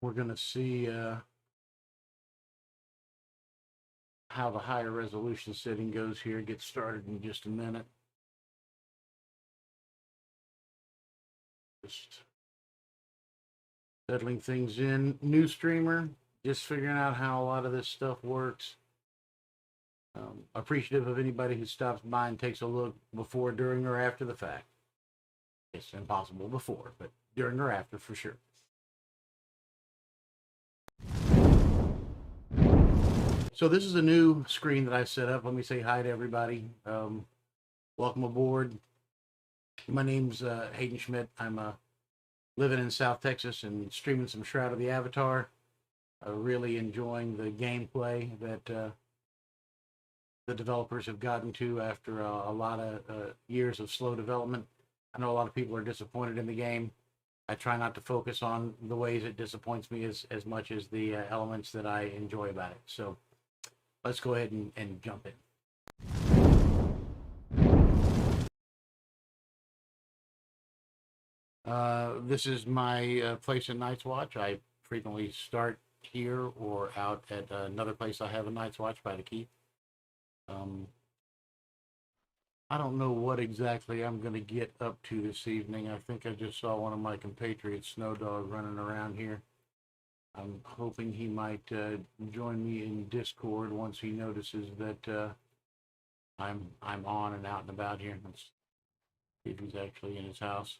we're going to see how the higher resolution setting goes here. Get started in just a minute. Just settling things in. New streamer, just figuring out how a lot of this stuff works. Appreciative of anybody who stops by and takes a look before, during, or after the fact. It's impossible before, but during or after for sure. So this is a new screen that I set up. Let me say hi to everybody. Welcome aboard. My name's Hayden Schmidt. I'm living in South Texas and streaming some Shroud of the Avatar. Really enjoying the gameplay that the developers have gotten to after a lot of years of slow development. I know a lot of people are disappointed in the game. I try not to focus on the ways it disappoints me as much as the elements that I enjoy about it. So let's go ahead and jump in. This is my place at Night's Watch. I frequently start here or out at another place I have a Night's Watch by the Keep. I don't know what exactly I'm going to get up to this evening. I think I just saw one of my compatriots, Snow Dog, running around here. I'm hoping he might join me in Discord once he notices that I'm on and out and about here. Let's see if he's actually in his house.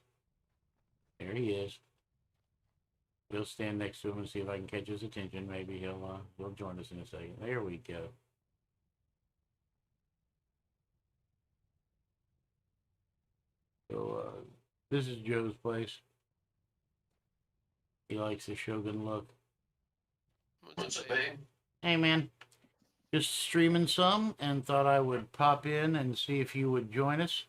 There he is. We'll stand next to him and see if I can catch his attention. Maybe he'll join us in a second. There we go. So this is Joe's place. He likes the Shogun look. What's up, babe? Hey, man. Just streaming some and thought I would pop in and see if you would join us.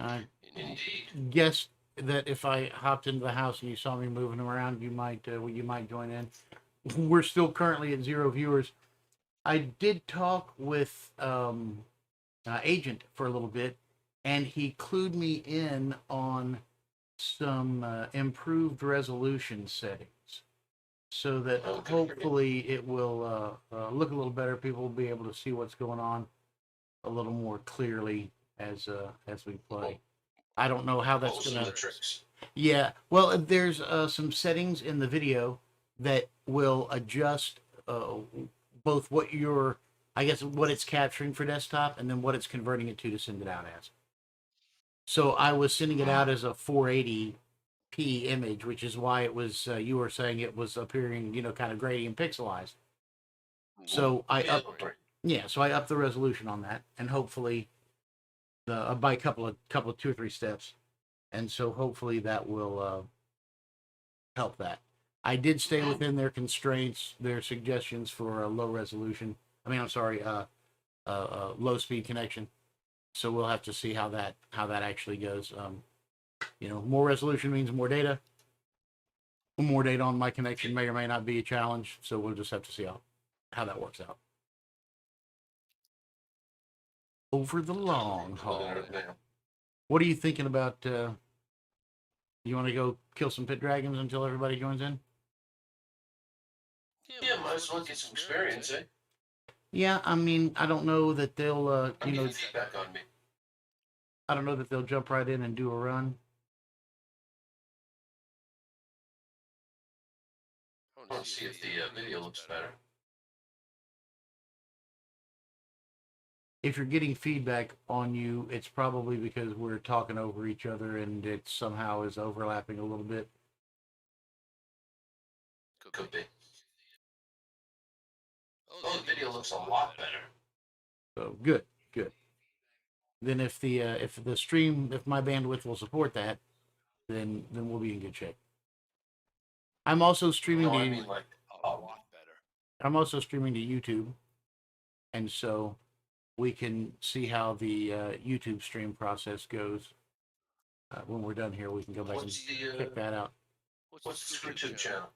I Indeed. guessed that if I hopped into the house and you saw me moving around, you might join in. We're still currently at 0 viewers. I did talk with Agent for a little bit, and he clued me in on some improved resolution settings, so that hopefully it will look a little better. People will be able to see what's going on a little more clearly as we play. I don't know how that's gonna. Tricks. Yeah, well, there's some settings in the video that will adjust both what you're, I guess, what it's capturing for desktop and then what it's converting it to send it out as. So I was sending it out as a 480p image, which is why it was, you were saying it was appearing, kind of grainy and pixelized. So I upped, so I upped the resolution on that, and hopefully by a couple of 2 or 3 steps. And so hopefully that will help that. I did stay within their constraints, their suggestions for a low resolution. I'm sorry, low speed connection. So we'll have to see how that actually goes. More resolution means more data. More data on my connection may or may not be a challenge. So we'll just have to see how that works out. Over the long haul. What are you thinking about? You want to go kill some pit dragons until everybody joins in? Yeah, might as well get some experience, eh? Yeah, I don't know that they'll, feedback on me. I don't know that they'll jump right in and do a run. I want to see if the video looks better. If you're getting feedback on you, it's probably because we're talking over each other and it somehow is overlapping a little bit. Could be. Oh, the video looks a lot better. So good. Then if the stream, if my bandwidth will support that, then we'll be in good shape. I'm also streaming a lot better. I'm also streaming to YouTube, and so we can see how the YouTube stream process goes. When we're done here, we can go back and check that out. What's the YouTube channel?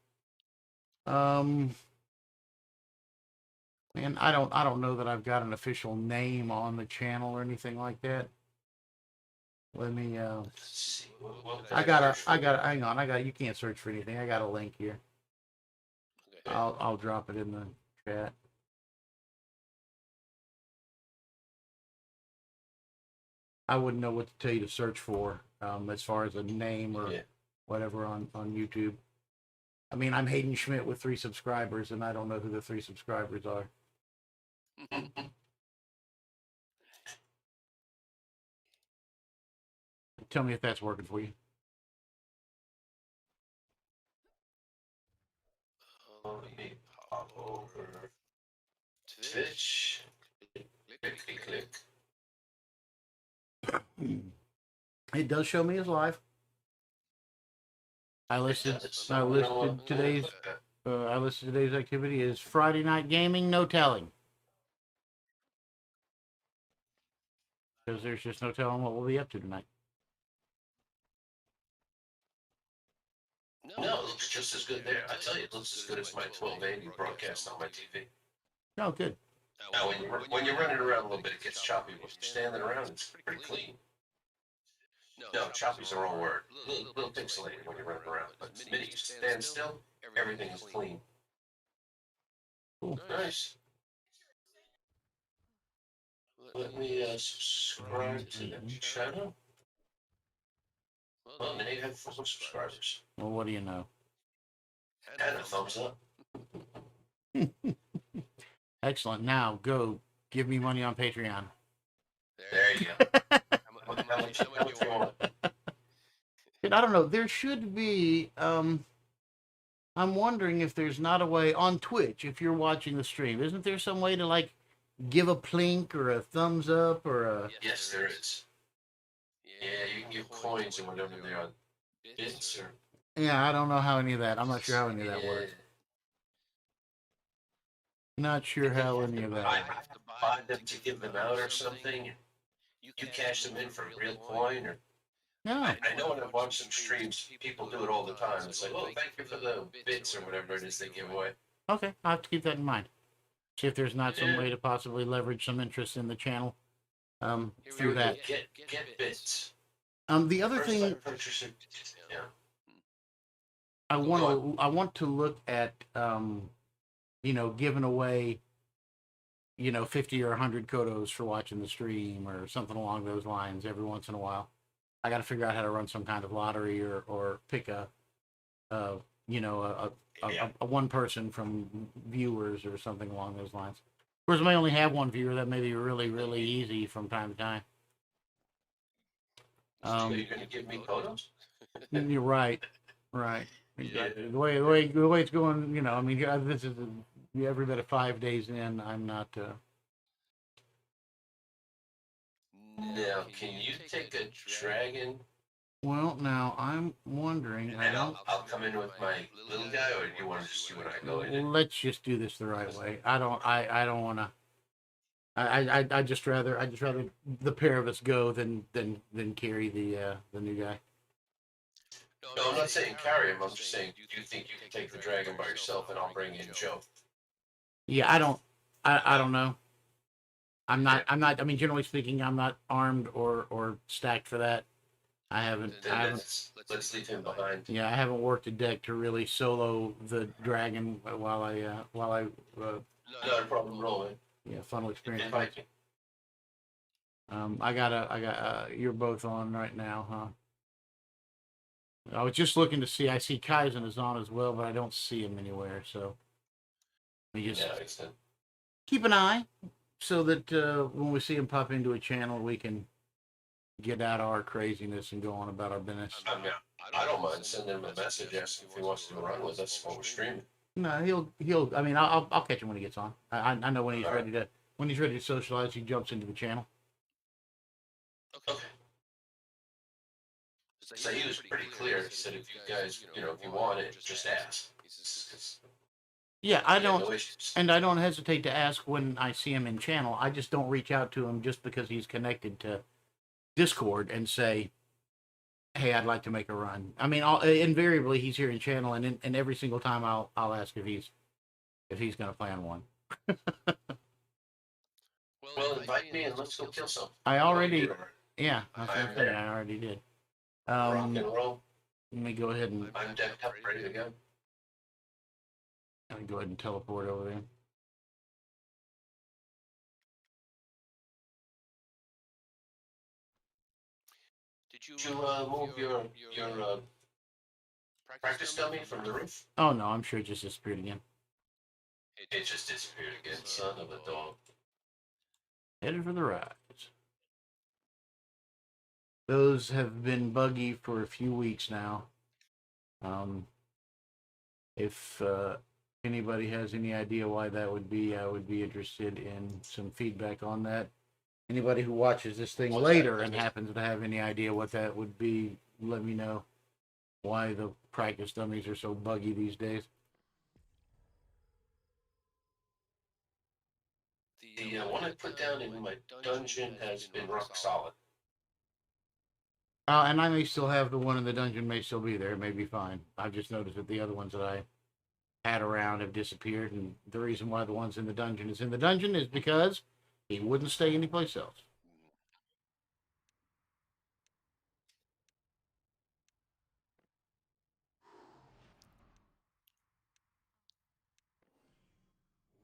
Man, I don't know that I've got an official name on the channel or anything like that. Let me Let's see. hang on, you can't search for anything. I got a link here. I'll drop it in the chat. I wouldn't know what to tell you to search for, as far as a name or Yeah. whatever on YouTube. I mean, I'm Hayden Schmidt with 3 subscribers, and I don't know who the 3 subscribers are. Tell me if that's working for you. Let me pop over Twitch. Click, click. It does show me as live. I listed today's activity is Friday night gaming, no telling. Because there's just no telling what we'll be up to tonight. No, it looks just as good there. I tell you, it looks as good as my 1280 broadcast on my TV. Oh, good. Now, when you're running around a little bit, it gets choppy. When you're standing around, it's pretty clean. No, choppy's the wrong word. A little pixelated when you're running around. But the minute you stand still, everything is clean. Cool. Nice. Let me subscribe to the channel. Well, now you have 4 subscribers. Well, what do you know? And a thumbs up. Excellent. Now go give me money on Patreon. There you go. How much you want? And I don't know. There should be. I'm wondering if there's not a way on Twitch, if you're watching the stream, isn't there some way to like give a plink or a thumbs up or a? Yes, there is. Yeah, you can give coins or whatever they are. Bits or. Yeah, I don't know how any of that. I'm not sure how any of that Yeah. works. Not sure how any of I that. have to buy them to give them out or something. You cash them in for a real coin or. No. I know when I watch some streams, people do it all the time. It's like, oh, thank you for the bits or whatever it is they give away. Okay, I'll have to keep that in mind. See if there's not some Yeah. way to possibly leverage some interest in the channel. Through Here we that. go. Get bits. The other First thing time purchaser. Yeah. I want to look at, giving away, 50 or 100 kodos for watching the stream or something along those lines every once in a while. I got to figure out how to run some kind of lottery or pick a one person from viewers or something along those lines. Of course, I may only have one viewer. That may be really, really easy from time to time. So you're going to give me photos? You're right. Right. Exactly. The way it's going, this is every bit of 5 days in. I'm not. Now, can you take a dragon? Well, now I'm wondering. And I'll come in with my little guy, or do you want to just do what I go in? Let's just do this the right way. I don't want to. I just rather the pair of us go than carry the new guy. No, I'm not saying carry him. I'm just saying, do you think you can take the dragon by yourself, and I'll bring in Joe? Yeah, I don't know. I'm not. I mean, generally speaking, I'm not armed or stacked for that. I haven't. Let's leave him behind. Yeah, I haven't worked a deck to really solo the dragon while I Not a problem rolling. funnel experience. Invite me. I got you're both on right now, huh? I was just looking to see. I see Kaizen is on as well, but I don't see him anywhere. So we just keep an eye so that when we see him pop into a channel, we can get out our craziness and go on about our business. I don't mind sending him a message asking if he wants to run with us while we're streaming. No, he'll. I mean, I'll catch him when he gets on. I know when he's ready to socialize, he jumps into the channel. Okay. So he was pretty clear. He said, if you guys, if you want it, just ask. Yeah, I don't, no issues. and I don't hesitate to ask when I see him in channel. I just don't reach out to him just because he's connected to Discord and say, "Hey, I'd like to make a run." I mean, invariably he's here in channel, and every single time I'll ask if he's going to play on one. Well, invite me and let's go kill some. I already, yeah, I already did. Rock and roll. Let me go ahead and I'm decked up, ready to go. Let me go ahead and teleport over there. Did you move your practice dummy from the roof? Oh no, I'm sure it just disappeared again. It just disappeared again. Son of a dog. Headed for the rides. Those have been buggy for a few weeks now. If anybody has any idea why that would be, I would be interested in some feedback on that. Anybody who watches this thing later and happens to have any idea what that would be, let me know why the practice dummies are so buggy these days. The one I put down in my dungeon has been rock solid. And I may still have the one in the dungeon, may still be there, it may be fine. I've just noticed that the other ones that I had around have disappeared, and the reason why the ones in the dungeon is because he wouldn't stay anyplace else.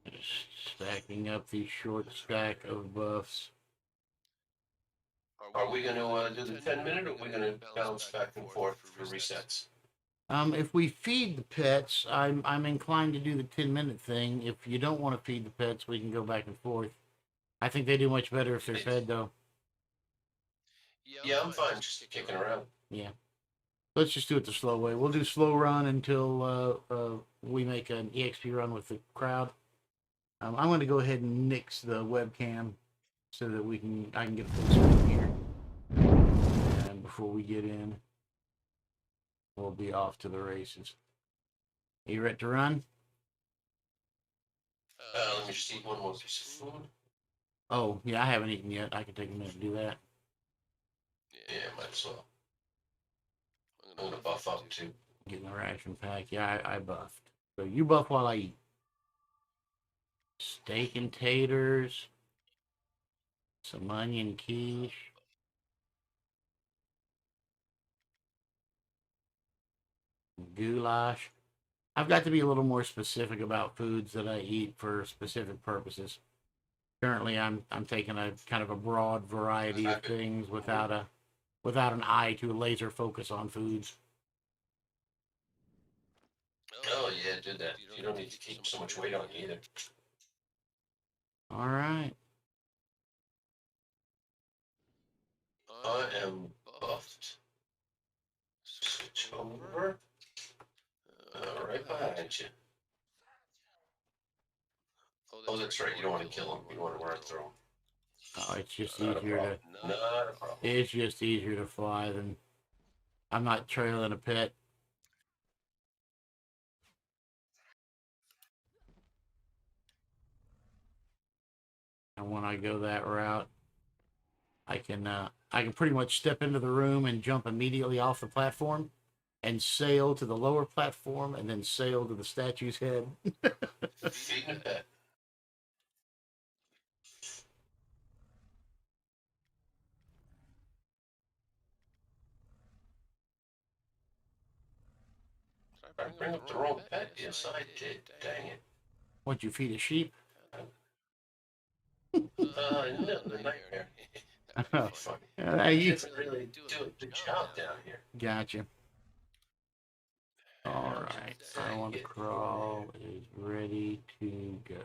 Just stacking up the short stack of buffs. Are we going to do the 10-minute, or are we going to bounce back and forth for resets? If we feed the pets, I'm inclined to do the 10-minute thing. If you don't want to feed the pets, we can go back and forth. I think they do much better if they're fed, though. Yeah, I'm fine just kicking around. Yeah. Let's just do it the slow way. We'll do slow run until we make an EXP run with the crowd. I'm going to go ahead and nix the webcam so that I can get a full screen here. And before we get in, we'll be off to the races. Are you ready to run? Let me just eat one more piece of food. Oh, yeah, I haven't eaten yet. I can take a minute to do that. Yeah, might as well. I'm going to buff up too. Getting the ration pack. Yeah, I buffed. So you buff while I eat. Steak and taters. Some onion quiche. Goulash. I've got to be a little more specific about foods that I eat for specific purposes. Currently, I'm taking a kind of a broad variety of things without an eye to laser focus on foods. Oh yeah, do that. You don't need to keep so much weight on you either. All right. I am buffed. Switch over. Right behind you. Oh, that's right. You don't want to kill him. You want to run through him. Oh, it's just Not a easier problem. to. Not a problem. It's just easier to fly than. I'm not trailing a pet. And when I go that route, I can pretty much step into the room and jump immediately off the platform and sail to the lower platform and then sail to the statue's head. Feeding a pet. I bring up the wrong pet. Yes, I did. Dang it. What'd you feed a sheep? No, the nightmare. That'd be funny. You doesn't really do a good job down here. Gotcha. All right. I want to crawl is ready to go.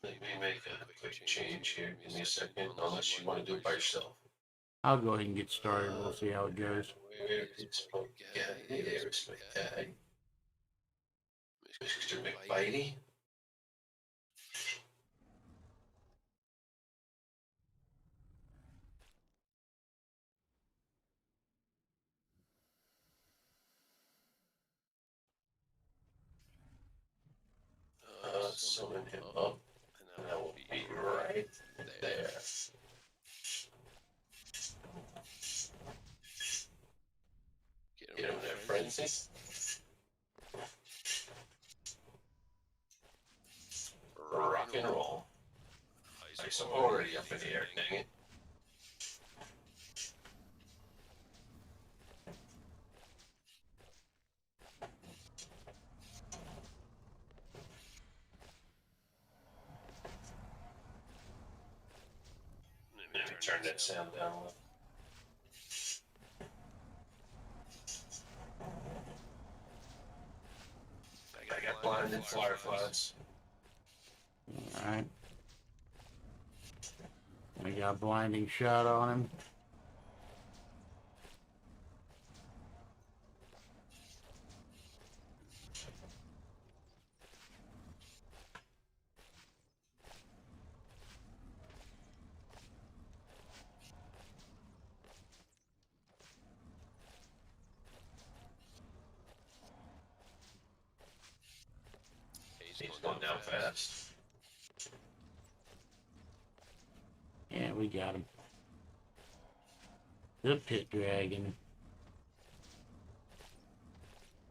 Let me make a quick change here. Give me a second, unless you want to do it by yourself. I'll go ahead and get started. We'll see how it goes. Where is my guy? There's my guy. Mr. McBitey. Summon him up, and I will be right there. Get him there, frenzy. Rock and roll. I'm already up in the air, dang it. turn that sound down a little. I got blinded fireflies. All right. I got a blinding shot on him. He's going down fast. Yeah, we got him. The pit dragon.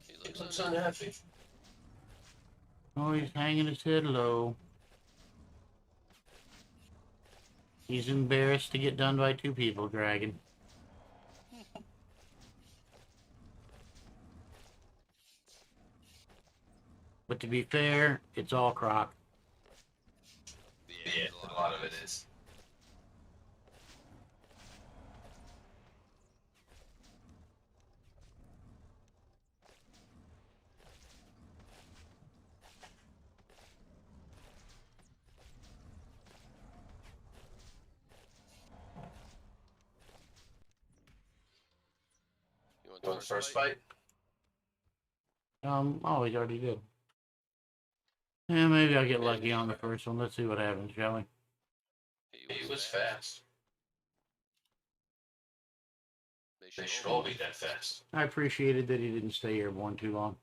He looks unhappy. Oh, he's hanging his head low. He's embarrassed to get done by two people, dragon. But to be fair, it's all croc. Yeah, a lot of it is. You want the first fight? Oh, he already did. Yeah, maybe I'll get lucky on the first one. Let's see what happens, shall we? He was fast. They should all be that fast. I appreciated that he didn't stay airborne too long.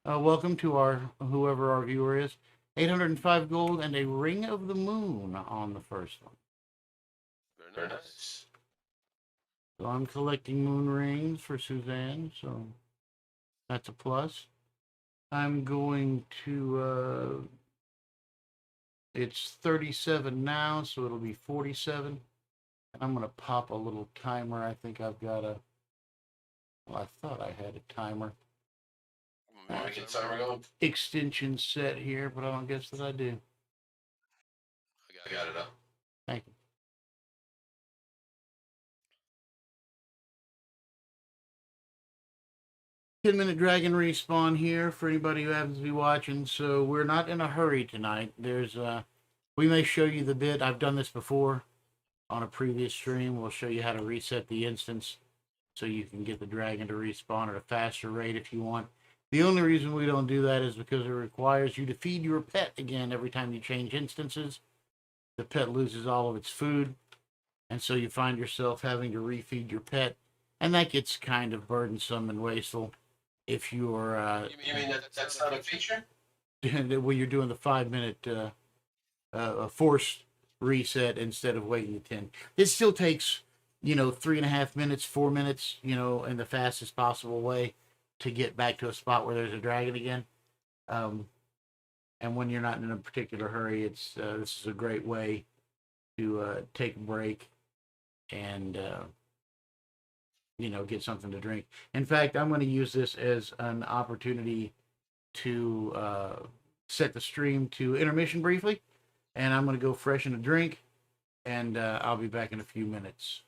Welcome to whoever our viewer is. 805 gold and a ring of the moon on the first one. Very nice. So I'm collecting moon rings for Suzanne, so that's a plus. I'm going to, it's 37 now, so it'll be 47. And I'm going to pop a little timer. I think I've got well, I thought I had a timer. Want to get timer going? Extension set here, but I don't guess that I do. I got it up. Thank you. Ten-minute dragon respawn here for anybody who happens to be watching. So we're not in a hurry tonight. We may show you the bit. I've done this before on a previous stream. We'll show you how to reset the instance so you can get the dragon to respawn at a faster rate if you want. The only reason we don't do that is because it requires you to feed your pet again every time you change instances. The pet loses all of its food, and so you find yourself having to refeed your pet, and that gets kind of burdensome and wasteful if you're You mean that's not a feature? when you're doing the 5-minute force reset instead of waiting the 10. This still takes 3.5 minutes, 4 minutes, in the fastest possible way to get back to a spot where there's a dragon again. And when you're not in a particular hurry, this is a great way to take a break and get something to drink. In fact, I'm going to use this as an opportunity to set the stream to intermission briefly, and I'm going to go freshen a drink, and I'll be back in a few minutes.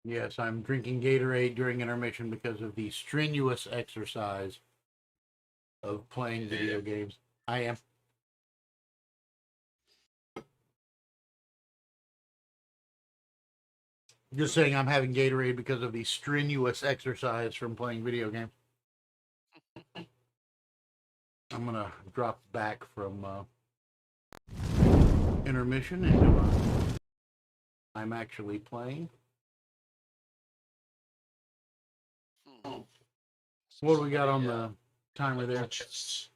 Yes, I'm drinking Gatorade during intermission because of the strenuous exercise of playing video games. I am. Just saying I'm having Gatorade because of the strenuous exercise from playing video games. I'm going to drop back from intermission into I'm actually playing. What do we got on the timer there? Chests.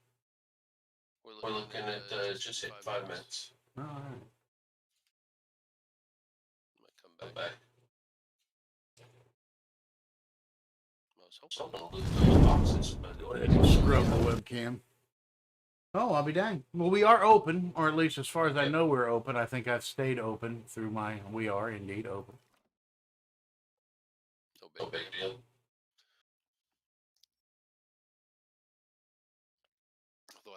We're looking at just hit 5 minutes. All right. Come back. So I'm gonna loot those boxes. Go ahead and scrub the webcam. Oh, I'll be dang. Well, we are open, or at least as far as I know, we're open. I think I've stayed open through my. We are indeed open. No big deal.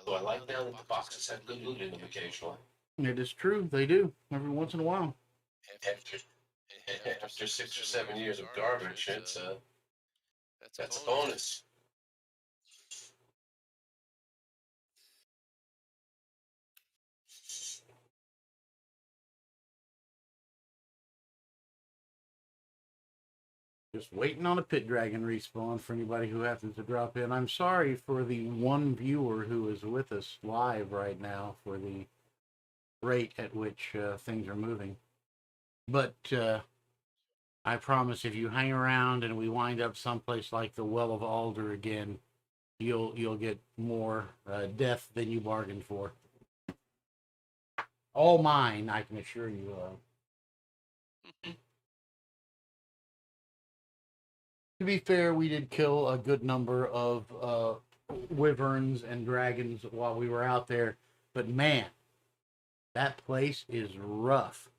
Though I like down that the boxes have good loot in them occasionally. It is true. They do every once in a while. After 6 or 7 years of garbage, that's a bonus. Just waiting on a pit dragon respawn for anybody who happens to drop in. I'm sorry for the one viewer who is with us live right now for the rate at which things are moving. But I promise if you hang around and we wind up someplace like the Well of Alder again, you'll get more death than you bargained for. All mine, I can assure you of. To be fair, we did kill a good number of wyverns and dragons while we were out there, but man, that place is rough.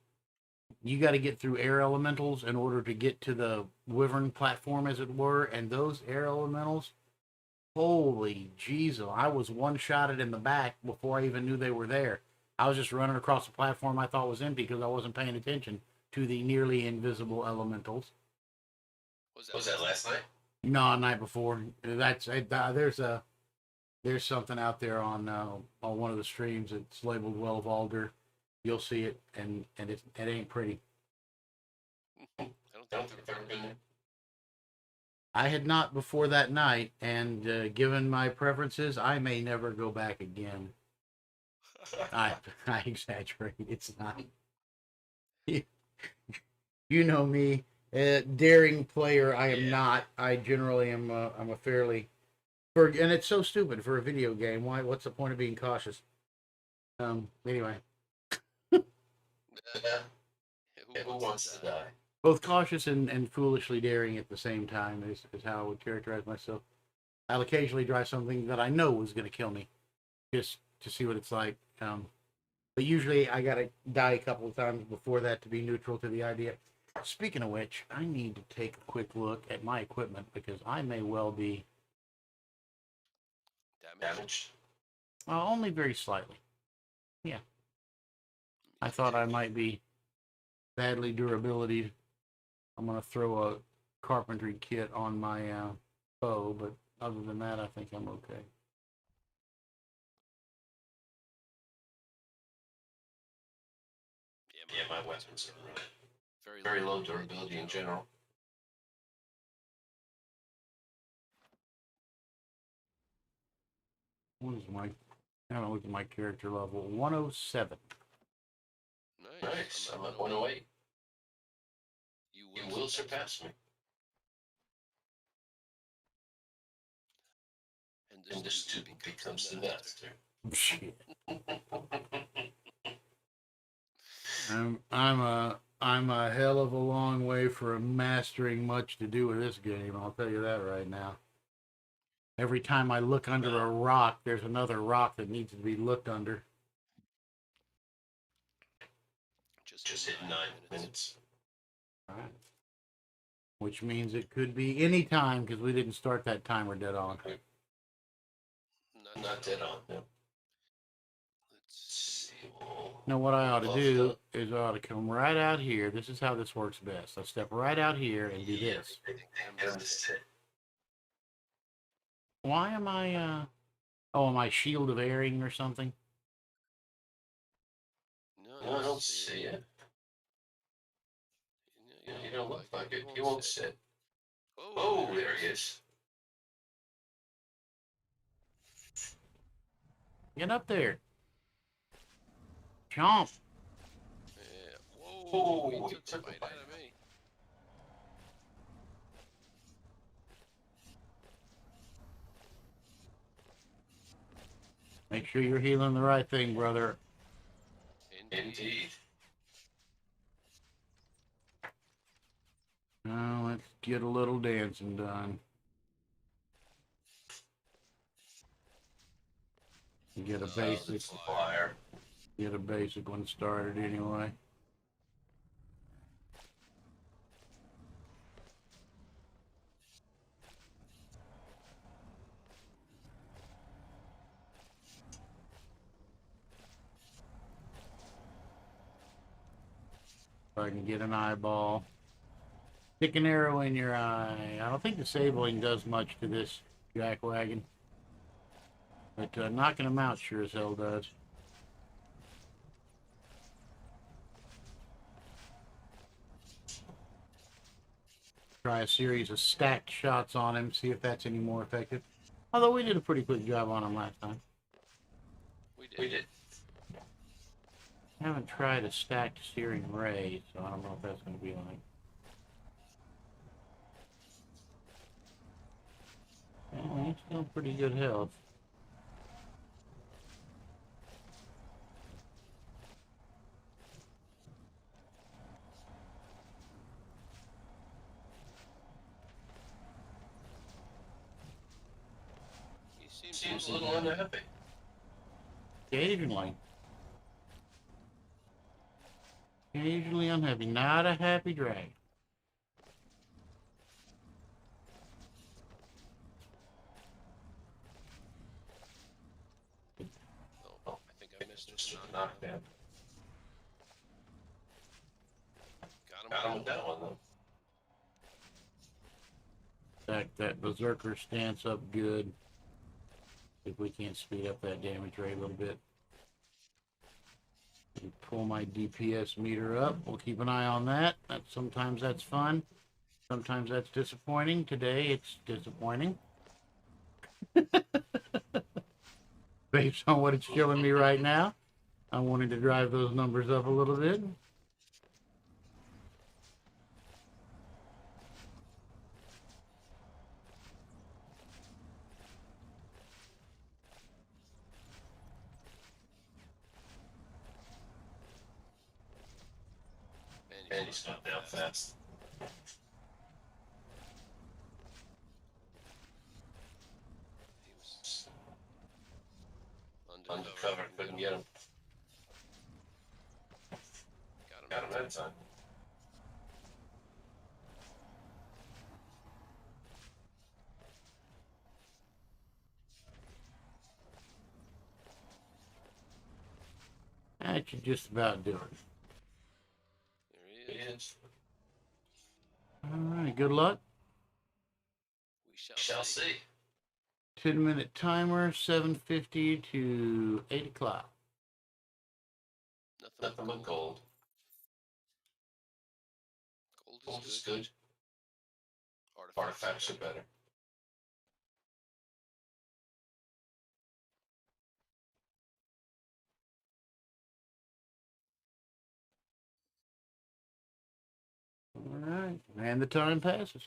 You got to get through air elementals in order to get to the wyvern platform, as it were, and those air elementals, holy Jesus, I was one-shotted in the back before I even knew they were there. I was just running across the platform I thought was empty because I wasn't paying attention to the nearly invisible elementals. Was that last night? No, night before. That's there's something out there on one of the streams. It's labeled Well of Alder. You'll see it, and it ain't pretty. I don't think I've ever been there. I had not before that night, and given my preferences, I may never go back again. I exaggerate. It's not. You know me. Daring player, I am not. I generally am. I'm a fairly, and it's so stupid for a video game. Why? What's the point of being cautious? Anyway. Who wants to die? Both cautious and foolishly daring at the same time is how I would characterize myself. I'll occasionally try something that I know was going to kill me, just to see what it's like. But usually I got to die a couple of times before that to be neutral to the idea. Speaking of which, I need to take a quick look at my equipment because I may well be Damaged? only very slightly. Yeah. I thought I might be badly durability. I'm going to throw a carpentry kit on my bow, but other than that, I think I'm okay. Yeah, my weapons are very low durability in general. What is my? I haven't looked at my character level. 107. Nice. I'm at 108. You will surpass me. And the student becomes the master. Shit. I'm a hell of a long way from mastering much to do with this game. I'll tell you that right now. Every time I look under a rock, there's another rock that needs to be looked under. Just hit 9 minutes. All right. Which means it could be any time because we didn't start that timer dead on. Not dead on, no. Let's see. Now what I ought to Well, do so- is I ought to come right out here. This is how this works best. I step right out here and do this. And this it. Why am I, oh, am I shield of airing or something? No, I don't see it. You don't look like it. He won't sit. Oh, there he is. Get up there. Chomp. Yeah. Oh, Whoa, he he took took a a bite bite. out of me. Make sure you're healing the right thing, brother. Indeed. Now let's get a little dancing done. Get a basic, Flyer. get a basic one started anyway. If I can get an eyeball. Stick an arrow in your eye. I don't think disabling does much to this jackwagon. But knocking him out sure as hell does. Try a series of stacked shots on him, see if that's any more effective. Although we did a pretty quick job on him last time. We did. I haven't tried a stacked searing ray, so I don't know if that's going to be like. Oh, he's still pretty good health. He Seems a little unhappy. Occasionally. Occasionally unhappy. Not a happy drag. Oh, I think I missed Just it. a knockdown. Got him. Got him with that one though. Stack that berserker stance up good. If we can't speed up that damage rate a little bit. Pull my DPS meter up. We'll keep an eye on that. Sometimes that's fun. Sometimes that's disappointing. Today it's disappointing. Based on what it's showing me right now, I wanted to drive those numbers up a little bit. And he's gone down fast. He was Undercover, couldn't get him. Got him that time. That should just about do it. There he He is. is. All right, good luck. We Shall see. 10-minute timer, 7:50 to 8 o'clock. Nothing but gold. Gold is good. Artifacts are better. All right, and the time passes.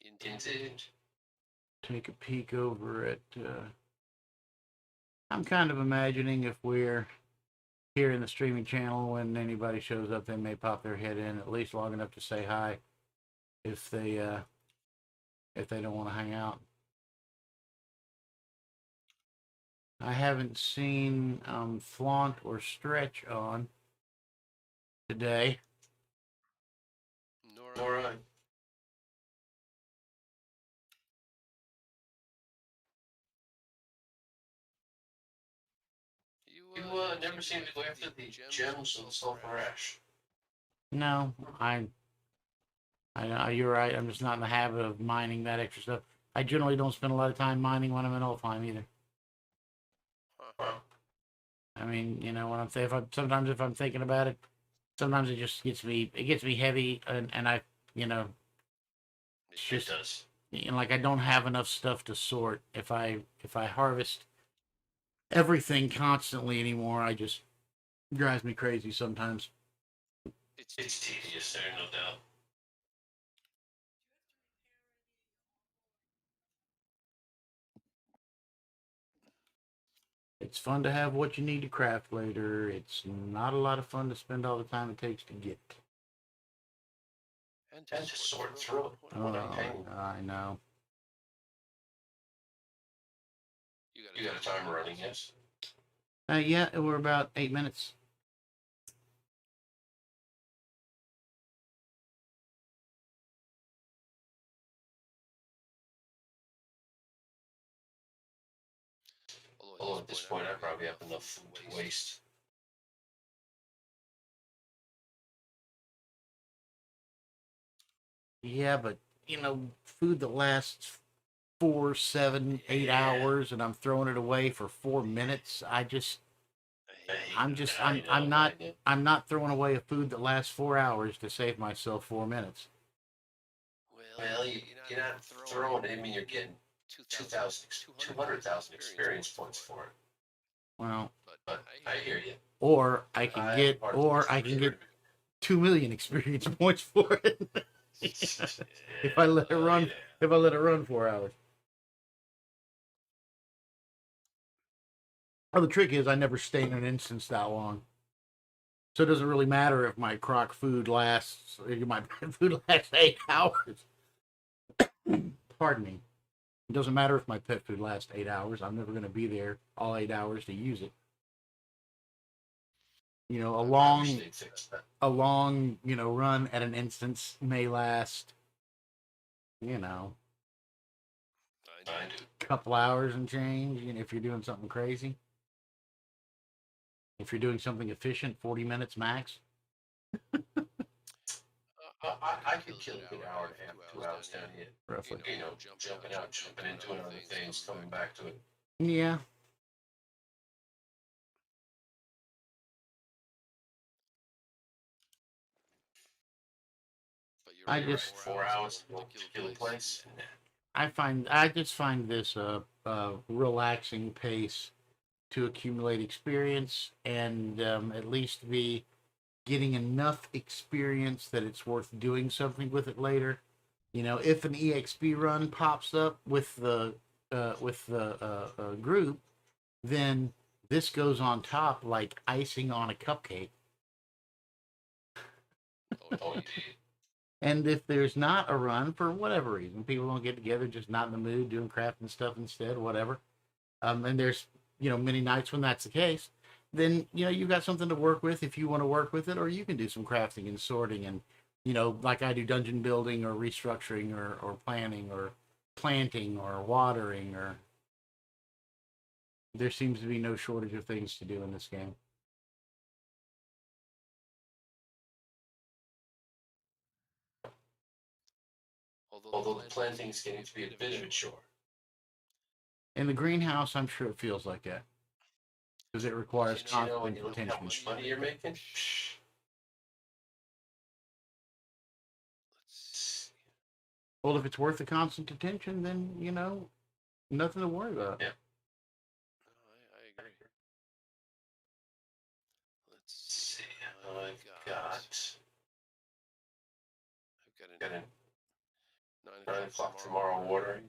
Indeed. Take a peek over at. I'm kind of imagining if we're here in the streaming channel, when anybody shows up, they may pop their head in at least long enough to say hi. If they don't want to hang out. I haven't seen Flaunt or Stretch on today. Nor All right. never seem to go after the gems of the sulfur ash. No, I know you're right. I'm just not in the habit of mining that extra stuff. I generally don't spend a lot of time mining when I'm in Ulfheim either. Huh. I mean, you know, when I'm if I'm sometimes if I'm thinking about it, sometimes it just gets me heavy, and I, you know, it's It just does. you know, like I don't have enough stuff to sort. If I harvest everything constantly anymore, I just drives me crazy sometimes. It's tedious there, no doubt. It's fun to have what you need to craft later. It's not a lot of fun to spend all the time it takes to get. And And to sort through it. Oh, What a pain. I know. You got a timer running, yes? Yeah, we're about 8 minutes. Although at this point, I probably have enough food to waste. Yeah, but you know, food that lasts 4, 7, 8 hours, and I'm throwing it away for 4 minutes. I'm not throwing away a food that lasts 4 hours to save myself 4 minutes. Well, you're not throwing it. I mean, you're getting 200,000 experience points for it. Well, But I hear you. or I can get 2 million experience points for it if I let it run. If I let it run 4 hours. Oh, the trick is I never stay in an instance that long. So it doesn't really matter if my crock food lasts, my food lasts 8 hours. Pardon me. It doesn't matter if my pet food lasts 8 hours. I'm never going to be there all 8 hours to use it. You know, a long, you know, run at an instance may last, you know, I do. a couple hours and change. You know, if you're doing something crazy. If you're doing something efficient, 40 minutes max. I could kill a good hour and a half, 2 hours down here. Roughly. You know, jumping out, jumping in, doing other things, coming back to it. Yeah. I just 4 hours to kill a place. I just find this a relaxing pace to accumulate experience and at least be getting enough experience that it's worth doing something with it later. You know, if an EXP run pops up with the group, then this goes on top like icing on a cupcake. Oh, indeed. And if there's not a run for whatever reason, people don't get together, just not in the mood, doing crafting stuff instead, whatever. And there's many nights when that's the case. Then you've got something to work with if you want to work with it, or you can do some crafting and sorting, and like I do, dungeon building or restructuring or planning or planting or watering, or there seems to be no shortage of things to do in this game. Although the planting is getting to be a bit of a chore. In the greenhouse, I'm sure it feels like that because it requires You know, when constant you look at attention. how much money you're making, psh, Well, if it's worth the constant attention, then nothing to worry about. Yeah. I agree. Let's see. I've I've got got a a 9 o'clock tomorrow watering.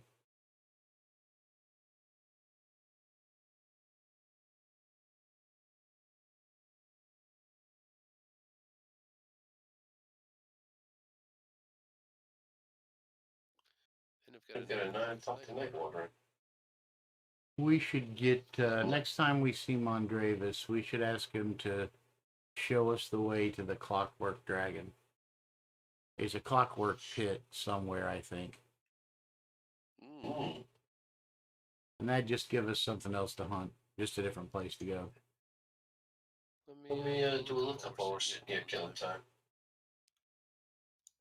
And I've got a 9 o'clock tonight watering. We should get next time we see Mondravis, we should ask him to show us the way to the Clockwork Dragon. There's a clockwork pit somewhere, I think, Mm. and that just give us something else to hunt, just a different place to go. Let me do a lookup while we're sitting here killing time.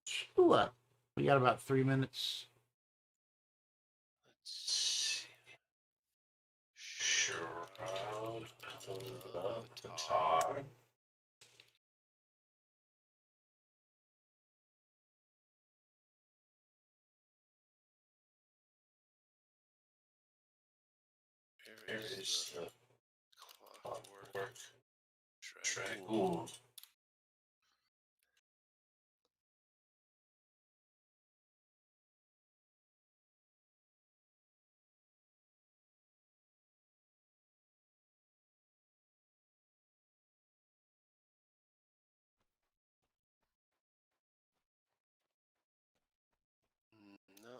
Sure. We got about 3 minutes. Let's see. Shroud of the Tar. There is the Clockwork Dragoon.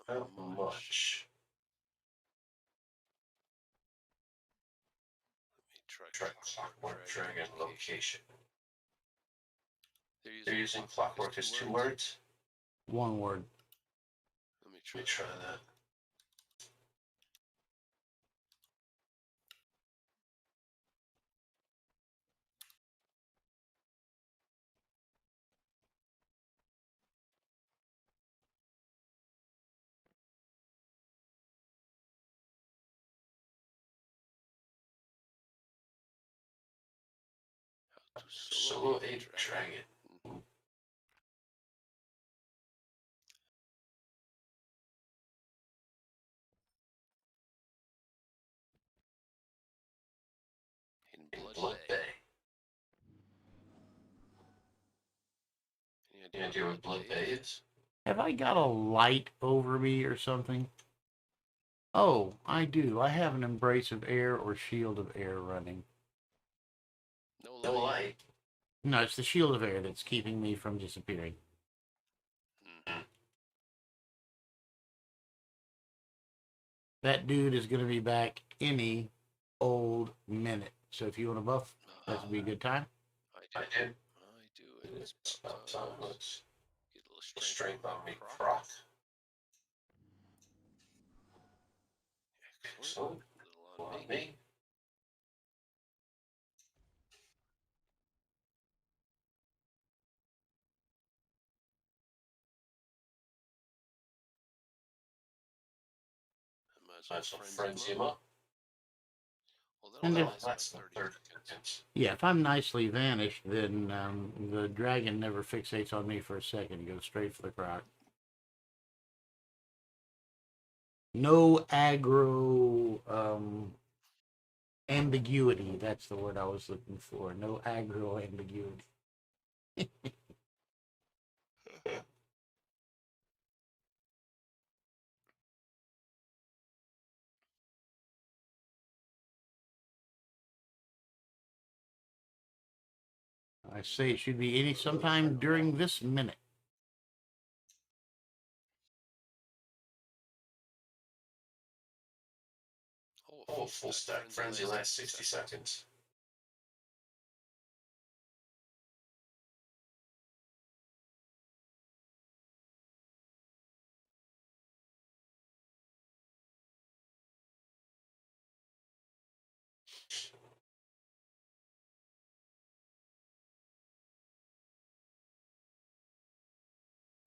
Not much. Try Clockwork Dragon location. They're using Clockwork as 2 words. 1 word. Let me try that. Solo a dragon. In Blood Bay. Any idea what Blood Bay is? Have I got a light over me or something? Oh, I do. I have an Embrace of Air or Shield of Air running. No light. No, it's the Shield of Air that's keeping me from disappearing. That dude is going to be back any old minute. So if you want to buff, that would be a good time. I do. It's about time. Let's get a little strength on me, Croc. Excellent. A little on me. Might as well frenzy him up. And Well, that's the third instance. Yeah, if I'm nicely vanished, then the dragon never fixates on me for a second. He goes straight for the croc. No aggro ambiguity. That's the word I was looking for. No aggro ambiguity. I say it should be sometime during this minute. Oh, full stack. Frenzy lasts 60 seconds.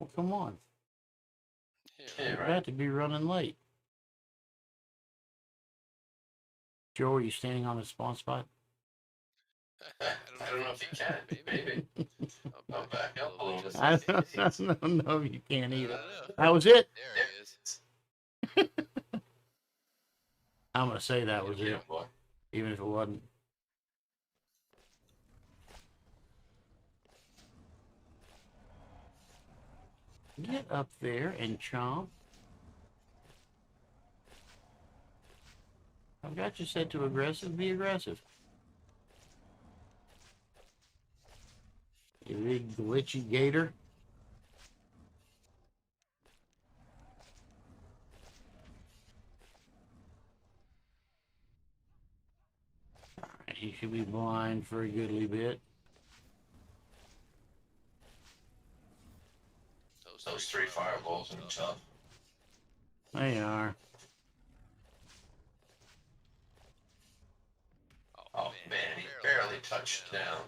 Well, come on. Yeah, You're right. about to be running late. Joe, are you standing on the spawn spot? I don't know if you can. Maybe. I'll back up a little bit. I don't know if you can either. That was it. There he is. I'm going to say that was Yeah, it, boy. even if it wasn't. Get up there and chomp. I've got you set to aggressive. Be aggressive. You big glitchy gator. Alright, he should be blind for a goodly bit. Those 3 fireballs are tough. They are. Oh man, he barely touched down.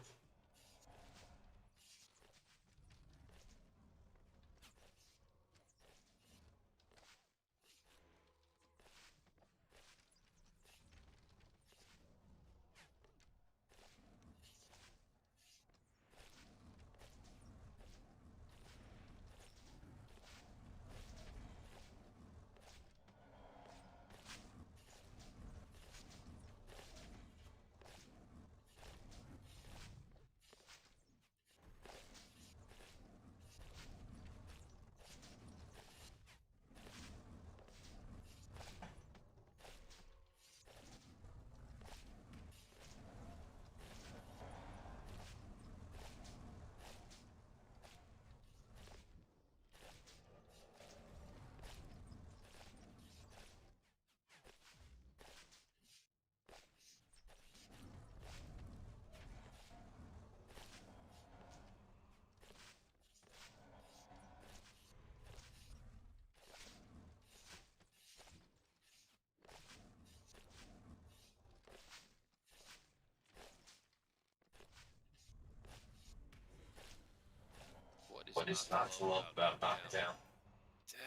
What is not to love about Knockdown?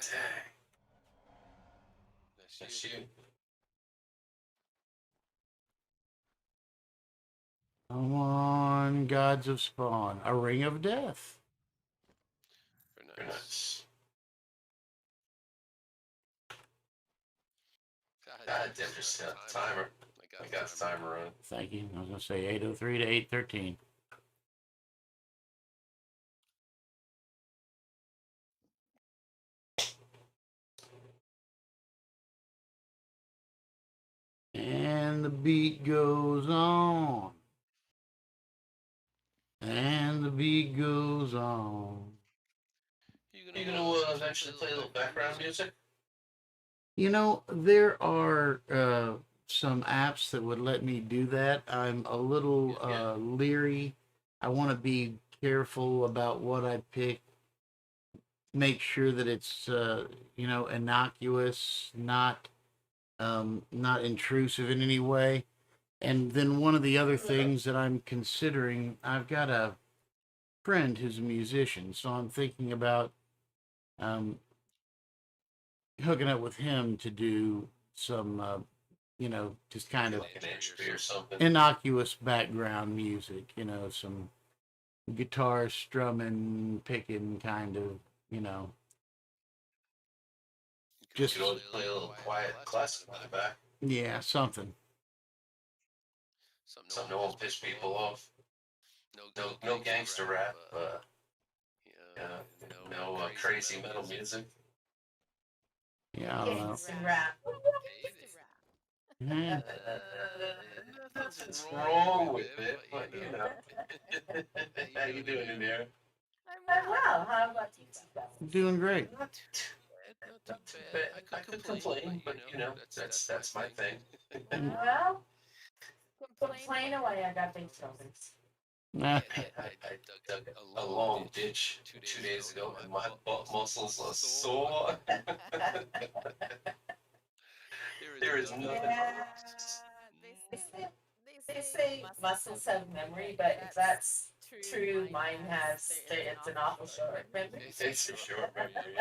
Dang. That's you. Come on, gods of Spawn. A ring of death. Very nice. God damn, just set the timer. I got the timer on. Thank you. I was going to say 8:03 to 8:13. And the beat goes on. And the beat goes on. You gonna eventually play a little background music? You know, there are some apps that would let me do that. I'm a little leery. I want to be careful about what I pick. Make sure that it's innocuous, not intrusive in any way. And then one of the other things that I'm considering, I've got a friend who's a musician, so I'm thinking about um, hooking up with him to do some, just kind of Like an entry or something? innocuous background music, some guitar strumming, picking kind of, You just, could always play a little quiet classic in the back. yeah, something. Something that won't piss people off. No gangster rap. No crazy metal music. Yeah, I don't know. Gangsta rap. Yeah. Nothing's wrong with it, but you know. How you doing in there? I'm well. How about you? Doing great. Not too bad. I could complain, but you know, that's my thing. Well, complain away. I got big shoulders. Nah. I dug a long ditch 2 days ago, and my butt muscles are sore. There is nothing. Yeah. They say muscles have memory, but if that's true, mine has. It's an awful short memory. It's a short memory.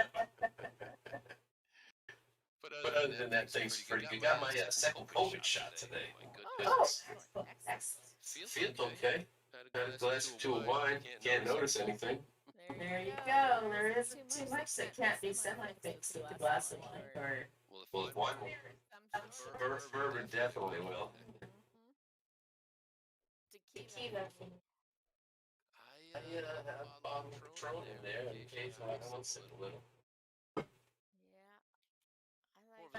But other than that, things are pretty good. Got my second COVID shot today. Oh, excellent. Feels okay. Had a glass or two of wine. Can't notice anything. There you go. There isn't too much that can't be semi-fixed with a glass of wine. Or Well, if wine will. Bourbon definitely will. tequila. I have a bottle of Patron in there, and occasionally I want to sip a little.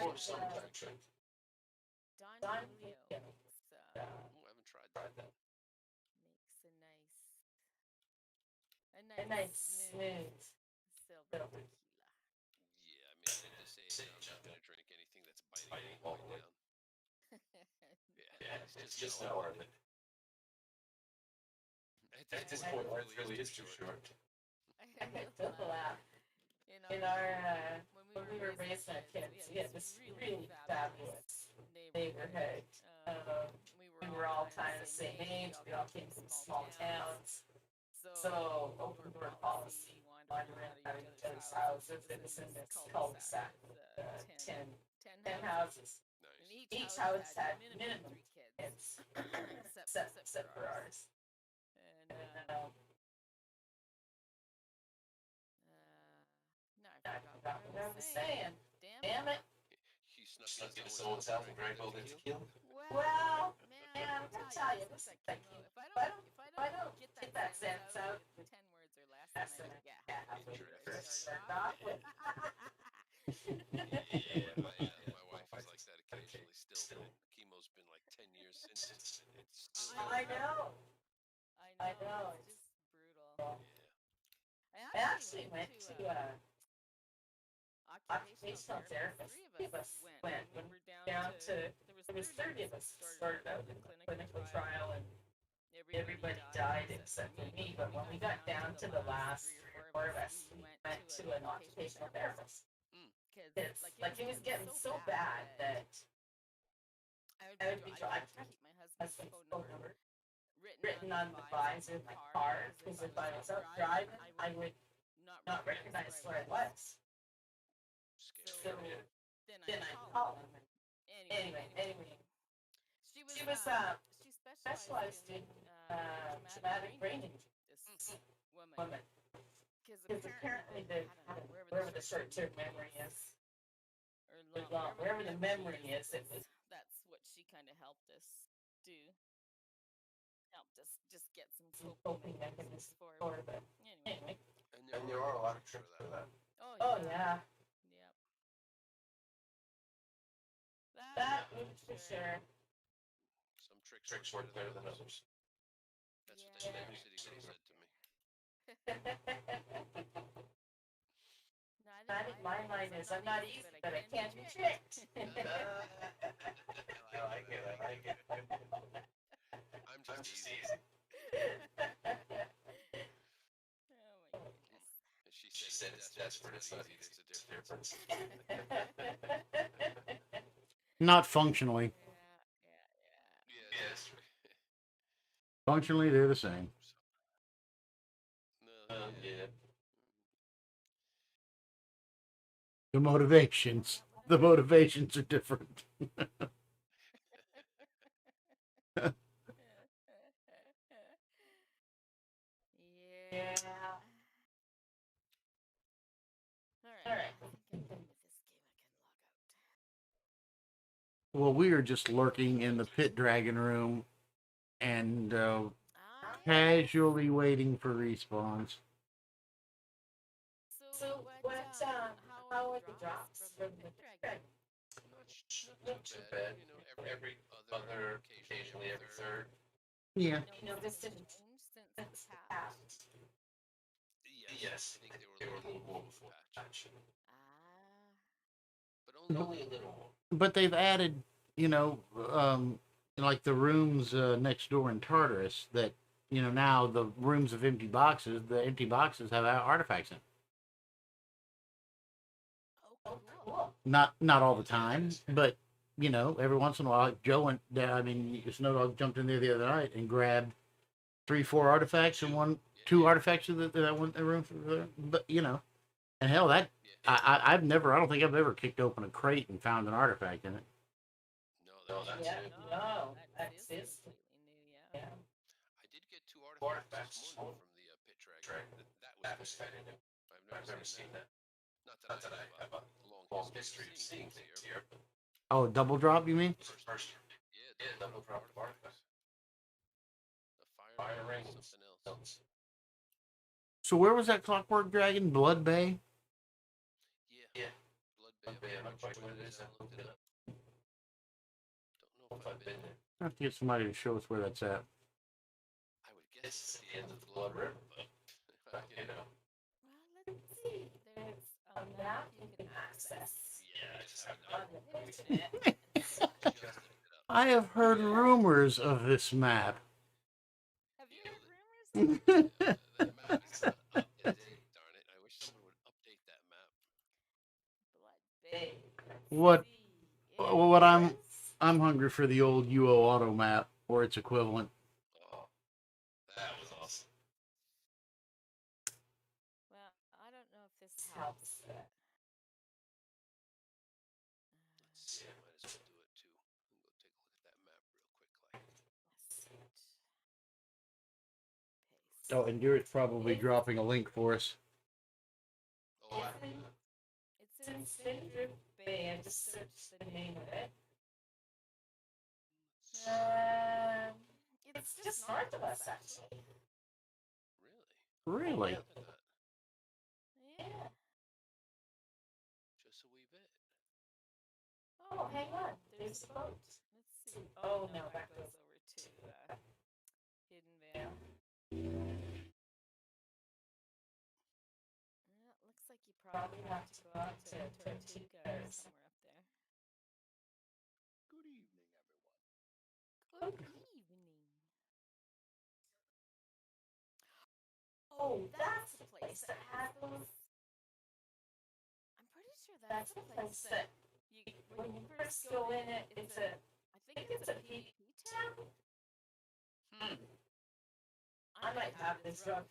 Or sometimes drink. Don Tried that. a nice smooth. Little. Sage, I'm gonna drink anything that's biting all the way. Yeah, it's just not worth it. At this point, life really is too short. Took a laugh. In our when we were raising our kids, we had this really fabulous neighborhood. we were all kind of the same age. We all came from small towns. So open door policy, wandering out of each other's houses. It was in this cul-de-sac, 10 houses. Nice. Each house had minimum 3 kids, except for ours. And I forgot what I was saying. Damn it. You snuck into someone's house and drank all their tequila? Well, man, I'll tell you, this is like, if I don't get that sense out, 10 words or less, then I get halfway there. Start off with. Yeah, My wife is like that occasionally still. Chemo's been like 10 years since it's still. I know. It's just brutal. Yeah. I actually went to occupational therapist. Three of us went when we were down to, there was 30 of us started out in the clinical trial, and everybody died except for me. But when we got down to the last 3 or 4 of us, we went to an occupational therapist. It's like it was getting so bad that I would be driving my husband's phone number written on the visor of my car, because if I was out driving, I would not recognize where I was. So then I'd call him. Anyway, she specialized in traumatic brain injury. This woman, because apparently wherever the short-term memory is, or long, wherever the memory is, it was. That's what she kind of helped us do. Helped us just get some coping mechanisms for it. Anyway. And there are a lot of tricks for that. Oh yeah. Yep. That was for sure. Some Tricks work better than others. That's what the Neighbor City girl said to me. Not in my mind is I'm not easy, but I can't be tricked. I like it. I'm just easy. Oh my goodness. And She said it's desperate, it's not easy, it's a difference. Not functionally. Yeah. Yes. Functionally, they're the same. No, Yeah. The motivations are different. Yeah. All right. Well, we are just lurking in the pit dragon room and casually waiting for respawns. So how are the drops from the dragon? Not too bad. Every other, occasionally every third. Yeah. You know, this didn't change since the past. Yes, I think they were a little more before patch. but Only a little more. But they've added, like the rooms next door in Tartarus that, now the rooms of empty boxes, the empty boxes have artifacts in. Oh, cool. Not all the time, but every once in a while, like Joe went down. I mean, Snowdog jumped in there the other night and grabbed 3-4 artifacts and 2 artifacts that went in the room. But and hell, that I don't think I've ever kicked open a crate and found an artifact in it. No, that's Yeah, it. no, that's completely new, yeah. I did get 2 Artifacts artifacts this morning from the pit dragon. That was kind of new. I've never seen that. Not that I have a long history of seeing things here, but Oh, double drop, you mean? first, yeah, double drop of artifacts. A fire ring, something else. So where was that Clockwork Dragon? Blood Bay? Yeah. Blood Bay, I'm not quite sure what it is. I looked it up. Don't know if I've been there. I have to get somebody to show us where that's at. I would guess It's at the end of the Blood River, but, Well, let's see. There's a map you can access yeah, I just have on the internet. just looked it up. I have heard rumors of this map. Have you heard rumors? That map is not up to date, darn it. I wish someone would update that map. Blood Bay. What- Let's see. what It I'm- is- I'm hungry for the old UO Auto map. or its equivalent. Oh, that was awesome. Well, I don't know if this helps. Let's see, I might as well do it too. And go take a look at that map real quick. Like, Paste. Oh, and Derek's probably dropping a link for us. oh, It's in Spindrift Bay. I just searched the name of it. It's just north of us, actually. really? Really? Look at that. Yeah. Just a wee bit. Oh, hang on. There's a boat. Let's see. Oh, no, that goes over to Hidden Vale. Well, it looks like you probably have to go out to Tortuga or somewhere up there. Good evening, everyone. Good evening. Oh, that's the place that has those. I'm pretty sure that's the place that you, when you first go in, it's a. I think it's a PvP town. I might have this wrong.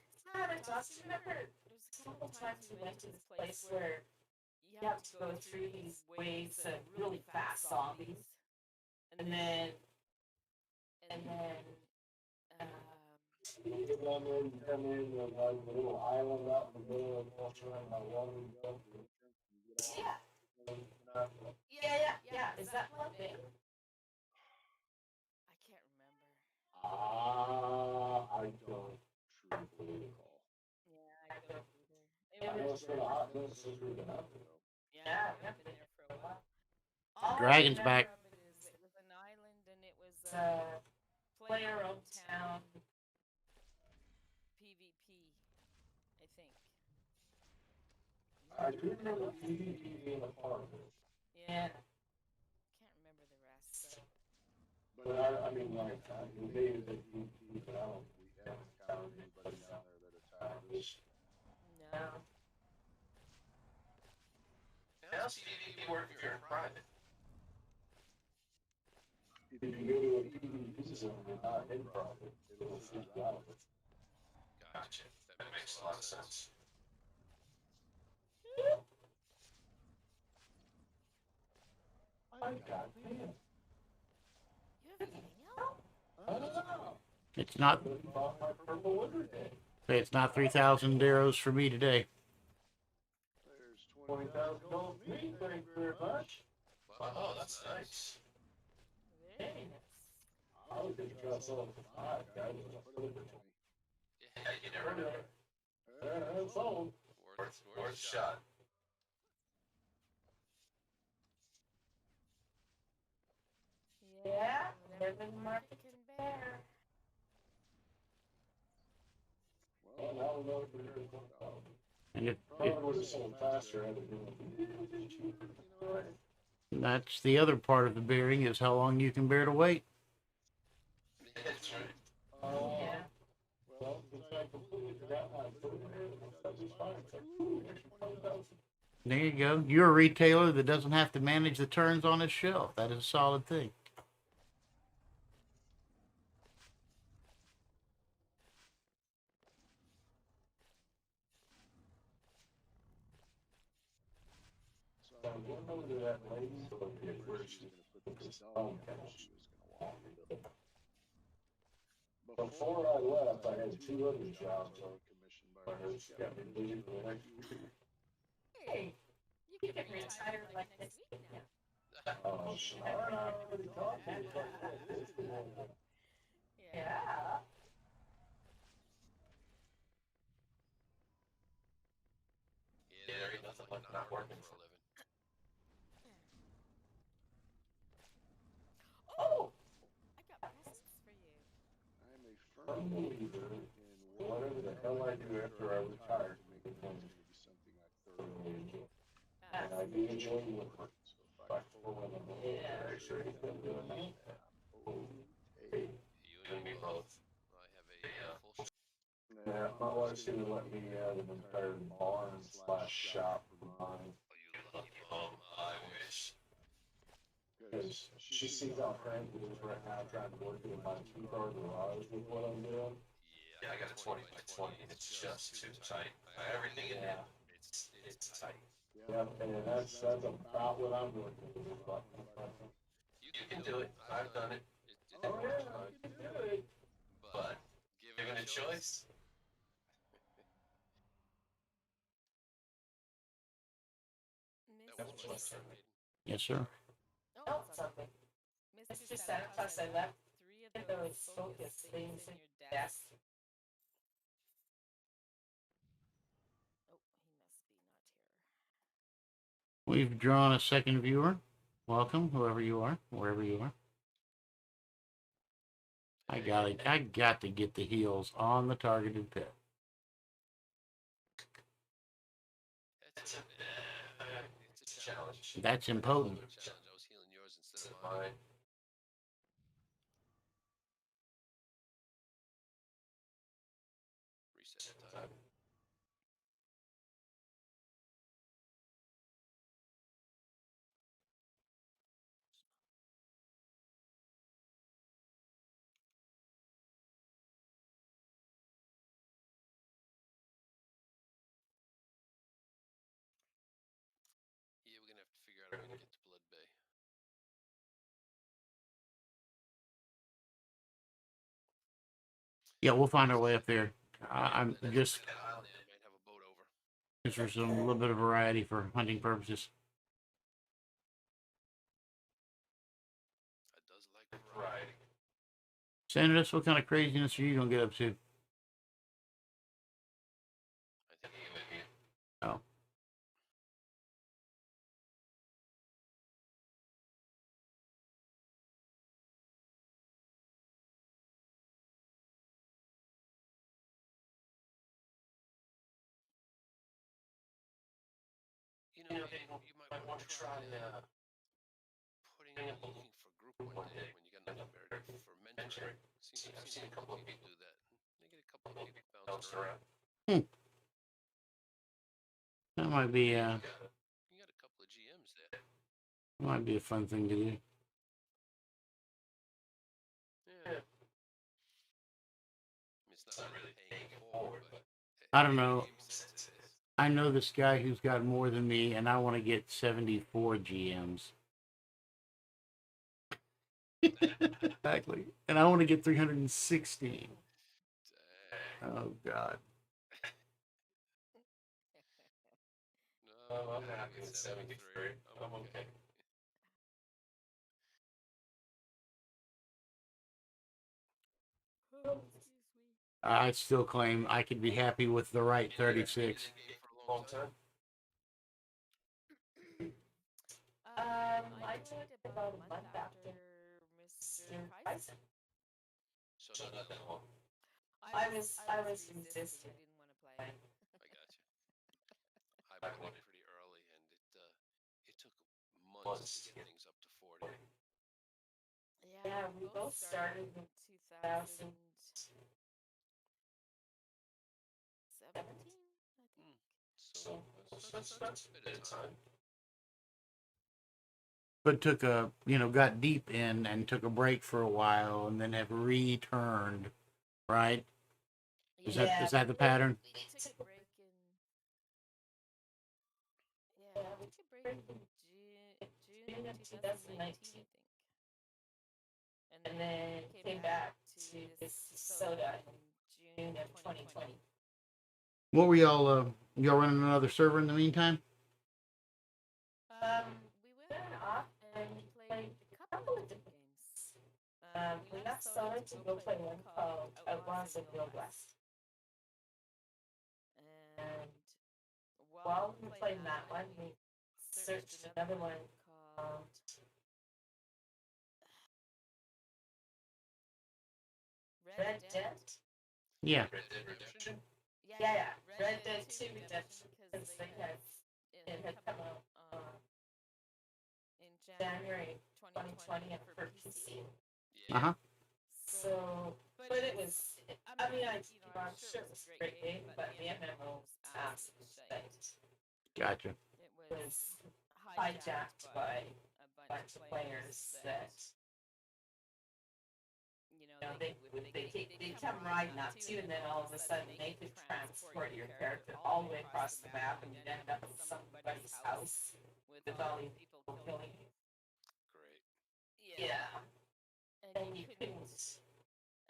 Dusty, remember? There's a couple times we went to this place where you have to go through these waves of really fast zombies, and then. Yeah. Is that Blood Bay? I can't remember. I don't truthfully recall. Yeah, I don't either. I know it's been a hot minute since we've been out there. Yeah, we haven't been there for a while. All I Dragon's remember back. of it is it was an island and it was a player-owned town PvP, I think. I do remember PvP being a part of it, Yeah. Can't remember the rest. So. but I mean, like, we made it at PvP, but I don't think we ever encountered anybody down there that attacked us. No. How's PvP work if you're in private? If you go to a PvP zone, you're not in profit, it'll freak you out. Gotcha. That makes a lot of sense. I got it. You have email? I don't know. It's not. But he bought my purple winter day. It's not 3,000 arrows for me today. There's $20,000 for me, thank you very much. Wow, that's nice. Very nice. I was gonna try to sell it for $5, guys. Yeah, you never know. That's all. Worth a shot. Yeah, whatever the market can bear. Well, now we know what we're doing. And Probably would have sold faster had it been. that's the other part of the bearing is how long you can bear to wait. That's right. Yeah. Well, since I completely forgot my foot here, that was fine. There you go. You're a retailer that doesn't have to manage the turns on his shelf. That is a solid thing. So I went over to that lady's location where she was gonna put this dog house she was gonna walk into. Before I left, I had 2 other jobs on commission by her. She got me leaving for the next week. Hey, you can retire like next week now. Oh, shit. I already talked to you about this. Yeah. Yeah, there ain't nothing like not working for a living. Oh, I got presents for you. I'm a Firm firm believer in whatever the hell I do after I retire to make it going to be something I thoroughly enjoy. And I do enjoy woodworking, so if I pull one of them, I sure ain't gonna do it. Okay. You and me both. I have a full Yeah, my wife's gonna let me have an entire barn slash shop for mine. you lucky bum. I wish. because she sees how cramped it is right now trying to work in my 2-car garage with what I'm doing. Yeah, I got a 20 by 20 and it's just too tight. Everything in there, it's tight. Yeah, and that's about what I'm working with. You can do it. I've done it. Oh yeah, I can do it. But given a choice, that was my turn. Yes, sir. Oh, something. Mr. Sanitas, I left three of those focus things in your desk. Oh, he must be not here. We've drawn a second viewer. Welcome, whoever you are, wherever you are. I got to get the heels on the targeted pit. It's a challenge. That's impotent. Challenge. I was healing yours instead Instead of of mine. mine. Reset the time. Yeah, we're gonna have to figure out a way to get to Blood Bay. Yeah, we'll find our way up there. I'm And then just that island might have a boat over. just for some little bit of variety for hunting purposes. I does like variety. Right. Sandus, what kind of craziness are you gonna get up to? I think You and me. Oh, you might want to try putting up looking for group one day when you got nothing better to do for mentoring. I've seen a couple of people do that. They get a couple of people bouncing around. that might be You got a couple of GMs there. a fun thing to do. Yeah. I mean, it's not really paying it forward, but I don't know. game sense it is. I know this guy who's got more than me, and I want to get 74 GMs. Exactly, and I want to get 316. Dang. Oh God. No, I'm happy with 73. I'm okay. Oh, excuse me. I still claim I could be happy with the right 36. Been in the game for a long time. I joined about a month after Mr. Tyson. So not that long. I was resistant. I didn't want to play. I got you. I bought it pretty early, and it took months to get things up to 40. Yeah, we both started in 2017, I think. So that's a bit of time. But took got deep in and took a break for a while, and then have returned. Right? Is that the pattern? We took a break in. Yeah, we took a break in June of 2019, I think. And then came back to this soda in June of 2020. What were y'all running another server in the meantime? We went off and played a couple of different games. We left soda to go play one called Outlaws of the Old West. And while we were playing that one, we searched another one called Red Dead. Yeah. Red Dead Redemption. Yeah, Red Dead 2 Redemption, because it had come out in January 2020 for PC. Uh huh. So, but it was, I'm sure it was a great game, but the MMO was absolute shite. Gotcha. It It was hijacked by bunch of players that, they come riding up to you, and then all of a sudden they could transport your character all the way across the map, and you'd end up in somebody's house with all these people killing you. Great. Yeah. And you couldn't,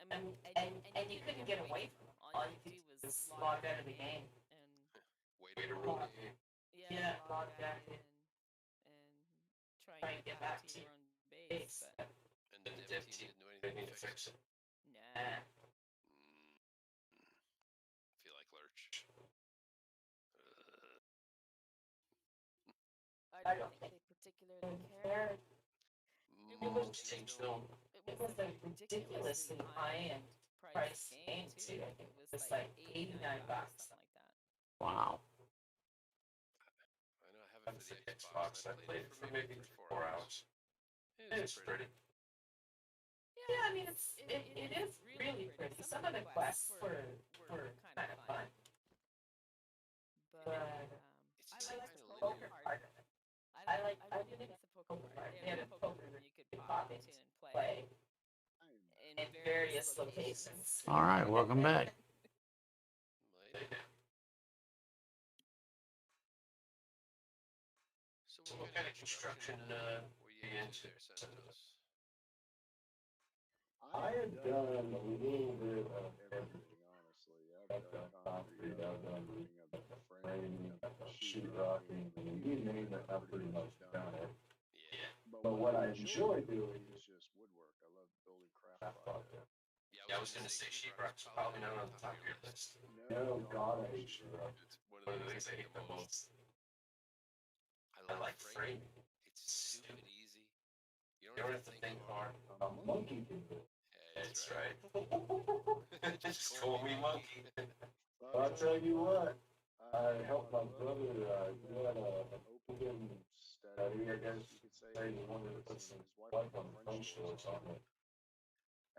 and you couldn't get away from them. All you could do was log out of the game. Way to rule the game. Yeah, log out and try and get back to your own base. But And the dev team didn't do anything to fix it. nah. Feel like Lurch. I don't think they particularly cared. Most teams don't. It was a ridiculously high-end price game too. I think it was like $89, something like that. Wow. I know I have That's it the for the Xbox. I played it for maybe 4 hours. It's pretty. Yeah, I mean it is really pretty. Some of the quests were kind of fun, but I like the poker part of it. I really like the poker part. They had a poker that you could pop into and play in various locations. All right, welcome back. So What kind of construction were you into? there, Santos? I had done a little bit of everything, honestly. I've done concrete, I've done putting up the framing, sheet rocking, you name it, I've pretty much done it. Yeah. But what I enjoy doing is just woodwork. I love building craft projects. Yeah, I was gonna say sheetrock's probably not on the top of your list. No, God, I hate sheet rock. It's One of the things I hate the most. I like framing. It's stupid easy. You You don't have to think hard. A monkey can do it. That's right. Just call me monkey. I'll tell you what, I helped my brother, do an open study, I guess you could say, he wanted to put his wife on French shorts on it.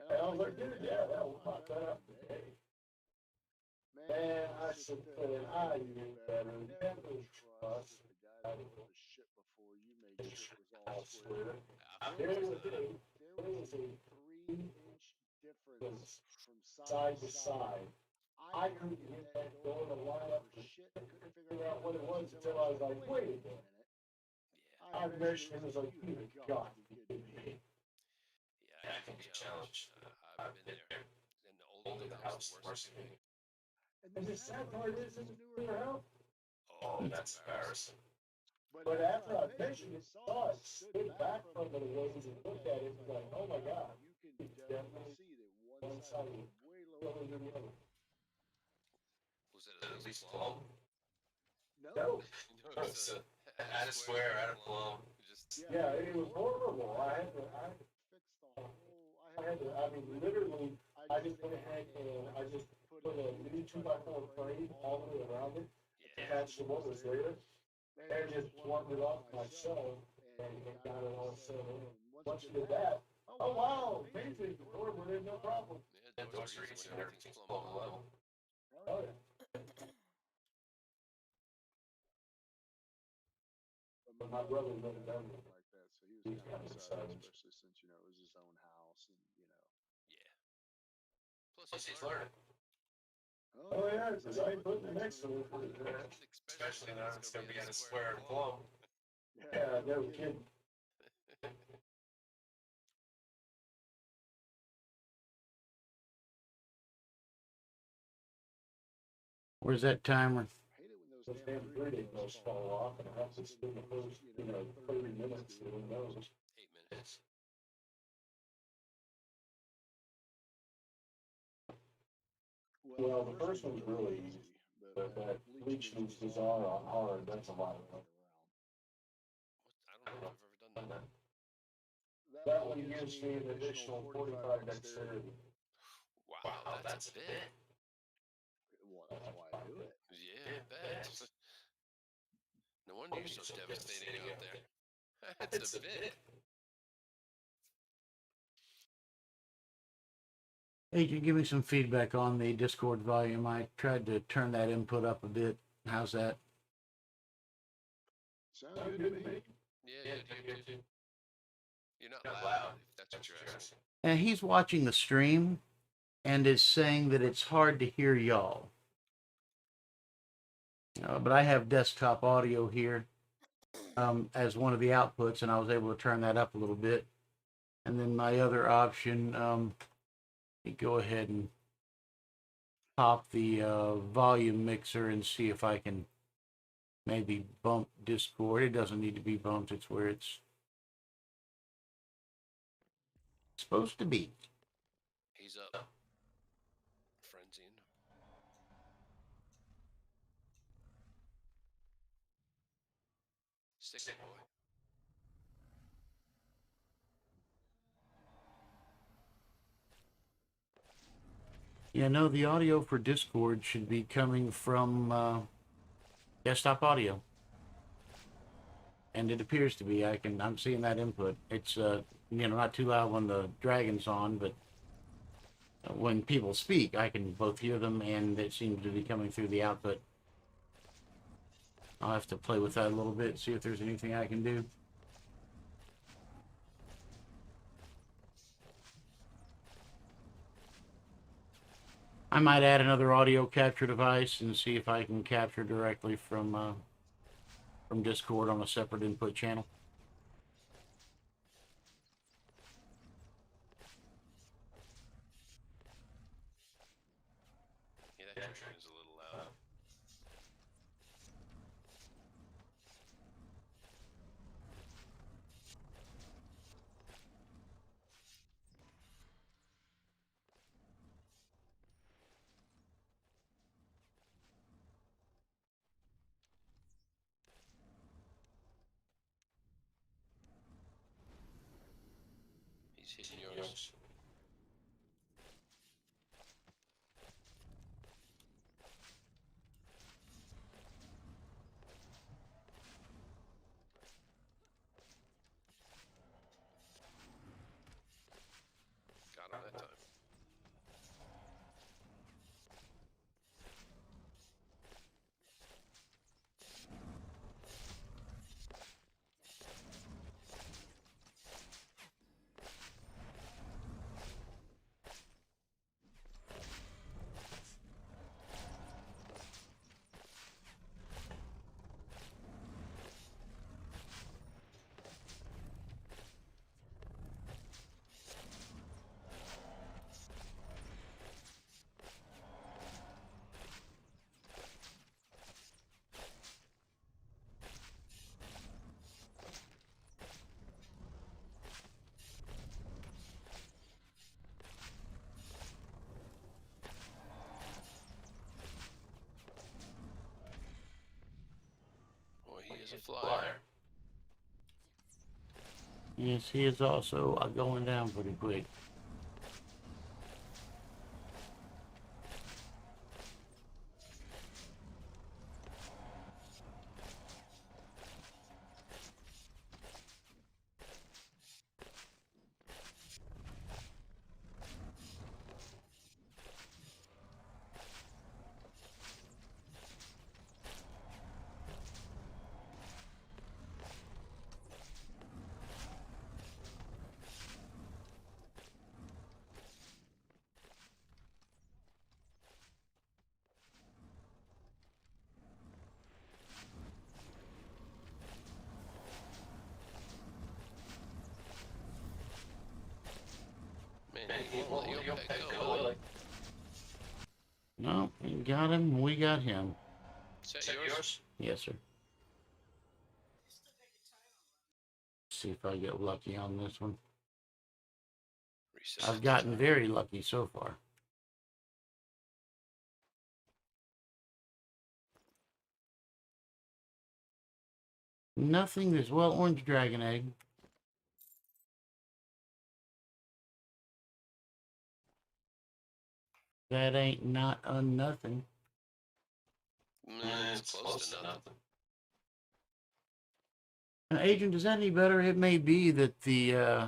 And I was like, dude, yeah, that will knock that out today. Man, I said, and I knew better, never trust the guy that put the shit before you made sure it was all square. There was a 3-inch difference from side to side. I couldn't get that door to line up for shit, couldn't figure out what it was until I was like, wait a minute. Yeah. I measured it, was like, you got to be kidding me. Yeah, That can be a challenge. I've been there. And the older the house, the worse it can be. And the sad part is, it's a newer house. Oh, that's embarrassing. But after I measured it, saw it, stood back from it a ways and looked at it, was like, oh my God, you can definitely see that one side was way lower than the other. Was it At least plumb. No, It's add a square, add a plumb. Just yeah, it was horrible. I had to fix the whole, I mean, literally, I just went ahead and I just put a new 2x4 frame all the way around it, attached to what was there, and just plumbed it off myself and got it all set in. Once you did that, oh wow, amazing, the door went in, no problem. That door's easy when everything's plumb level. Oh yeah. But my brother never done it like that, so he was kind of excited, especially since, it was his own house and, yeah. Plus he's learning. Oh yeah, because I ain't putting the next one. Especially now it's gonna be at a square and plumb. Yeah, no kidding. Where's that timer? Those damn burritos fall off and I have to spend the first, 30 minutes doing those. 8 minutes. Well, the first one's really easy, but that Bleach Moves Bizarre on hard, that's a lot of fun. I don't know if I've ever done that. That one gives me an additional 45 dexterity. Wow, that's a bit. Well, that's why I do it. Yeah, I bet. No wonder you're so devastating out there. That's a bit. Hey, can you give me some feedback on the Discord volume? I tried to turn that input up a bit. How's that? Sounds good to me. Yeah, good. You're not loud, if that's what you're asking. And he's watching the stream and is saying that it's hard to hear y'all. But I have desktop audio here as one of the outputs, and I was able to turn that up a little bit. And then my other option, you go ahead and pop the volume mixer and see if I can maybe bump Discord. It doesn't need to be bumped. It's where it's supposed to be. He's up. Frenzied. Sick boy. Yeah, no, the audio for Discord should be coming from desktop audio. And it appears to be. I'm seeing that input. It's not too loud when the dragon's on, but when people speak, I can both hear them, and it seems to be coming through the output. I'll have to play with that a little bit, see if there's anything I can do. I might add another audio capture device and see if I can capture directly from Discord on a separate input channel. Yeah, that capturing is a little loud. He's hitting yours. Got him that time. Boy, he is a flyer. Yes, he is also going down pretty quick. Man, he won't let your pet go, will he? No, we got him. We got him. Is that yours? Yes, sir. See if I get lucky on this one. I've gotten very lucky so far. Nothing. There's orange dragon egg. That ain't not nothing. It's close to nothing. Agent, is that any better? It may be that the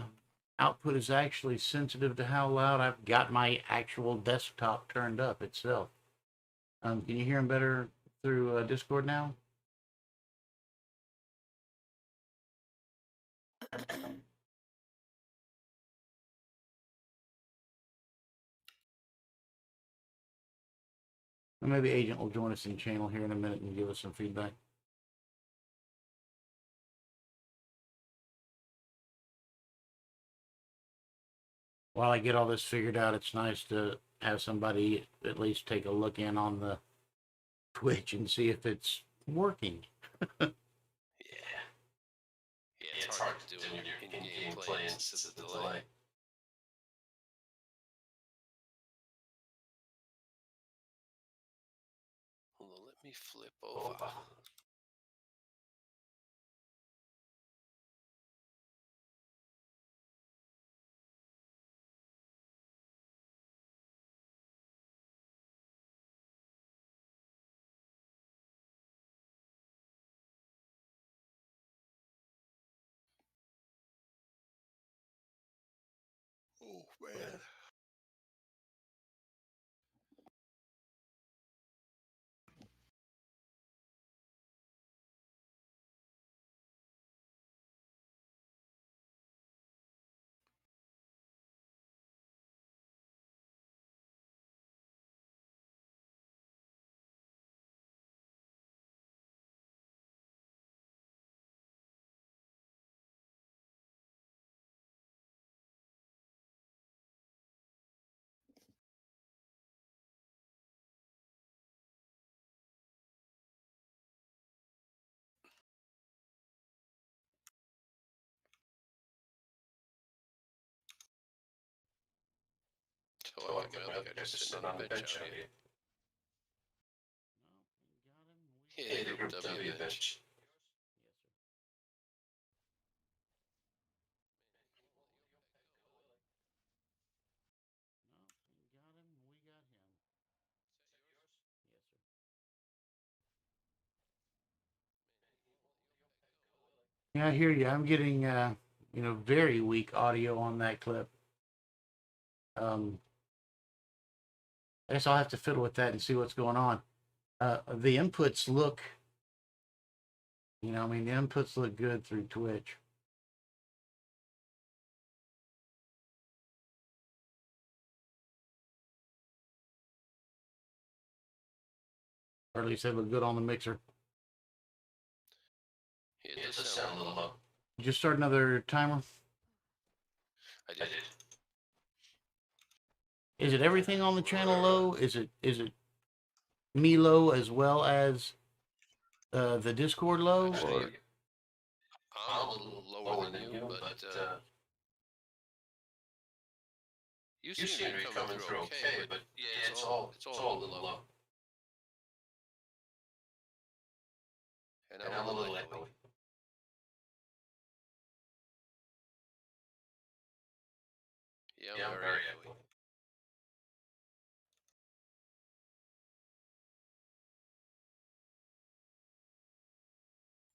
output is actually sensitive to how loud I've got my actual desktop turned up itself. Can you hear him better through Discord now? And maybe Agent will join us in channel here in a minute and give us some feedback. While I get all this figured out, it's nice to have somebody at least take a look in on the Twitch and see if it's working. Yeah. Yeah, it's hard to do when you're in-game playing since the delay. Hold on, let me flip over. Oh man. So I got my other guy just sitting on the bench out here. Yeah, the Group W bench. Yeah, I hear you. I'm getting, very weak audio on that clip. I guess I'll have to fiddle with that and see what's going on. The inputs look, the inputs look good through Twitch. Or at least they look good on the mixer. Yeah, it does sound a little low. Just start another timer. I did. Is it everything on the channel low? Is it me low as well as the Discord low? Actually, I'm a little lower than you, but you seem to be coming through okay. But yeah, it's all a little low. And I'm a little echoey. Yeah, I'm very echoey.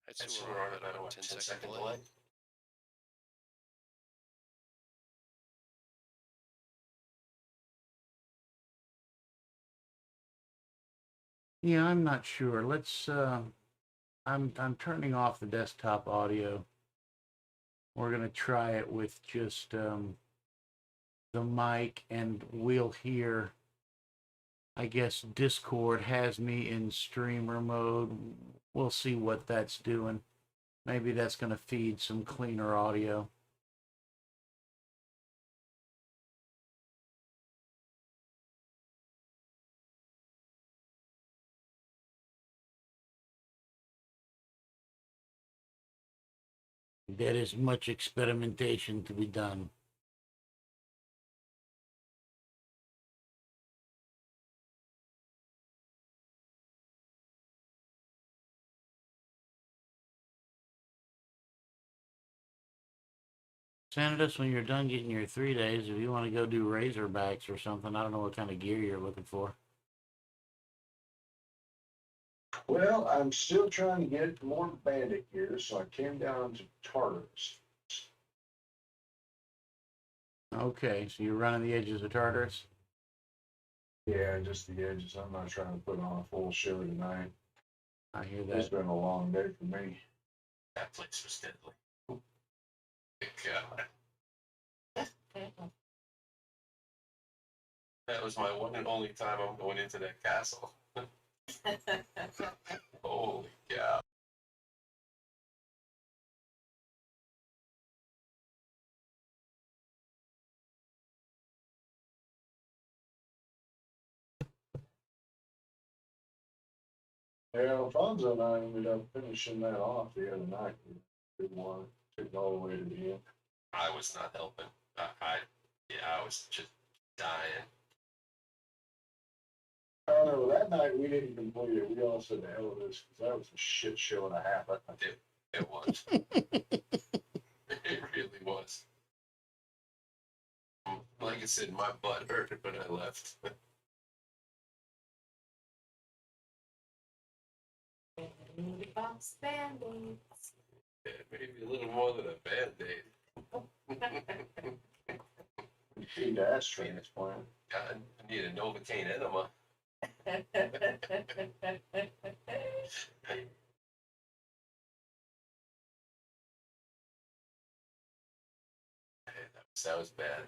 I'd say we're on about a 10-second delay. Yeah, I'm not sure. Let's I'm turning off the desktop audio. We're gonna try it with just the mic, and we'll hear. I guess Discord has me in streamer mode. We'll see what that's doing. Maybe that's gonna feed some cleaner audio. There is much experimentation to be done. Send us when you're done getting your 3 days. If you want to go do Razorbacks or something, I don't know what kind of gear you're looking for. Well, I'm still trying to get more bandit gear, so I came down to Tartarus. Okay, so you're running the edges of Tartarus? Yeah, just the edges. I'm not trying to put on a full show tonight. I hear It's that. been a long day for me. That place was deadly. God. That was my one and only time I'm going into that castle. Holy cow. Yeah, Alfonso and I ended up finishing that off the other night. We didn't want to take it all the way to the end. I was not helping. I was just dying. I don't know, that night we didn't complete it. We all said the hell with this, because that was a shit show and a half. It was. It really was. Like I said, my butt hurt when I left. Box Band-Aids. Yeah, maybe a little more than a Band-Aid. Need to ask transplant. God, I need a Novocaine enema. That was bad.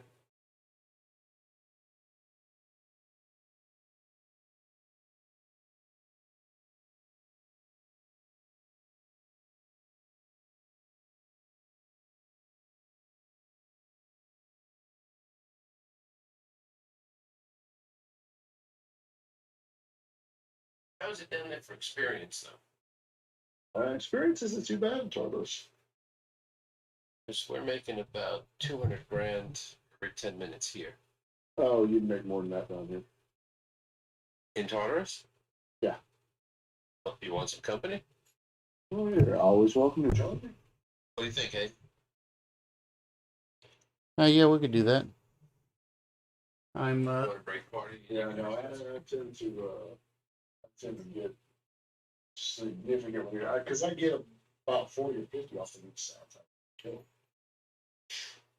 How's it down there for experience, though? Experience isn't too bad, Tardos. Because we're making about 200 grand every 10 minutes here. Oh, you'd make more than that down here. In Tartarus? Yeah. Oh, you want some company? Oh, you're always welcome to join me. What do you think, eh? Yeah, we could do that. I'm You want a break party? Yeah, no, I tend to get significantly, because I get about 40 or 50 off of each side. I kill.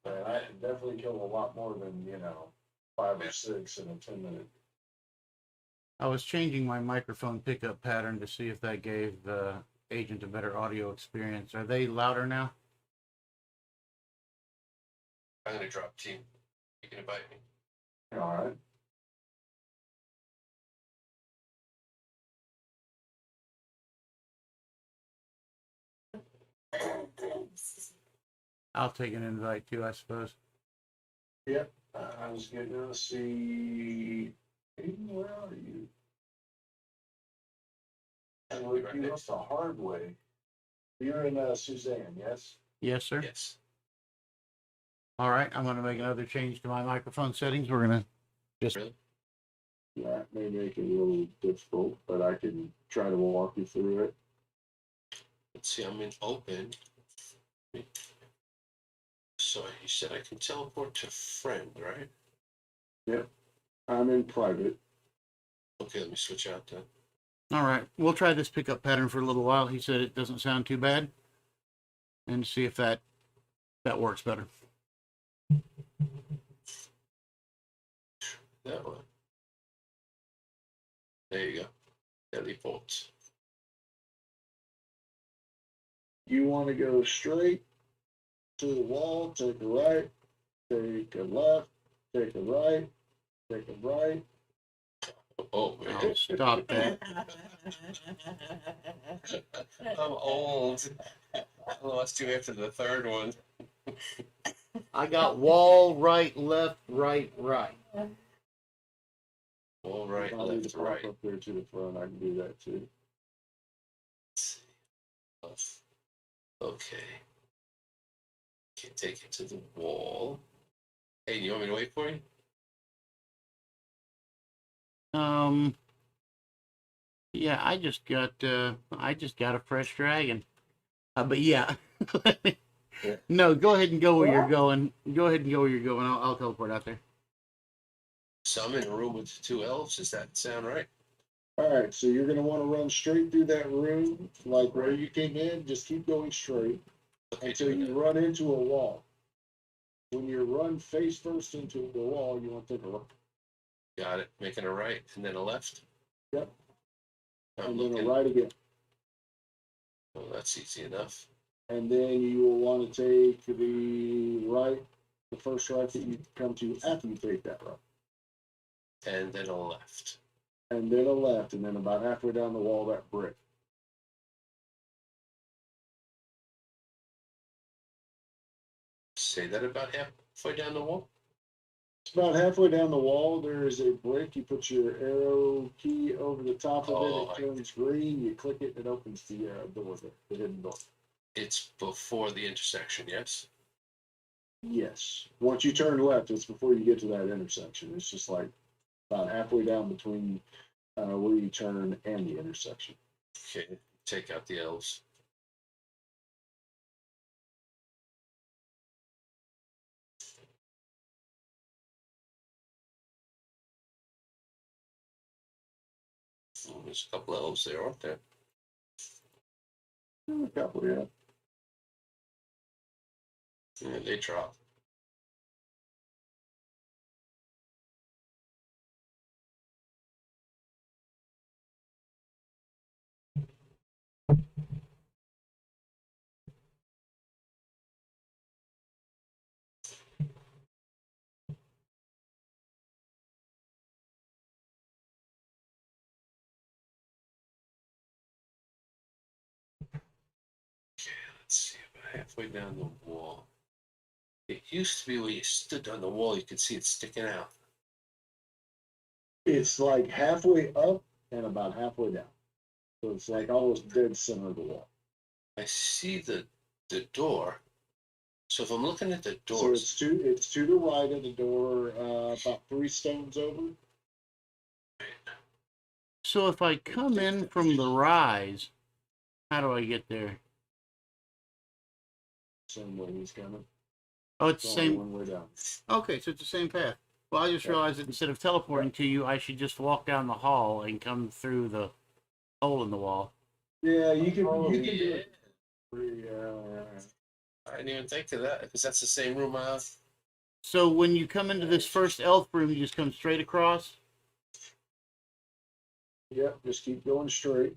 But I definitely kill a lot more than, 5 or 6 in a 10-minute. I was changing my microphone pickup pattern to see if that gave the agent a better audio experience. Are they louder now? I'm going to drop team. You can invite me. All right. I'll take an invite too, I suppose. Yep. I was getting to see. Aiden, where are you? I looked you up the hard way. You're in Suzanne, yes? Yes, sir. Yes. All right, I'm going to make another change to my microphone settings. We're going to just. Really? That may make it a little difficult, but I can try to walk you through it. Let's see, I'm in open. So you said I can teleport to friend, right? I'm in private. Okay, let me switch out then. All right, we'll try this pickup pattern for a little while. He said it doesn't sound too bad, and see if that works better. That one. There you go. Teleport. You want to go straight to the wall, take a right, take a left, take a right, take a right. Oh, man. Oh, stop that. I'm old. I lost you after the third one. I got wall, right, left, right, right. All right, If I need left to to pop right. up there to the front, I can do that too. Left. Okay. Can take it to the wall. Hey, you want me to wait for you? Yeah, I just got a fresh dragon. But yeah. Yeah. No, go ahead and go where you're going. Go ahead and go where you're going. I'll teleport out there. So I'm in a room with the 2 elves. Does that sound right? All right, so you're gonna want to run straight through that room, like where you came in. Just keep going straight Okay, until doing you that. run into a wall. When you run face first into the wall, you want to take a look. Got it. Making a right and then a left. Yep. I'm And then a looking. right again. Oh, that's easy enough. And then you will want to take the right, the first right that you come to after you take that right. And then a left. and then a left, and then about halfway down the wall, that brick. Say that about halfway down the wall. It's about halfway down the wall. There is a brick. You put your arrow key over the top of Oh, it. It turns green. You click it, and it opens the door there, the hidden door. It's before the intersection, yes? Yes. Once you turn left, it's before you get to that intersection. It's just like about halfway down between where you turn and the intersection. Okay, take out the L's. Oh, there's a couple of L's there, aren't there? A couple, yeah. Yeah, they drop. Let's see, about halfway down the wall. It used to be where you stood on the wall, you could see it sticking out. It's like halfway up and about halfway down. So it's like almost dead center of the wall. I see the door. So if I'm looking at the So doors, it's to the right of the door, about 3 stones over. So if I come in from the rise, how do I get there? Same way he's coming. Oh, it's It's the only same. one way down. Okay, so it's the same path. Well, I just realized that instead of teleporting to you, I should just walk down the hall and come through the hole in the wall. Yeah, you can Oh, do yeah. it. I didn't even think of that because that's the same room I have. So when you come into this first elf room, you just come straight across. Yep, just keep going straight.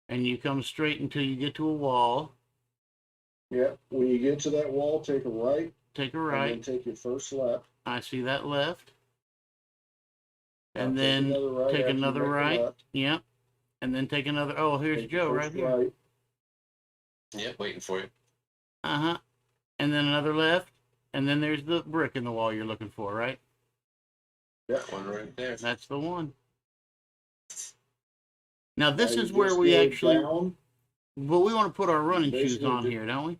And you come straight until you get to a wall. Yep, when you get to that wall, take a right, Take a and right. then take your first left. I see that left. And Now then another right take after you another make the right. left. Yep. And then take another. Oh, here's Take your Joe right first here. right. Yep, waiting for you. Uh-huh. And then another left. And then there's the brick in the wall you're looking for, right? Yep. One right there. That's the one. Now this Now is you where just we go actually, down. well, we want to put our running shoes Basically on just- here, don't we?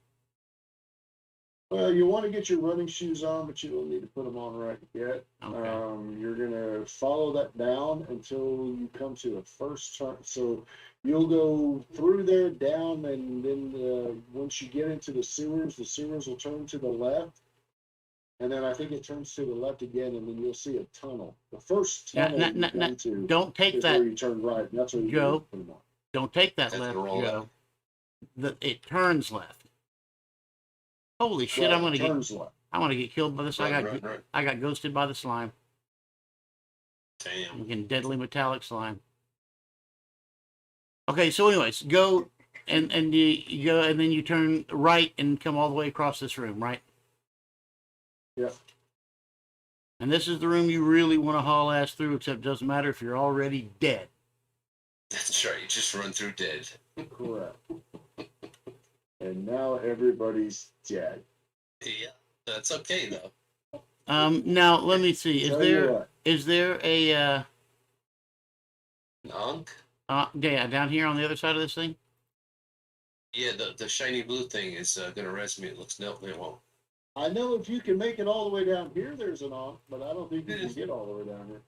Well, you want to get your running shoes on, but you don't need to put them on right yet. Okay. You're gonna follow that down until you come to a first turn. So you'll go through there, down, and then once you get into the sewers will turn to the left. And then I think it turns to the left again, and then you'll see a tunnel. The first Yeah, tunnel you come to Don't take is where that. you turn right. And that's where you Joe. put them on. Don't take that That's left, the roll Joe. It turns left. Holy shit! Right, I'm gonna get. turns left. I'm gonna get killed by this. Run. I got ghosted by the slime. Damn. Fucking deadly metallic slime. Okay, so anyways, go and you go and then you turn right and come all the way across this room, right? Yep. And this is the room you really want to haul ass through, except it doesn't matter if you're already dead. That's right. You just run through dead. Correct. And now everybody's dead. Yeah, that's okay though. Now let me see. Tell you what, Is there a Nonk? yeah, down here on the other side of this thing? Yeah, the shiny blue thing is gonna res me. It looks no, it won't. I know if you can make it all the way down here, there's an on, but I don't think you can get all the way down here.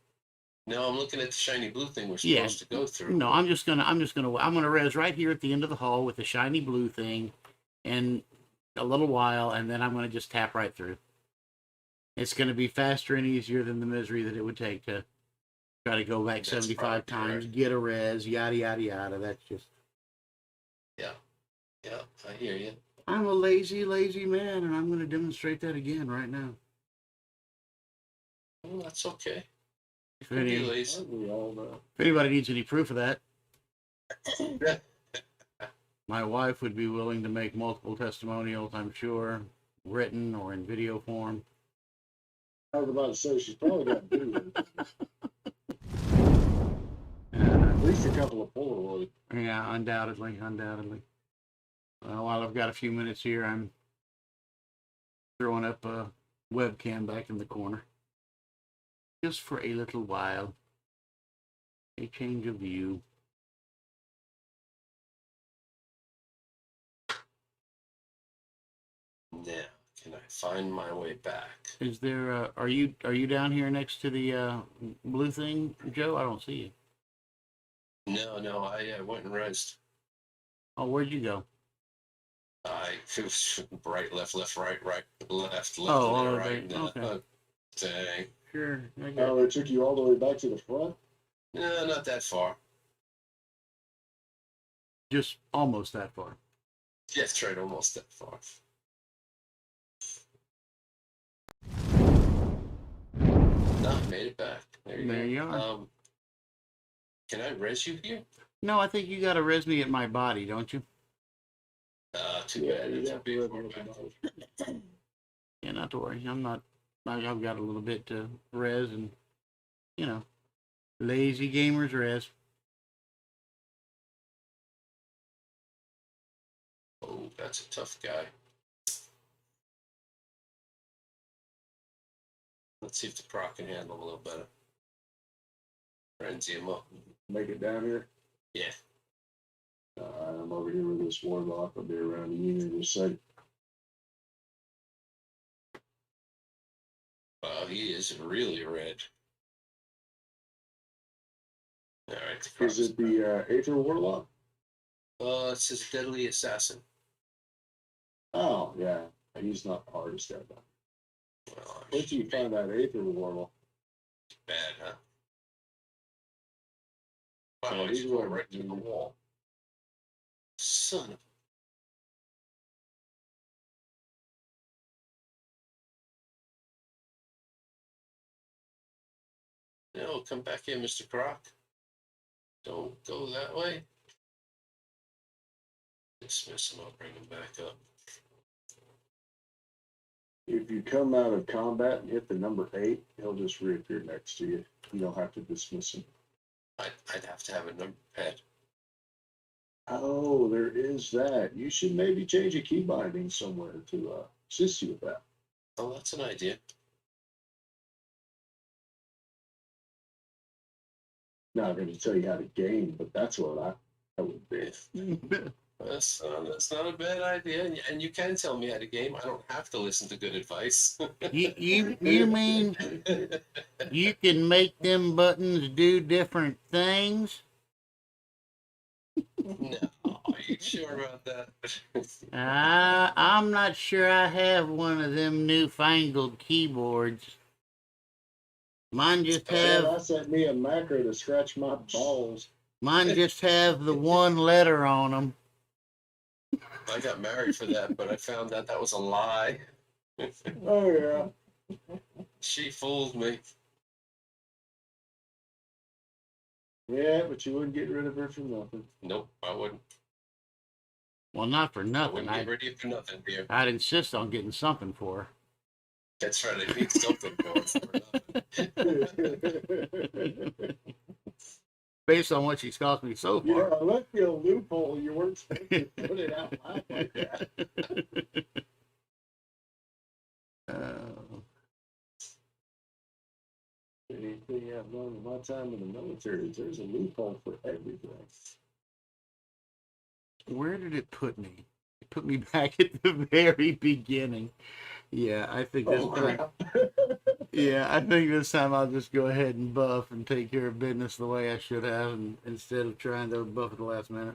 No, I'm looking at the shiny blue thing we're Yeah. supposed to go through. No, I'm gonna res right here at the end of the hall with the shiny blue thing, in a little while, and then I'm gonna just tap right through. It's gonna be faster and easier than the misery that it would take to try to go back That's 75 probably times, correct. get a res, yada yada yada. That's just. Yeah, I hear you. I'm a lazy man, and I'm gonna demonstrate that again right now. Well, that's okay. If, Be any, lazy. Aren't we all know? if anybody needs any proof of that, my wife would be willing to make multiple testimonials, I'm sure, written or in video form. I was about to say, she's probably got video. Uh, At least a couple of Polaroid. yeah, undoubtedly, undoubtedly. While I've got a few minutes here, I'm throwing up a webcam back in the corner. Just for a little while. A change of view. Now, can I find my way back? Is there, are you down here next to the blue thing, Joe? I don't see you. No, I went and rezzed. Oh, where'd you go? It was right, left, right, left, Oh, and all then the right. way- And then, okay. dang. Sure. I got Oh, it took you all the way back to the front? No, not that far. just almost that far. Yeah, that's right, almost that far. No, I made it back. There There go. you are. Can I res you here? No, I think you got to res me at my body, don't you? Too Yeah, bad. you'd It's a have to big live far with back. the Yeah, not to worry. I'm not. I've got a little bit to res, and you know, lazy gamers res. Oh, that's a tough guy. Let's see if the Croc can handle him a little better. Frenzy him up. Make it down here. Yeah. I'm over here with this warlock. I'll be around you in a second. Wow, he is really red. All right. The Is Croc's it the Aether Warlock? it says Deadly Assassin. Oh, yeah. He's not the hardest guy. Well, Where do you find that Aether Warlock? bad, huh? Wow, Yeah, he's he's going red. right through the wall. Son of No, come back here, Mr. Croc. Don't go that way. Dismiss him, I'll bring him back up. If you come out of combat and hit the number 8, he'll just reappear next to you. You don't have to dismiss him. I'd have to have a number pad. Oh, there is that. You should maybe change a key binding somewhere to assist you with that. Oh, that's an idea. Not going to tell you how to game, but that's what I would do. That's not a bad idea. And you can tell me how to game. I don't have to listen to good advice. you mean you can make them buttons do different things? No, are you sure about that? I'm not sure I have one of them newfangled keyboards. Mine just Yeah, have that sent me a macro to scratch my balls. mine just have the one letter on them. I got married for that, but I found out that was a lie. Oh, yeah. She fooled me. Yeah, but you wouldn't get rid of her for nothing. Nope, I wouldn't. Well, not for I nothing. wouldn't get rid of you for nothing, dear. I'd insist on getting something for her. That's right. I need something for nothing. Based on what she's cost me so Yeah, far. I left you a loophole. You weren't supposed to put it out loud like that. Anything I've learned in my time in the military is there's a loophole for everything. Where did it put me? It put me back at the very beginning. Yeah, I think this Oh, time. crap. Yeah, I think this time I'll just go ahead and buff and take care of business the way I should have, instead of trying to buff at the last minute.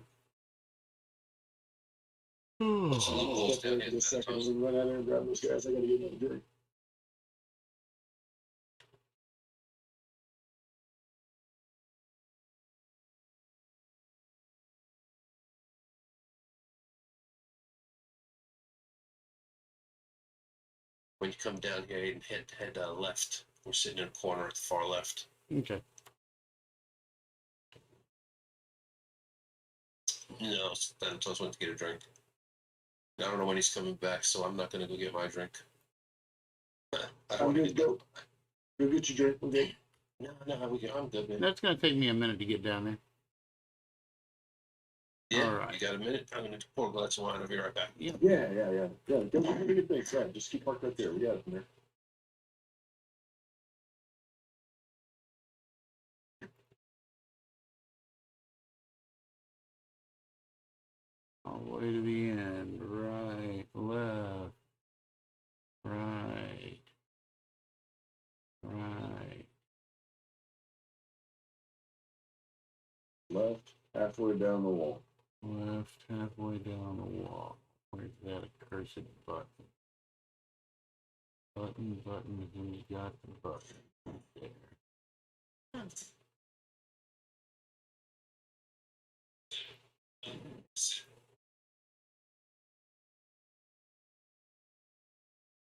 Loopholes down here. Just a second, we run out there and grab those guys. I gotta get another drink. When you come down here and head left, we're sitting in a corner at the far left. Okay. No, Dan just went to get a drink. I don't know when he's coming back, so I'm not gonna go get my drink. I don't I'm want to good get to go. Go get your drink. Okay. No, I'm good, man. That's gonna take me a minute to get down there. Yeah, All right. you got a minute? I'm gonna pour a glass of wine. I'll be right back. Yeah. Yeah. Go get your things. Yeah, just keep parked right there. We got it from there. All the way to the end. Right, left, right, right. Left, halfway down the wall. Left, halfway down the wall. Where's that accursed button? Button, and then you got the button. There.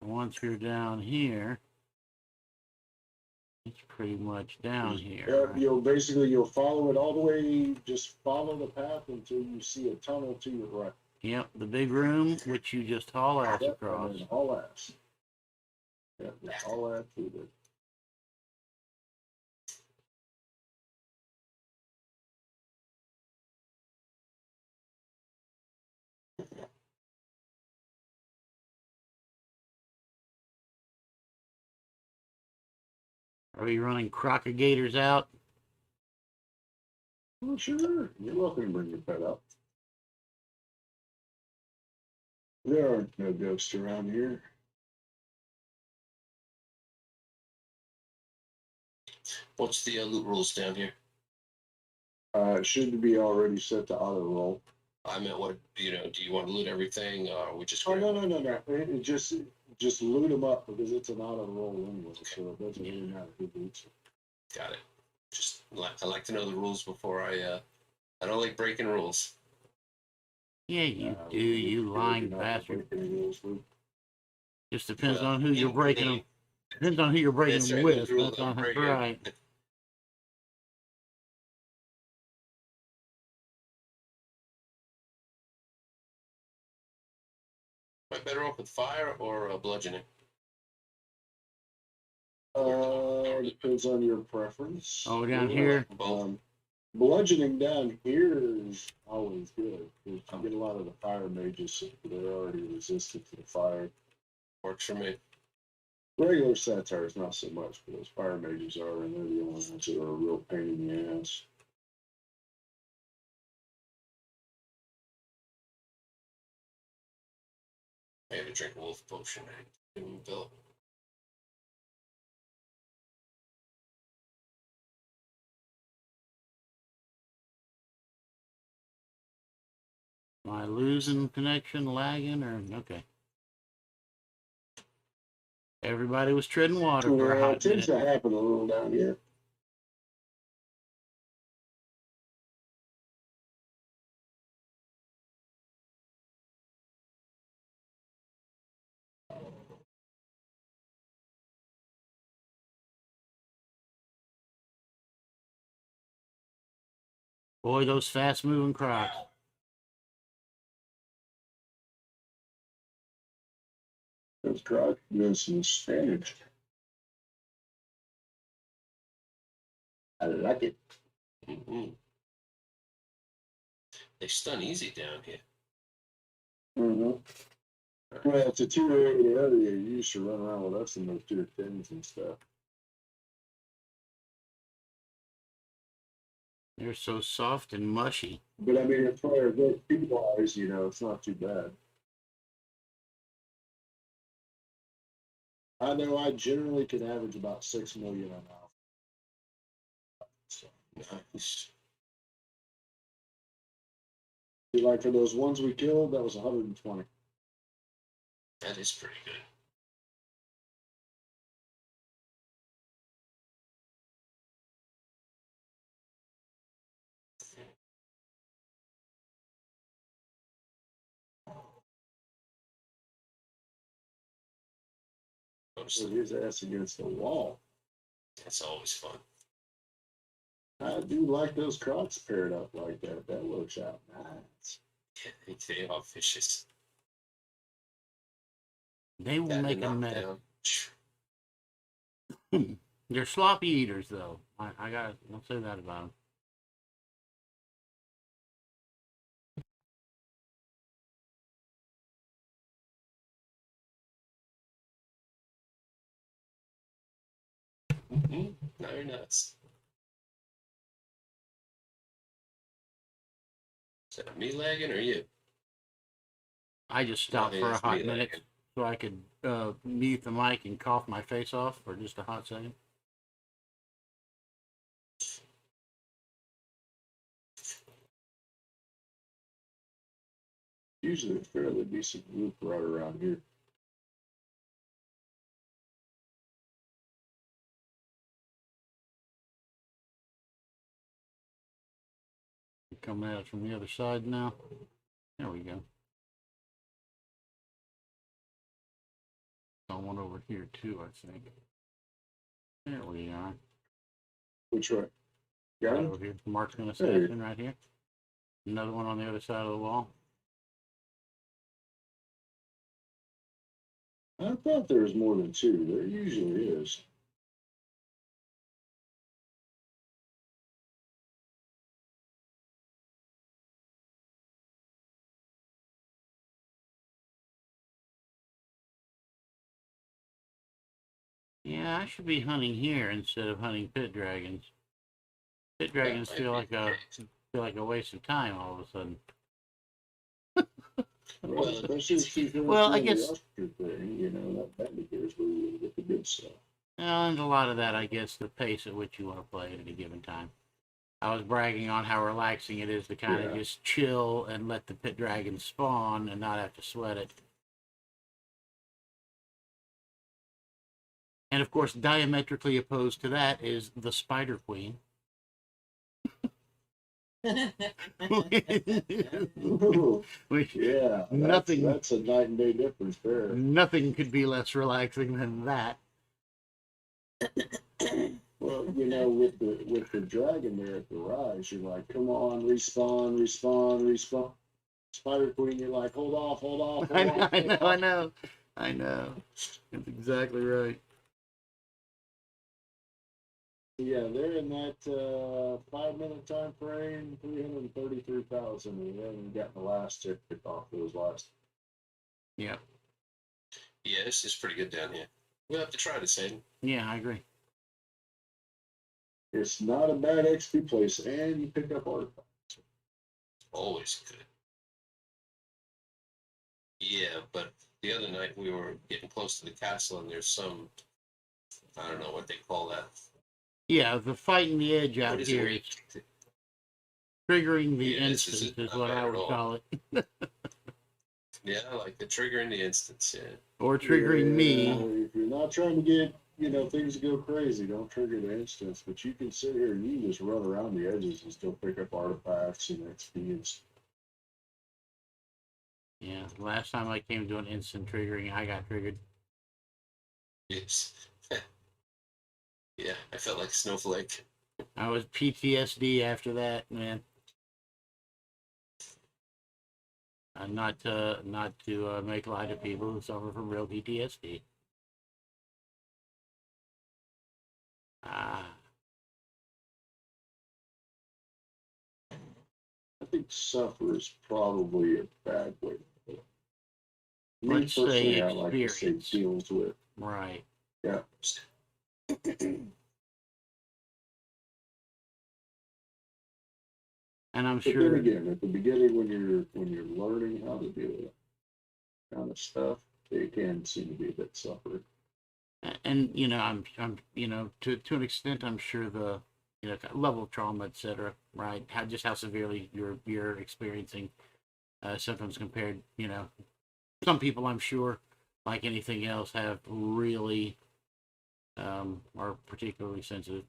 Once you're down here, it's pretty much down here. Yep, Right? you'll follow it all the way. Just follow the path until you see a tunnel to your right. Yep, the big room, which you just haul ass Yep, across. and then haul ass. Yeah, just haul ass through there. Are we running crocodigators out? Oh, sure. You're welcome to bring your pet up. There are no ghosts around here. What's the loot rules down here? It should be already set to auto roll. I meant, what, do you want to loot everything, or we just? Oh, no. It just loot them up because it's an auto roll anyway, so it doesn't really matter who loots it. Got it. I like to know the rules before I don't like breaking rules. Yeah, you do, you lying bastard. Just depends Well, on who you're breaking them. Depends on who you're breaking That's them right, with. the rule That's I'm on breaking. right. Am I better off with fire or bludgeoning? Depends on your preference. Oh, down here. Both. Bludgeoning down here is always good because you get a lot of the fire mages. They're already resistant to the fire. Works for me. Regular satires, not so much, but those fire mages are, and they're the only ones that are a real pain in the ass. I had to drink a wolf potion. I didn't fill it. Am I losing connection, lagging, or okay? Everybody was treading water for a It hot tends minute. to happen a little down here. Boy, those fast-moving crocs. Those crocs doing some damage. I like it. Mm-hmm. They stun easy down here. Mm-hmm. Well, it's a tier 8 area. You used to run around with us in those tier 10s and stuff. They're so soft and mushy. But I mean, as far as those wise, it's not too bad. I know I generally can average about 6 million an hour. So, Nice. like for those ones we killed, that was 120. That is pretty good. So his ass against the wall. That's always fun. I do like those crocs paired up like that. That works out nice. Yeah, they are vicious. They will That make a knockdown. mess. They're sloppy eaters, though. I'll say that about them. Very nuts. Is that me lagging or you? I just No, I stopped think for a that's hot me minute lagging. so I could mute the mic and cough my face off for just a hot second. Usually a fairly decent group right around here. Coming at it from the other side now. There we go. Got one over here too, I think. There we are. Which way? Got Right him? over here. Mark's gonna There. assassin right here. Another one on the other side of the wall. I thought there was more than two. There usually is. Yeah, I should be hunting here instead of hunting pit dragons. Pit dragons might feel be like a waste of time all of a sudden. Well, especially if she's doing Well, I some of the guess- Oscar thing, you know, that indicates where you get the good stuff. And a lot of that, I guess, the pace at which you want to play at any given time. I was bragging on how relaxing it is to kind of Yeah. just chill and let the pit dragon spawn and not have to sweat it. And of course, diametrically opposed to that is the Spider Queen. Which Yeah, Nothing- That's a night and day difference there. nothing could be less relaxing than that. Well, you know, with the dragon there at the rise, you're like, come on, respawn, respawn, respawn. Spider Queen, you're like, hold off, hold off, hold off. I know. That's exactly right. Yeah, they're in that 5 minute time frame, 333,000, and they haven't gotten the last ticket off those last. Yeah. Yeah, this is pretty good down here. We'll have to try this, Aiden. Yeah, I agree. It's not a bad XP place, and you pick up artifacts. Always good. Yeah, but the other night we were getting close to the castle and there's some, I don't know what they call that. Yeah, the fighting the edge out What is here it? is triggering the Yeah, this instance isn't is not what bad I at would all. call it. Yeah, like the trigger in the instance, yeah. Or triggering me. If you're not trying to get, you know, things to go crazy, don't trigger the instance. But you can sit here and you can just run around the edges and still pick up artifacts and XP and stuff. Yeah, last time I came to an instant triggering, I got triggered. Yes. Yeah, I felt like a snowflake. I was PTSD after that, man. Not to make light of people who suffer from real PTSD. Ah, I think suffer is probably a bad way to put it. Me Let's say personally, I like to say experience. deals with. right. Yeah. And I'm But then sure, again, at the beginning, when you're learning how to deal with that kind of stuff, it can seem to be a bit suffering. and you know, I'm you know, to an extent, I'm sure the level of trauma, etc. Right? How severely you're experiencing symptoms compared. You know, some people, I'm sure, like anything else, have really are particularly sensitive.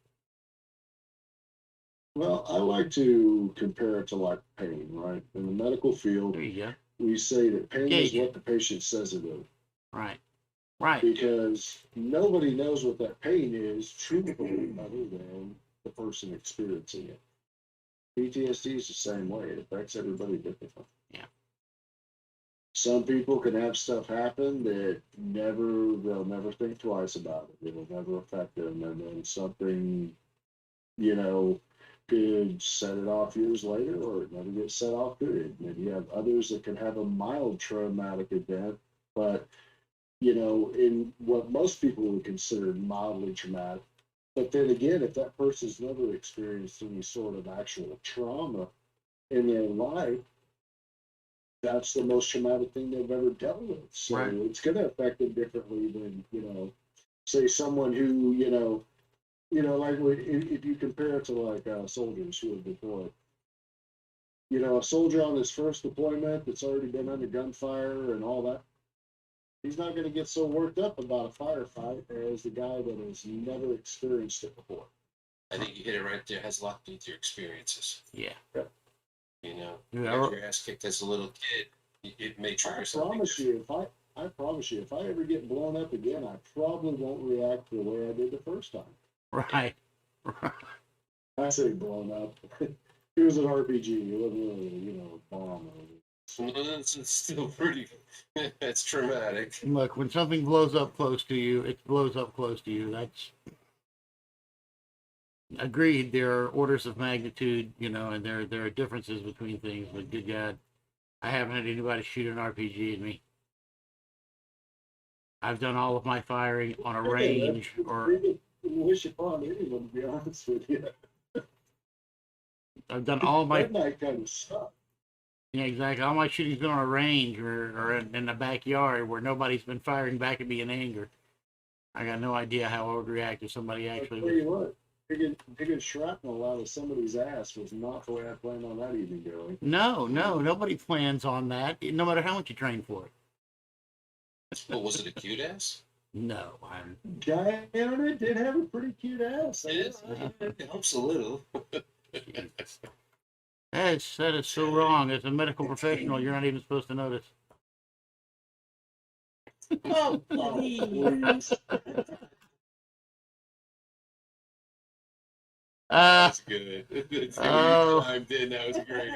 Well, I like to compare it to like pain, right? In the medical field, There you go. we say that pain Gauge is it. what the patient says it is. Right. Right. Because nobody knows what that pain is truthfully other than the person experiencing it. PTSD is the same way. It affects everybody differently. Yeah. Some people can have stuff happen that they'll never think twice about it. It'll never affect them. And then something, you know, could set it off years later or it never gets set off, period. And then you have others that can have a mild traumatic event, but, in what most people would consider mildly traumatic. But then again, if that person's never experienced any sort of actual trauma in their life, that's the most traumatic thing they've ever dealt with. So Right. it's going to affect them differently than, say someone who, like if you compare it to like soldiers who have deployed. A soldier on his first deployment that's already been under gunfire and all that, he's not going to get so worked up about a firefight as the guy that has never experienced it before. I think you hit it right there. It has a lot to do with your experiences. Yeah. You know, Yeah, you got your ass kicked as a little kid. It may I trigger something. promise you, I promise you, if I ever get blown up again, I probably won't react the way I did the first time. Right. I say blown up. It was an RPG. It wasn't really, a bomb. It's still pretty. That's traumatic. Look, when something blows up close to you, it blows up close to you. That's agreed. There are orders of magnitude, and there are differences between things. But good God, I haven't had anybody shoot an RPG at me. I've done all of my firing on a range, or Wish upon anyone, to be honest with you. I've done all my That might kind of suck. yeah, exactly. All my shooting's been on a range or in the backyard where nobody's been firing back at me in anger. I got no idea how I would react if somebody I'll actually tell was. you what, digging shrapnel out of somebody's ass was not the way I planned on that evening going. No, nobody plans on that, no matter how much you train for it. But was it a cute ass? Guy on it did have a pretty cute ass. It helps a little. That is so wrong. As a medical professional, you're not even supposed to notice. Oh, please. That's good. Oh. Climbed in. That was great.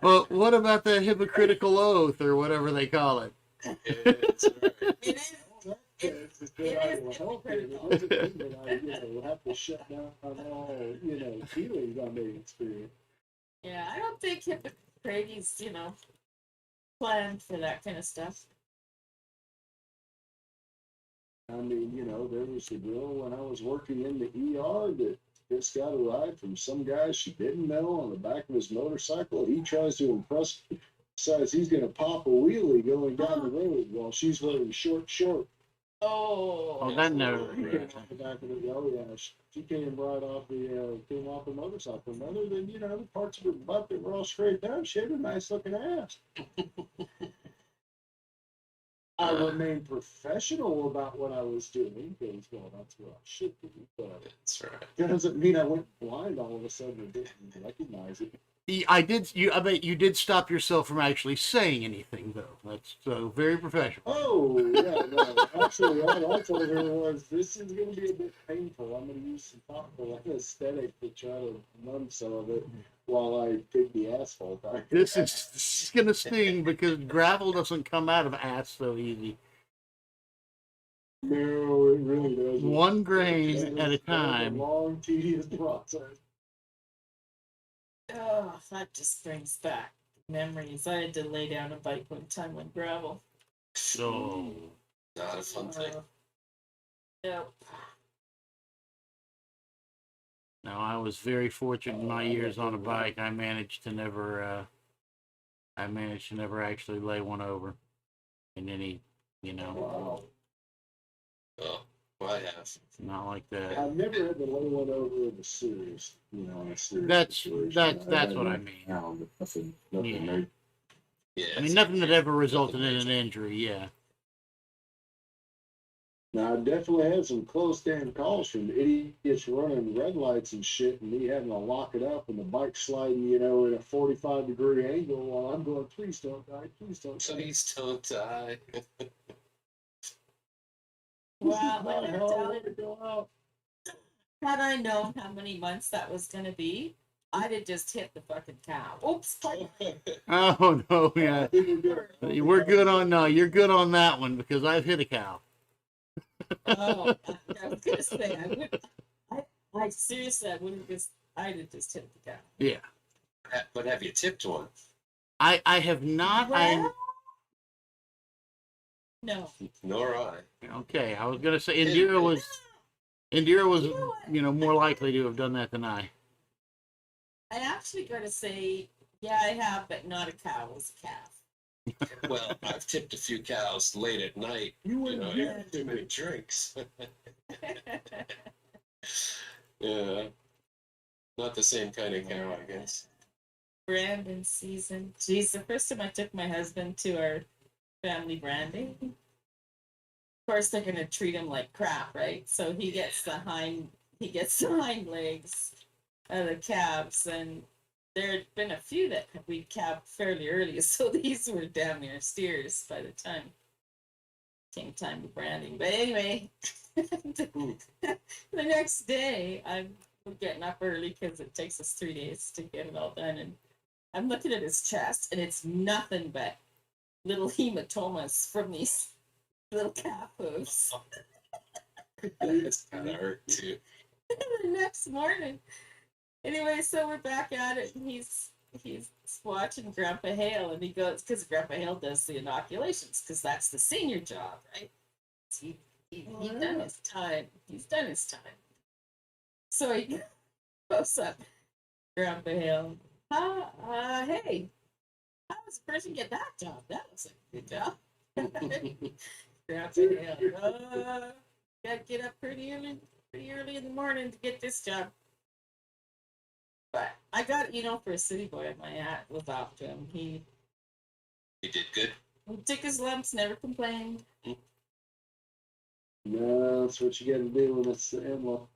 But what about the hypocritical oath or whatever they call it? Yeah, that's right. It is. It's that I will help it. It doesn't mean that I, will have to shut down all, feelings I may experience. Yeah, I don't think Hippocrates, planned for that kind of stuff. I mean, there was a girl when I was working in the ER that just got a ride from some guy she didn't know on the back of his motorcycle. He tries to impress, decides he's going to pop a wheelie going down the road while she's wearing short. Oh. That never. She came off the back of the, oh yeah, she came right off the motorcycle. And other than, the parts of her butt that were all straight down, she had a nice looking ass. I remained professional about what I was doing because, well, that's what I should do. But That's right. that doesn't mean I went blind all of a sudden and didn't recognize it. I bet you did stop yourself from actually saying anything, though. That's so very professional. Oh, yeah, no. Actually, all I told her was, this is going to be a bit painful. I'm going to use some topical anesthetic to try to numb some of it while I dig the asphalt out. This is gonna sting because gravel doesn't come out of ass so easy. No, it really doesn't. One grain at a That is time. a long, tedious process. Oh, that just brings back memories. I had to lay down a bike one time on gravel. So Not a fun thing. Yep. now I was very fortunate in my years on a bike. I managed to never actually lay one over in any, Wow. Oh, well, I have. not like that. I've never had to lay one over in a serious, in a serious That's situation. that's what I mean. Now, nothing Yeah. major. Yeah. I mean, nothing that ever resulted in an injury. Yeah. Now, I definitely had some close damn calls from idiots running red lights and shit, and me having to lock it up, and the bike sliding, in a 45-degree angle while I'm going, please don't die, please don't die. Please don't die. Well, This is let not me how I tell want to you, go out. had I known how many months that was going to be, I'd have just hit the fucking cow. Oops. Oh no, yeah. I think we're good. We're good on no, you're good on that one because I've hit a cow. Oh, I was gonna say I would. I seriously, I wouldn't just. I'd have just hit the cow. Yeah. But have you tipped one? I have not. Well, no. Nor I. Okay. I was gonna say Indira was You know what? more likely to have done that than I. I actually gotta say, yeah, I have, but not a cow. It was a calf. Well, I've tipped a few cows late at night. You You wouldn't know, get you have too many drinks. Yeah. Not the same kind of cow, I guess. Brandon season. Geez, the first time I took my husband to our family branding, of course they're gonna treat him like crap, right? So he gets the hind legs of the calves, and there had been a few that we calved fairly early, so these were damn near steers by the time came time to branding. But anyway, the next day I'm getting up early because it takes us 3 days to get it all done, and I'm looking at his chest, and it's nothing but little hematomas from these little calf hooves. That's kind of hurt too. The next morning. Anyway, so we're back at it, and he's watching Grandpa Hale, and he goes, because Grandpa Hale does the inoculations, because that's the senior job, right? He done his time. He's done his time. So he goes up, Grandpa Hale. Hey, how does a person get that job? That looks like a good job. Grandpa Hale, gotta get up pretty early in the morning to get this job. But I got, for a city boy, my hat was off to him. He You did good. took his lumps, never complained. No, that's what you gotta do when it's the Emma.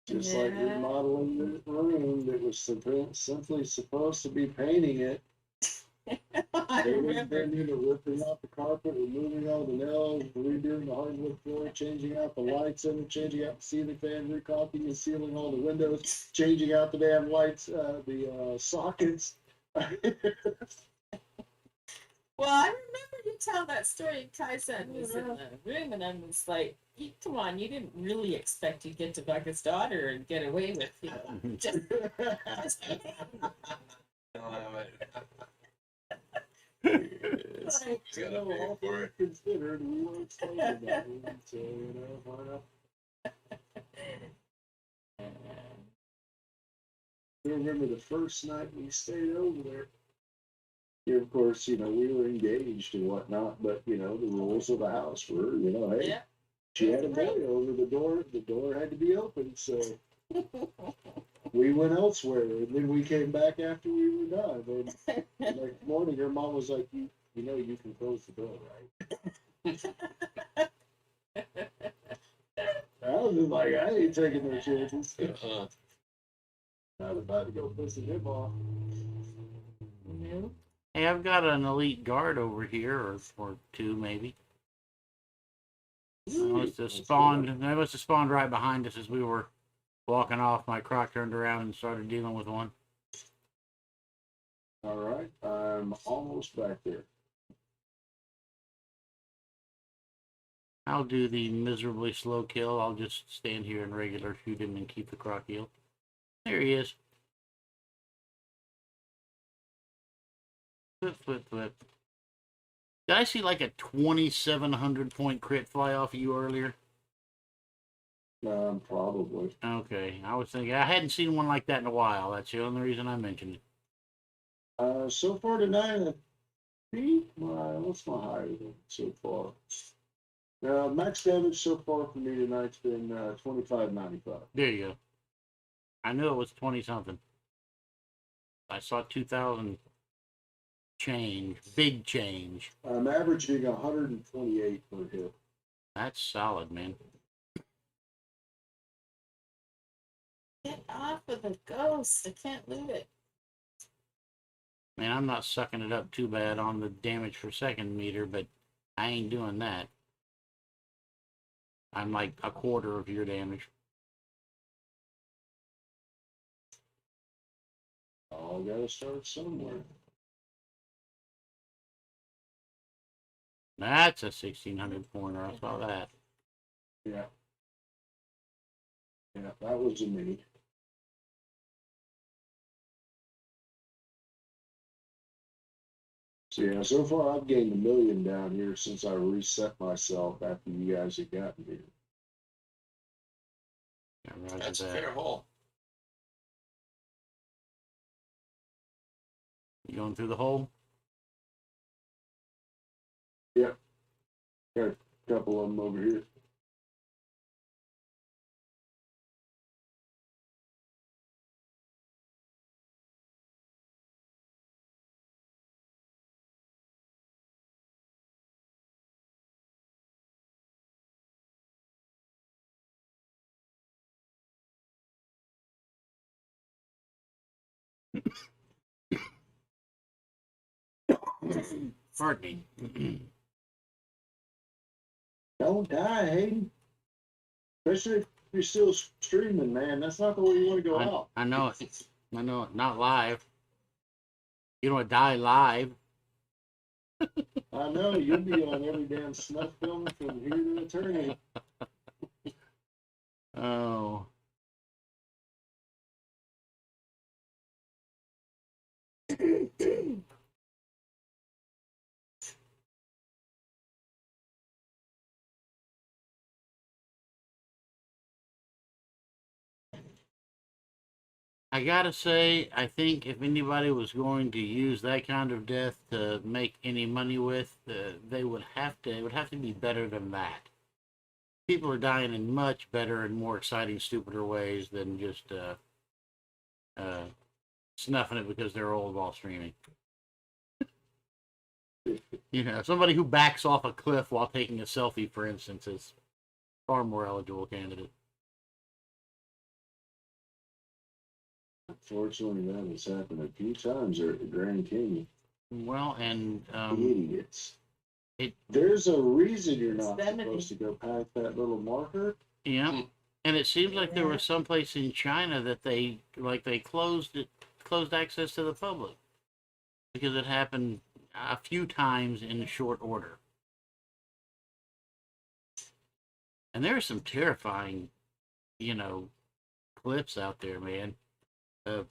Just like Yeah. remodeling the room that was simply supposed to be painting it. I They remember. were ripping out the carpet, removing all the nails, redoing the hardwood floor, changing out the lights in it, changing out the ceiling fan, recaulking and sealing all the windows, changing out the damn lights, the sockets. Well, I remember you tell that story, and Kai-san was in the room, and I was like, come on, you didn't really expect you'd get to fuck his daughter and get away with, just It's like, gotta pay for it. Considered, we were explaining that, so, why not? I remember the first night we stayed over there. Of course, we were engaged and whatnot, but, the rules of the house were, hey, yeah. she had a boy over the door had to be open, so we went elsewhere, and then we came back after we were done, and next morning, her mom was like, you can close the door, right? I was just like, I ain't taking no chances. Not about to go pissing him off. No. Hey, I've got an elite guard over here, or two maybe. They must have spawned right behind us as we were walking off. My croc turned around and started dealing with one. All right, I'm almost back there. I'll do the miserably slow kill. I'll just stand here and regular shoot him and keep the croc healed. There he is. Flip. Did I see like a 2,700 point crit fly off of you earlier? Probably. Okay, I was thinking I hadn't seen one like that in a while. That's the only reason I mentioned it. So far tonight, I think what's my higher than so far? Max damage so far for me tonight's been 2595. There you go. I knew it was 20 something. I saw 2,000 change, big change. I'm averaging 128 per hit. That's solid, man. Get off of the ghost. I can't loot it. Man, I'm not sucking it up too bad on the damage per second meter, but I ain't doing that. I'm like a quarter of your damage. all gotta start somewhere. That's a 1600 pointer. I saw that. Yeah. Yeah, that was a mini. So yeah, so far I've gained 1 million down here since I reset myself after you guys had gotten here. Yeah, roger That's a that. fair haul. You going through the hole? Got a couple of them over here. Pardon me. Don't die, Hayden. Especially if you're still streaming, man. That's not the way you want to go out. I know it. I know it. Not live. You don't want to die live. I know, you'll be on every damn snuff film from here to eternity. Oh. I gotta say, I think if anybody was going to use that kind of death to make any money with, they would have to. It would have to be better than that. People are dying in much better and more exciting, stupider ways than just snuffing it because they're old while streaming. You know, somebody who backs off a cliff while taking a selfie, for instance, is far more eligible candidate. Unfortunately, that has happened a few times there at the Grand Canyon. Well, and Idiots. it- There's a reason you're not Yosemite. supposed to go past that little marker. yeah, and it seems like there was some place in China that they closed access to the public because it happened a few times in short order. And there are some terrifying, clips out there, man.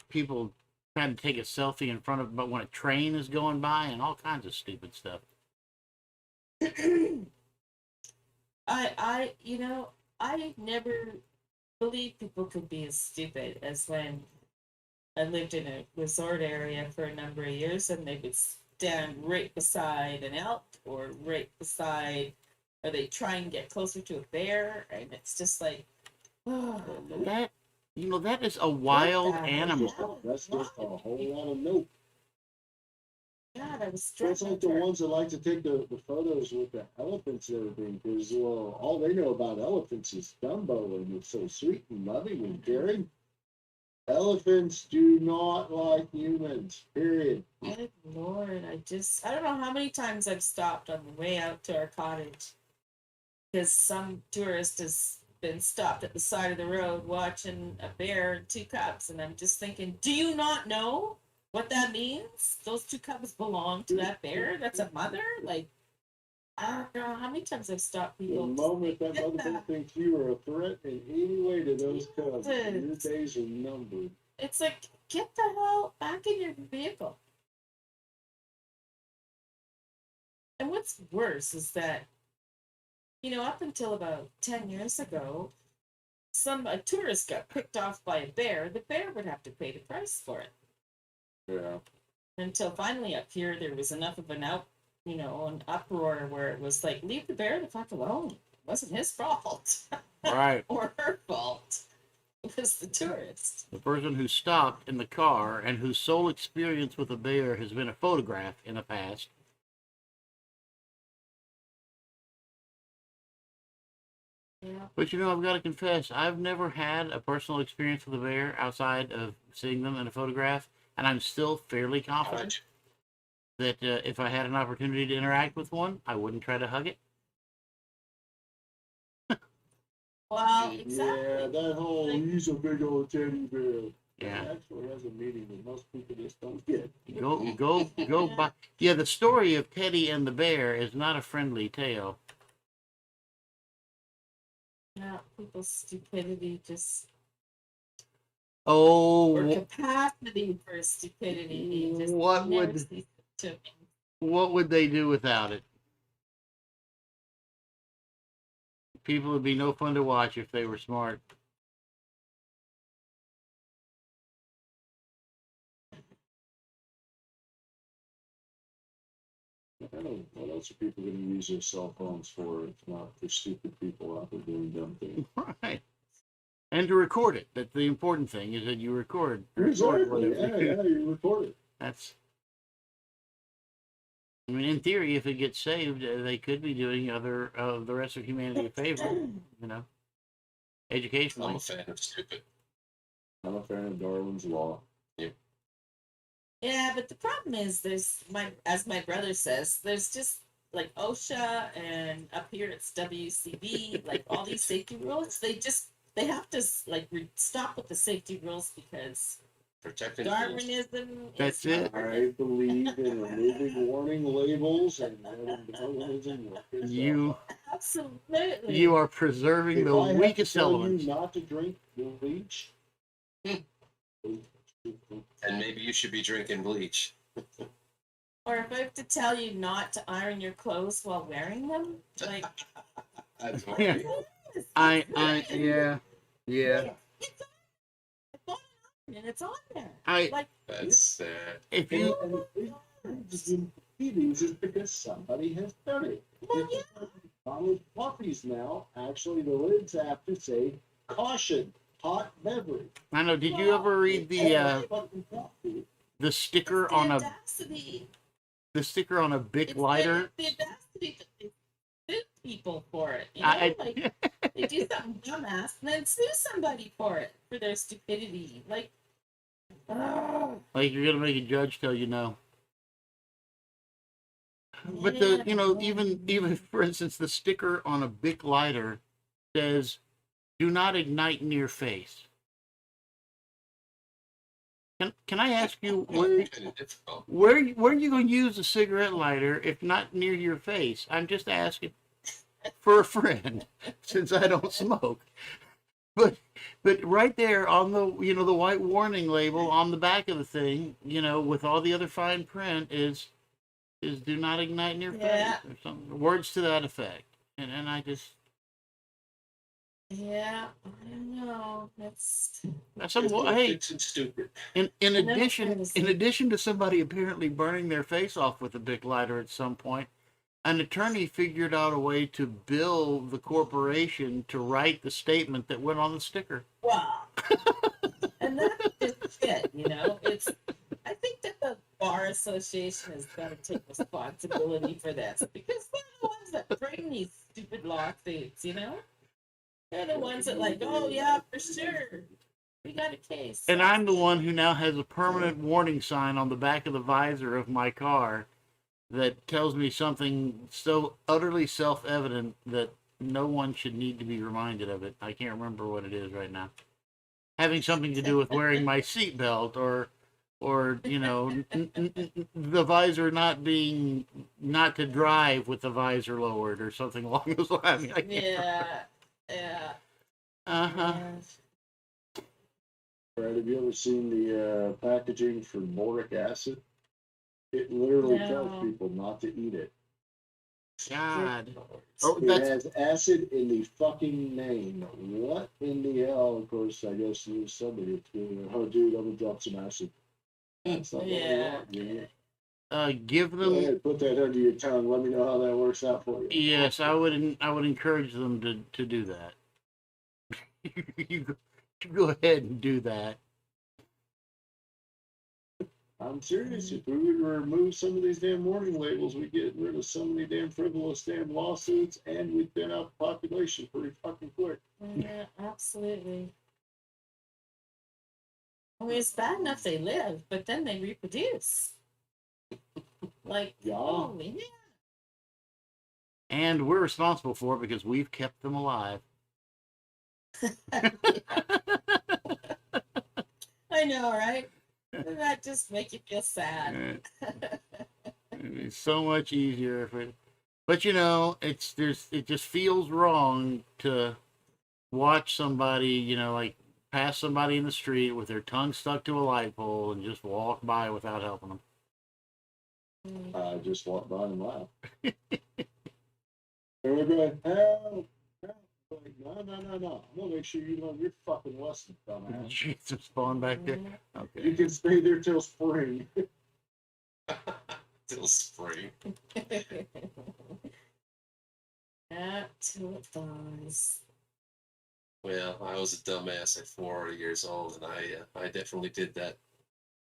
People trying to take a selfie in front of, but when a train is going by and all kinds of stupid stuff. I never believed people could be as stupid as when I lived in a resort area for a number of years and they would stand right beside an elk or they try and get closer to a bear, and it's just like, oh, That is a wild that? animal. That's just a whole lot of nope. God, I was That's like the ones that like to take the photos with the elephants and everything, because all they know about elephants is Dumbo, and it's so sweet and loving and caring. Elephants do not like humans, period. Good Lord, I don't know how many times I've stopped on the way out to our cottage because some tourist has been stopped at the side of the road watching a bear and two cubs, and I'm just thinking, do you not know what that means? Those two cubs belong to that bear. That's a mother. Like, I don't know how many times I've stopped The people. moment that Get motherfucker that. thinks you are a threat in any way to those cubs, your Yes. days are numbered. It's like, get the hell back in your vehicle. And what's worse is that, up until about 10 years ago, a tourist got picked off by a bear. The bear would have to pay the price for it. Yeah. Until finally up here, there was enough of an an uproar where it was like, leave the bear the fuck alone. It wasn't his fault. Right. Or her fault. It was the tourist. The person who stopped in the car and whose sole experience with a bear has been a photograph in the past. Yeah. But I've got to confess, I've never had a personal experience with a bear outside of seeing them in a photograph, and I'm still fairly confident that if I had an opportunity to interact with one, I wouldn't try to hug it. Well, exactly. Yeah, that whole, he's a big old teddy bear. Yeah. It actually has a meaning that most people just don't get. Go by. Yeah, the story of Teddy and the bear is not a friendly tale. Yeah, people's stupidity just Oh, or capacity for stupidity just what never would- ceases to me. what would they do without it? People would be no fun to watch if they were smart. I don't, what else are people gonna use their cell phones for if not for stupid people out there doing dumb things? Right. And to record it. That's the important thing, is that you record. Exactly, whatever yeah, you do. yeah, you record it. That's. I mean, in theory, if it gets saved, they could be doing other the rest of humanity a favor. You know, I'm educationally. a fan of stupid. I'm a fan of Darwin's Law. Yeah, but the problem is as my brother says, there's just like OSHA and up here it's WCB, like all these safety rules. They have to like stop with the safety rules because Protecting Darwinism That's is it. I believe in removing warning labels and letting Darwinism work itself You out. absolutely you are preserving If the I have to weakest tell elements. you not to drink bleach, And maybe you should be drinking bleach. Or if I have to tell you not to iron your clothes while wearing them, like That's Yeah. right. Yeah. It's on, and it's on there. I Like That's sad. if and, you and the reason he these is because somebody has done it. Well, yeah. Bottled coffees now, actually the lids have to say caution, hot beverage. I know. Did you ever read the Fucking coffee. sticker it's the on a audacity. Bic It's lighter? the audacity to sue people for it. You know? I Like they do something dumbass and then sue somebody for it for their stupidity. Like, like you're gonna make a judge tell you no. But the even for instance the sticker on a Bic lighter says do not ignite near face. Can I ask you Kind of difficult. where are you going to use a cigarette lighter if not near your face? I'm just asking for a friend since I don't smoke. But right there on the the white warning label on the back of the thing, with all the other fine print is do not ignite near Yeah. face or something. Words to that effect. And I just yeah, I don't know. That's hey, It's stupid. in never addition heard of in addition to somebody apparently burning their face off with a Bic lighter at some point, an attorney figured out a way to bill the corporation to write the statement that went on the sticker. wow. And that's just shit, It's I think that the Bar Association has got to take responsibility for this because they're the ones that bring these stupid lawsuits, They're the ones that like, oh yeah, for sure. We got a case. And I'm the one who now has a permanent warning sign on the back of the visor of my car that tells me something so utterly self-evident that no one should need to be reminded of it. I can't remember what it is right now. Having something to do with wearing my seatbelt or the visor not to drive with the visor lowered or something along those lines. I mean, I can't Yeah. Uh-huh. Yeah. Right, have you ever seen the packaging for boric acid? It literally tells No. people not to eat it. God. Oh, It that's has acid in the fucking name. What in the hell? Of course, I guess there's somebody that's doing, oh, dude, I'm gonna drop some acid. That's not what we Yeah. want, man. give Go them. ahead, put that under your tongue. Let me know how that works out for you. Yes, I would encourage them to do that. you go ahead and do that. I'm serious. If we would remove some of these damn warning labels, we get rid of so many damn frivolous damn lawsuits, and we'd thin out the population pretty fucking quick. Yeah, absolutely. I mean, it's bad enough they live, but then they reproduce. Like, Yeah. holy man. And we're responsible for it because we've kept them alive. I know, right? Doesn't that just make you feel sad? It's so much easier if it, but you know, it just feels wrong to watch somebody, you know, like pass somebody in the street with their tongue stuck to a light pole and just walk by without helping them. I just walked by and laughed. And we're going, help, help. Like, no. I'm gonna make sure you learn your fucking lesson, dumbass. Jesus, spawn back there. You Okay. can stay there till spring. Till spring. Not till it dies. Well, I was a dumbass at 4 years old, and I definitely did that.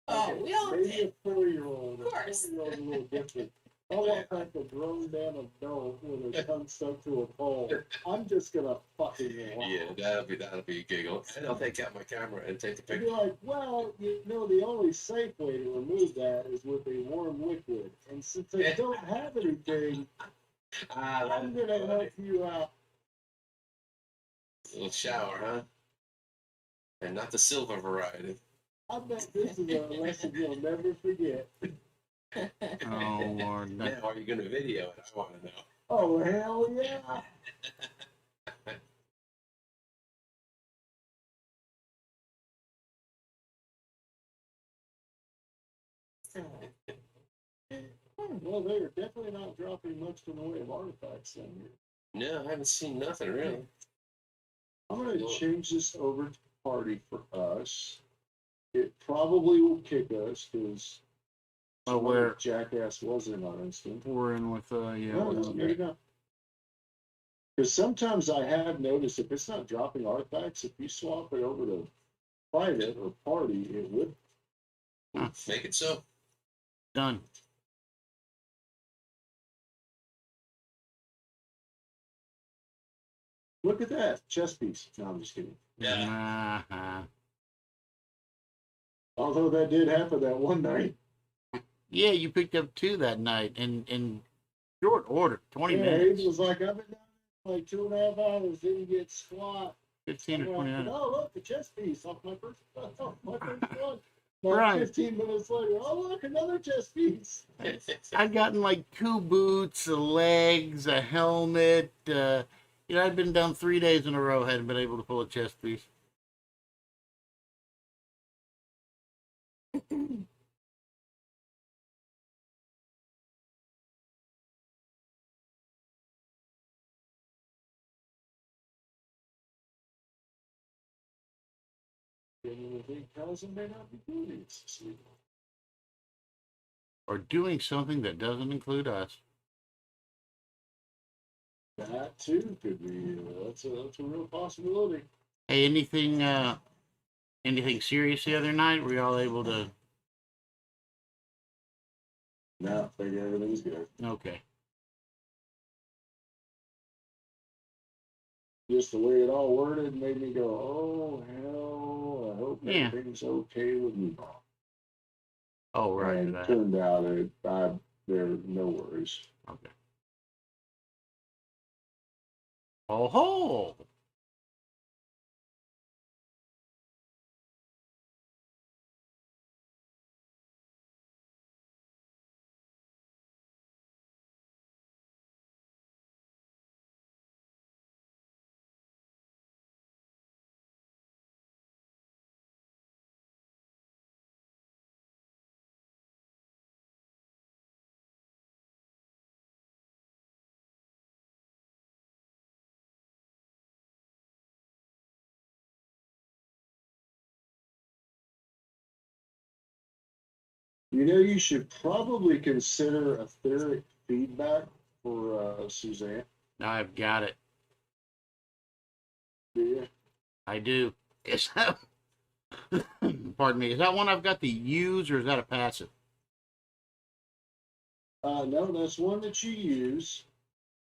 Oh, we all Maybe did. a 4-year-old. Of course. A 4-year-old's a little different. I want like a grown damn adult with their tongue stuck to a pole. I'm just gonna fucking laugh. Yeah, that'll be a giggle. And I'll take out my camera and take the I'd be picture. like, well, you know, the only safe way to remove that is with a warm liquid. And since I don't have anything, I'm gonna help you out. Little shower, huh? And not the silver variety. I bet this is a lesson you'll never forget. Oh Lord. Now, are you gonna video it? I want to know. Oh, hell yeah. Well, they are definitely not dropping much in the way of artifacts down here. No, I haven't seen nothing really. I'm going to change this over to party for us. It probably will kick us because Oh, where jackass was in our instant. we're in with yeah. No, maybe not. Because sometimes I have noticed if it's not dropping artifacts, if you swap it over to private or party, it would. Make it so. Done. Look at that chess piece. No, I'm just kidding. Yeah. Uh-huh. Although that did happen that one night. Yeah, you picked up 2 that night in short order. 20 Yeah, minutes. he was like, I've been down there like 2.5 hours, didn't get squat. 15 or 20 Like, minutes. oh, look, the chess piece off my first one. Like Right. 15 minutes later, oh, look, another chess piece. I'd gotten like 2 boots, a legs, a helmet. You know, I'd been down 3 days in a row, hadn't been able to pull a chest piece. And the big cousin may not be doing it this week. Or doing something that doesn't include us. That too could be, that's a real possibility. Hey, anything serious the other night? Were y'all able to? No, I think everything's good. Okay. Just the way it all worded made me go, oh, hell, I hope Yeah. everything's okay with me. Oh, right. And That. turned out there are no worries. Okay. Oh ho! You know, you should probably consider etheric feedback for Suzanne. I've got it. Do you? I do. Is that? Pardon me. Is that one I've got to use, or is that a passive? No, that's one that you use.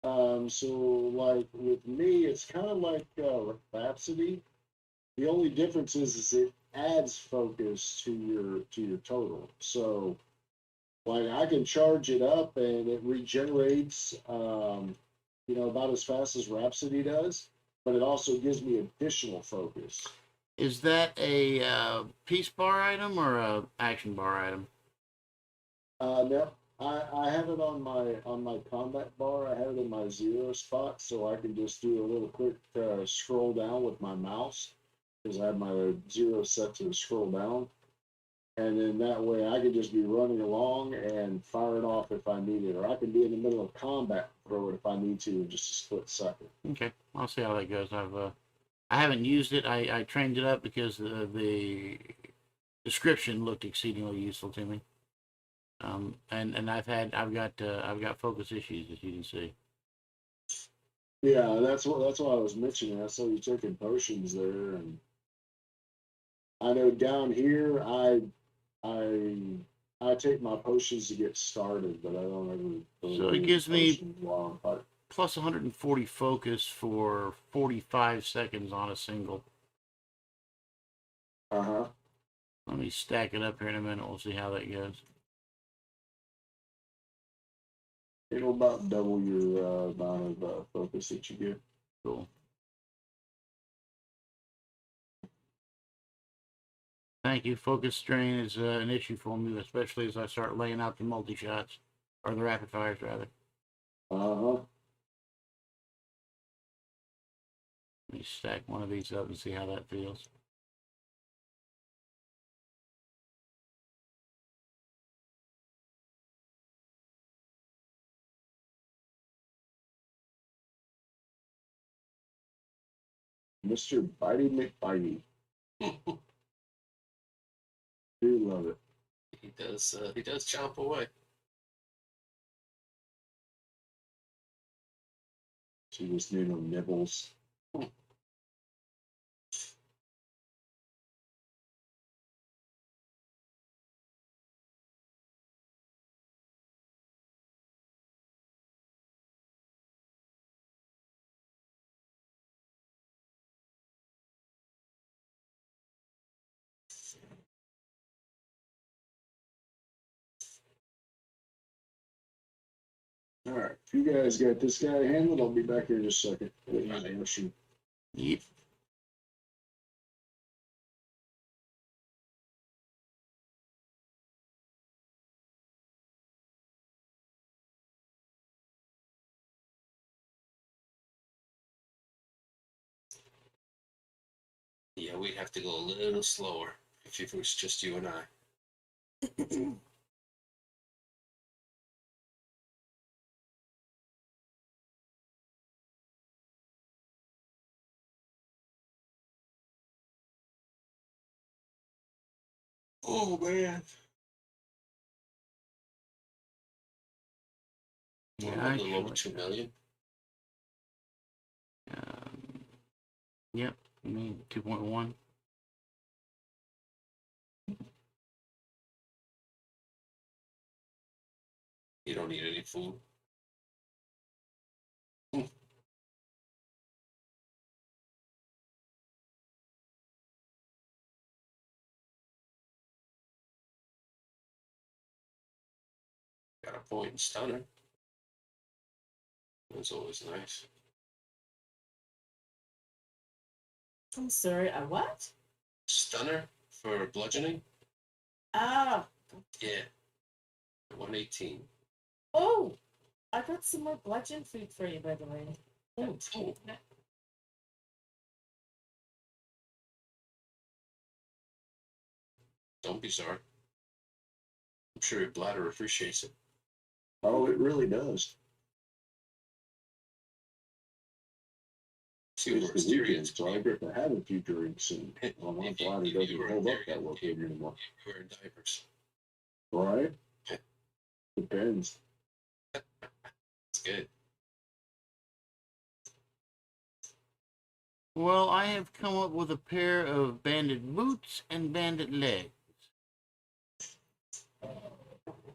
So like with me, it's kind of like Rhapsody. The only difference is it adds focus to your total. So like I can charge it up and it regenerates, about as fast as Rhapsody does, but it also gives me additional focus. Is that a piece bar item or a action bar item? No, I have it on my combat bar. I have it in my 0 spot, so I can just do a little quick scroll down with my mouse because I have my 0 set to scroll down, and then that way I can just be running along and fire it off if I need it, or I can be in the middle of combat and throw it if I need to in just a split second. Okay, I'll see how that goes. I haven't used it. I trained it up because the description looked exceedingly useful to me. And I've got focus issues, as you can see. Yeah, that's why I was mentioning. I saw you taking potions there, and I know down here I take my potions to get started, but I don't ever. So it really gives me potions while I'm fighting. plus 140 focus for 45 seconds on a single. Uh-huh. Let me stack it up here in a minute. We'll see how that goes. It'll about double your amount of focus that you get. Cool. Thank you. Focus strain is an issue for me, especially as I start laying out the multi-shots, or the rapid fires, rather. Uh-huh. Let me stack one of these up and see how that feels. Mr. Bitey McBitey. Do love it. He does chomp away. She just knew no nibbles. All right, if you guys got this guy handled, I'll be back here in just a second. Right. Yep. Yeah, we'd have to go a little slower if it was just you and I. Oh man. Yeah, A little over actually. 2 million. Yep. I mean 2.1. You don't need any food. Got a point in stunner. That's always nice. I'm sorry, a what? Stunner for bludgeoning? Ah, Yeah. 118. oh, I got some more bludgeon food for you, by the way. Oh, cool. Don't be sorry. I'm sure your bladder appreciates it. Oh, it really does. See what It's the weekend, experience. so I get to have a few drinks, and well, my body doesn't hold up that well good anymore. Wearing diapers. Right? Depends. It's good. Well, I have come up with a pair of banded boots and banded legs.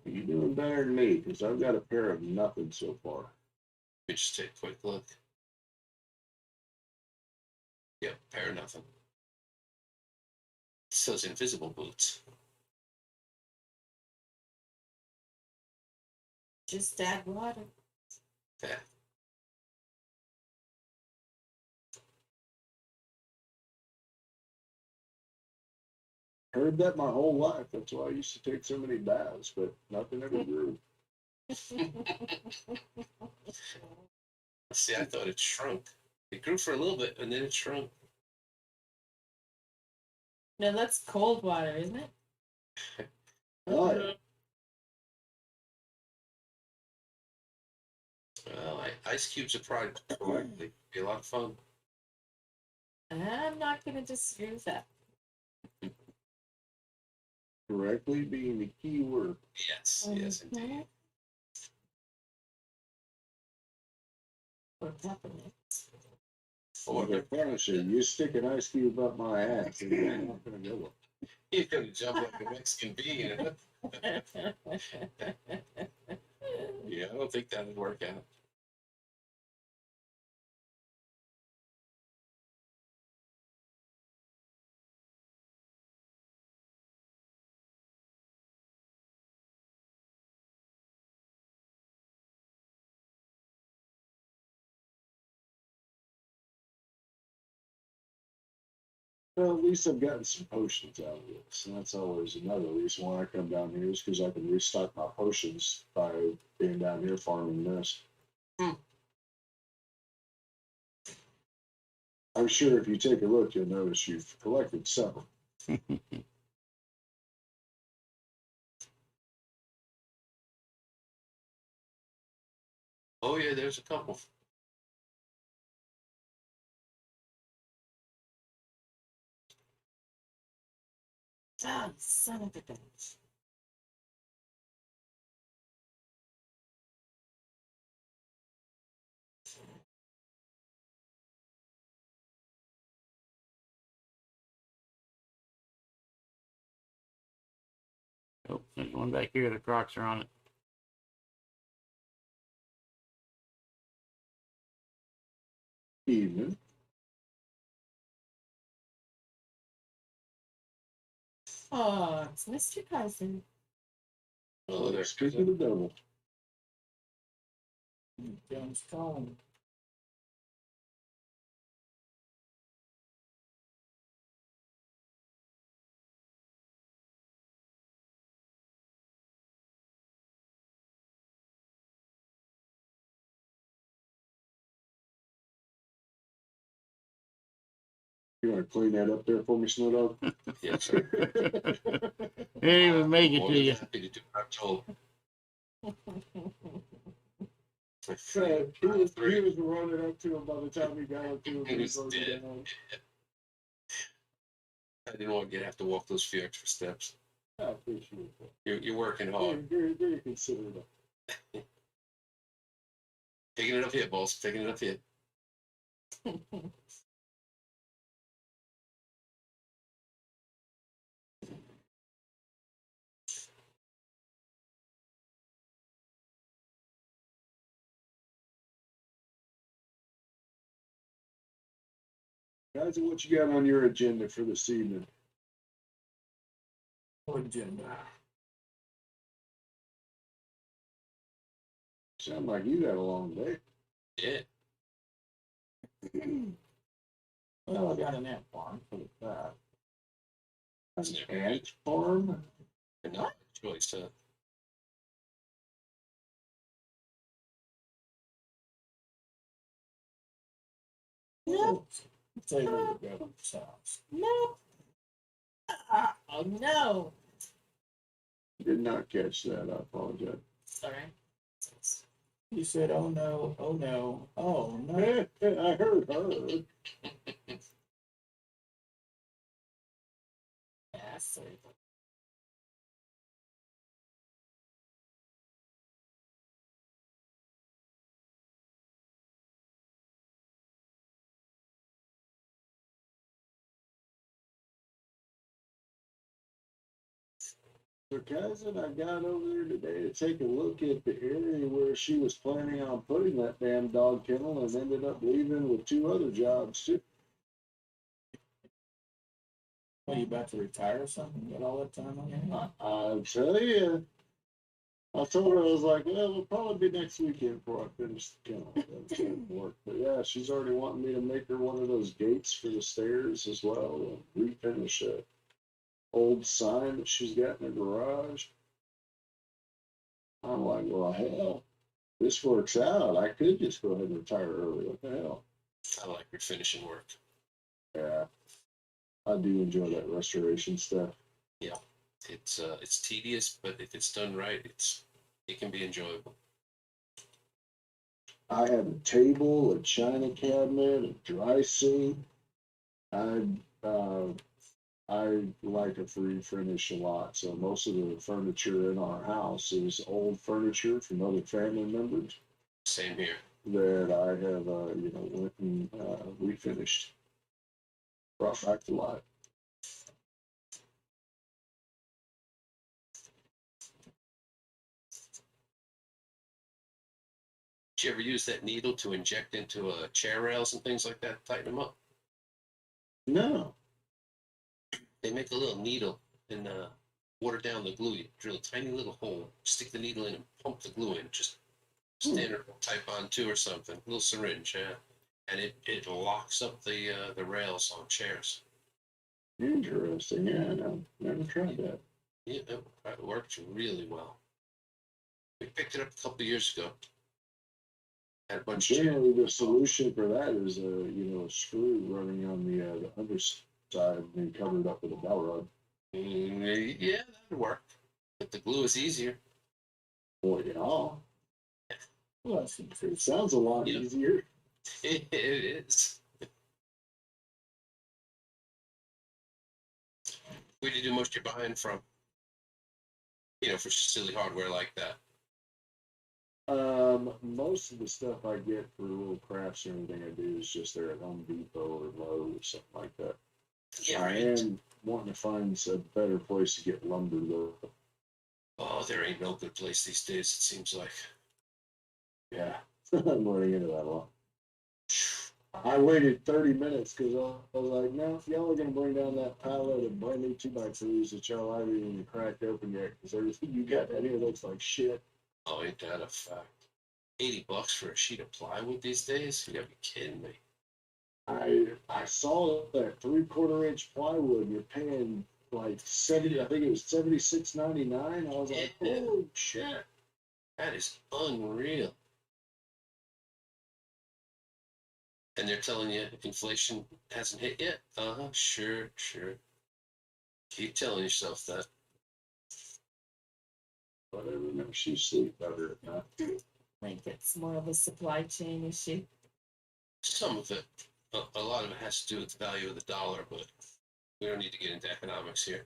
You're doing better than me, because I've got a pair of nothing so far. Let me just take a quick look. Yep, pair of nothing. It says invisible boots. Just add water. Yeah. Heard that my whole life. That's why I used to take so many baths, but nothing ever grew. See, I thought it shrunk. It grew for a little bit and then it shrunk. No, that's cold water, isn't it? Oh, yeah. Well, ice cubes are probably correctly be a lot of fun. I'm not gonna disagree with that. Correctly being the key word. Yes, yes, indeed. What's happening? Well, I promise you, you stick an ice cube up my ass, and you're not gonna go. He's gonna jump like a Mexican bean. Yeah, I don't think that would work out. Well, at least I've gotten some potions out of this, and that's always another reason why I come down here is because I can restock my potions by being down here farming this. I'm sure if you take a look, you'll notice you've collected several. Oh yeah, there's a couple. Oh, son of a bitch. Oh, there's one back here. The Crocs are on it. Evening. Oh, it's Mr. Cousin. Oh, there's Speak of the devil. James Cone. You want to clean that up there for me, Snow Dog? Yes, sir. They didn't even make it More to than you. happy to do what I'm told. He was running up to him by the time he got up to him. He was broke dead. down. I didn't want you to have to walk those few extra steps. I appreciate that. You're working Very, hard. very considerate. Taking it up here, boss. Taking it up here. Guys, what you got on your agenda for this evening? Agenda. Sound like you had a long day. Yeah. Well, I got an ant farm for that. An ant farm? And not a choice, huh? Nope. Say where the governor's house. Nope. Oh no. Did not catch that. I apologize. Sorry. You said, oh no, oh no, oh no. I heard her. Yeah, sorry. The cousin I got over there today to take a look at the area where she was planning on putting that damn dog kennel and ended up leaving with 2 other jobs too. What, you about to retire or something? Got all that time on your hands? I'll tell you. I told her, I was like, well, it'll probably be next weekend before I finish the kennel. That's gonna work. But yeah, she's already wanting me to make her one of those gates for the stairs as well and refinish it. old sign that she's got in her garage. I'm like, well, hell, this works out. I could just go ahead and retire early. What the hell? I like refinishing work. Yeah, I do enjoy that restoration stuff. It's tedious, but if it's done right, it can be enjoyable. I have a table, a china cabinet, a dry sink. Uh, I like to refinish a lot, so most of the furniture in our house is old furniture from other family members Same here. that I have, went and refinished, brought back to life. Did you ever use that needle to inject into chair rails and things like that, tighten them up? No, They make a little needle and water down the glue. You drill a tiny little hole, stick the needle in and pump the glue in. Just standard type on 2 or something. Little syringe, yeah. And it locks up the rails on chairs. interesting. Yeah, no, never tried that. Yeah, it worked really well. We picked it up a couple of years ago. Had a bunch of chairs. Generally, the solution for that is a screw running on the underside and then covered up with a bell rod. Yeah, that'd work. But the glue is easier. Boy, yeah. Well, it sounds a lot Yeah. easier. It is. Where do you do most of your buying from? For silly hardware like that. Most of the stuff I get for little crafts and everything I do is just there at Home Depot or Lowe's or something like that. Yeah, I right. am wanting to find a better place to get lumber though. Oh, there ain't no good place these days, it seems like. Yeah, I'm running into that a lot. I waited 30 minutes because I was like, no, y'all are going to bring down that pallet of brand new 2x3s that y'all haven't even cracked open yet because everything you got in here looks like shit. Oh, ain't that a fact? $80 for a sheet of plywood these days? You gotta be kidding me. I saw that 3/4 inch plywood, you're paying like 70, I think it was 76.99. I was like, Yeah. holy shit. That is unreal. And they're telling you inflation hasn't hit yet? Uh-huh, sure. Keep telling yourself that. Whatever makes you sleep better at night. I think it's more of a supply chain issue. Some of it. A lot of it has to do with the value of the dollar, but we don't need to get into economics here.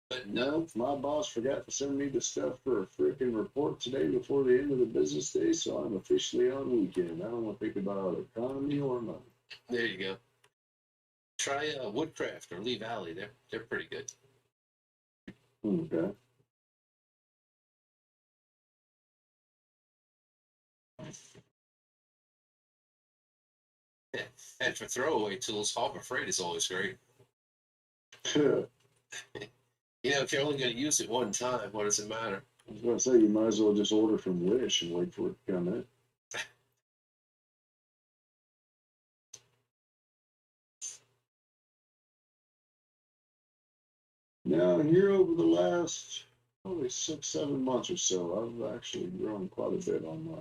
But No, my boss forgot to send me the stuff for a freaking report today before the end of the business day, so I'm officially on weekend. I don't want to think about economy or money. there you go. Try Woodcraft or Lee Valley. They're pretty good. Okay. And for throwaway tools, Harbor Freight is always great. If you're only going to use it one time, what does it matter? I was going to say, you might as well just order from Wish and wait for it to come in. Now, here over the last probably 6-7 months or so, I've actually grown quite a bit on my.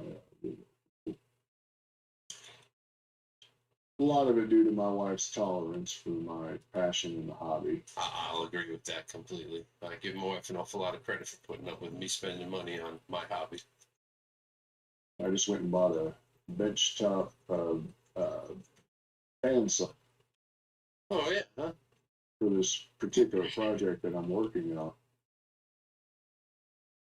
A lot of it due to my wife's tolerance for my passion in the hobby. I'll agree with that completely. I give my wife an awful lot of credit for putting up with me spending money on my hobby. I just went and bought a benchtop bandsaw Oh, yeah, huh? for this particular project that I'm working on,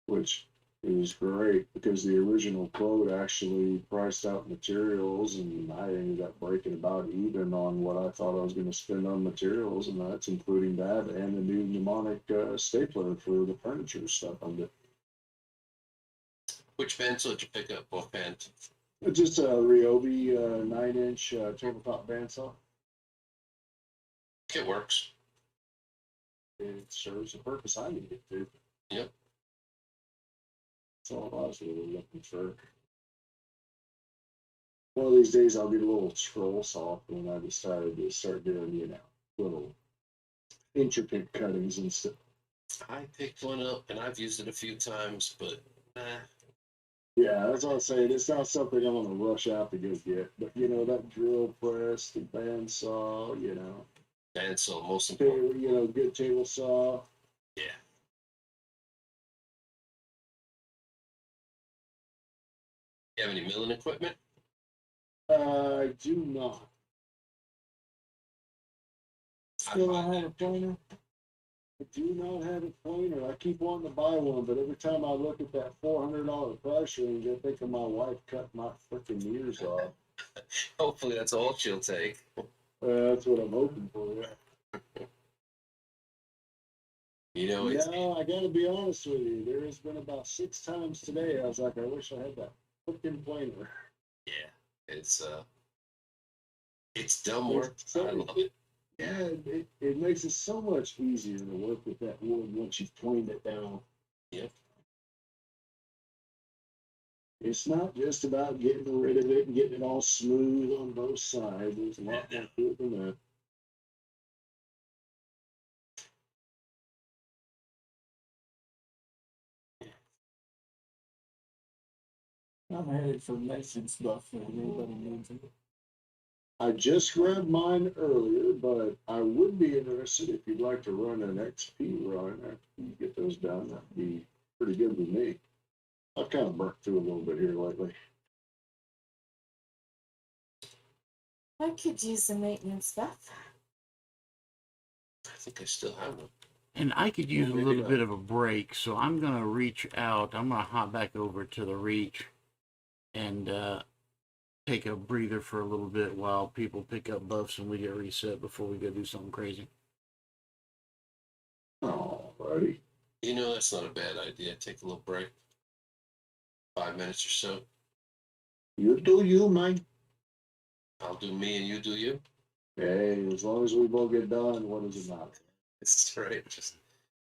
which is great because the original quote actually priced out materials, and I ended up breaking about even on what I thought I was going to spend on materials, and that's including that and the new mnemonic stapler for the furniture stuff I'm doing. Which bandsaw did you pick up? What band? It's just a Ryobi 9-inch tabletop bandsaw. It works. It serves the purpose I need it to. Yep. That's all I was really looking for. one of these days I'll get a little troll saw when I decided to start doing, little intricate cuttings and stuff. I picked one up and I've used it a few times, but Yeah, that's what I'm saying. It's not something I'm gonna rush out to go get. But that drill press, the bandsaw, and so most important, good table saw. yeah. You have any milling equipment? I do not. Still I don't have a planer. I do not have a planer. I keep wanting to buy one, but every time I look at that $400 price range, I think of my wife cutting my freaking ears off. Hopefully that's all she'll take. That's what I'm hoping for. It's No, I gotta be honest with you. There has been about 6 times today. I was like, I wish I had that freaking planer. yeah, it's dumb work. I love it. Yeah, it makes it so much easier to work with that wood once you've planed it down. Yep. It's not just about getting rid of it and getting it all smooth on both sides. There's a lot more to it than that. I'm headed for mason stuff if anybody needs it. I just grabbed mine earlier, but I would be interested if you'd like to run an XP run after you get those done. That'd be pretty good with me. I've kind of burnt through a little bit here lately. I could use some maintenance stuff. I think I still have one. And I could use a Maybe little not. bit of a break, so I'm gonna reach out. I'm gonna hop back over to the reach and take a breather for a little bit while people pick up buffs and we get reset before we go do something crazy. Alrighty. That's not a bad idea. Take a little break. 5 minutes or so. You do you, man. I'll do me and you do you. Hey, as long as we both get done, what does it matter? It's right.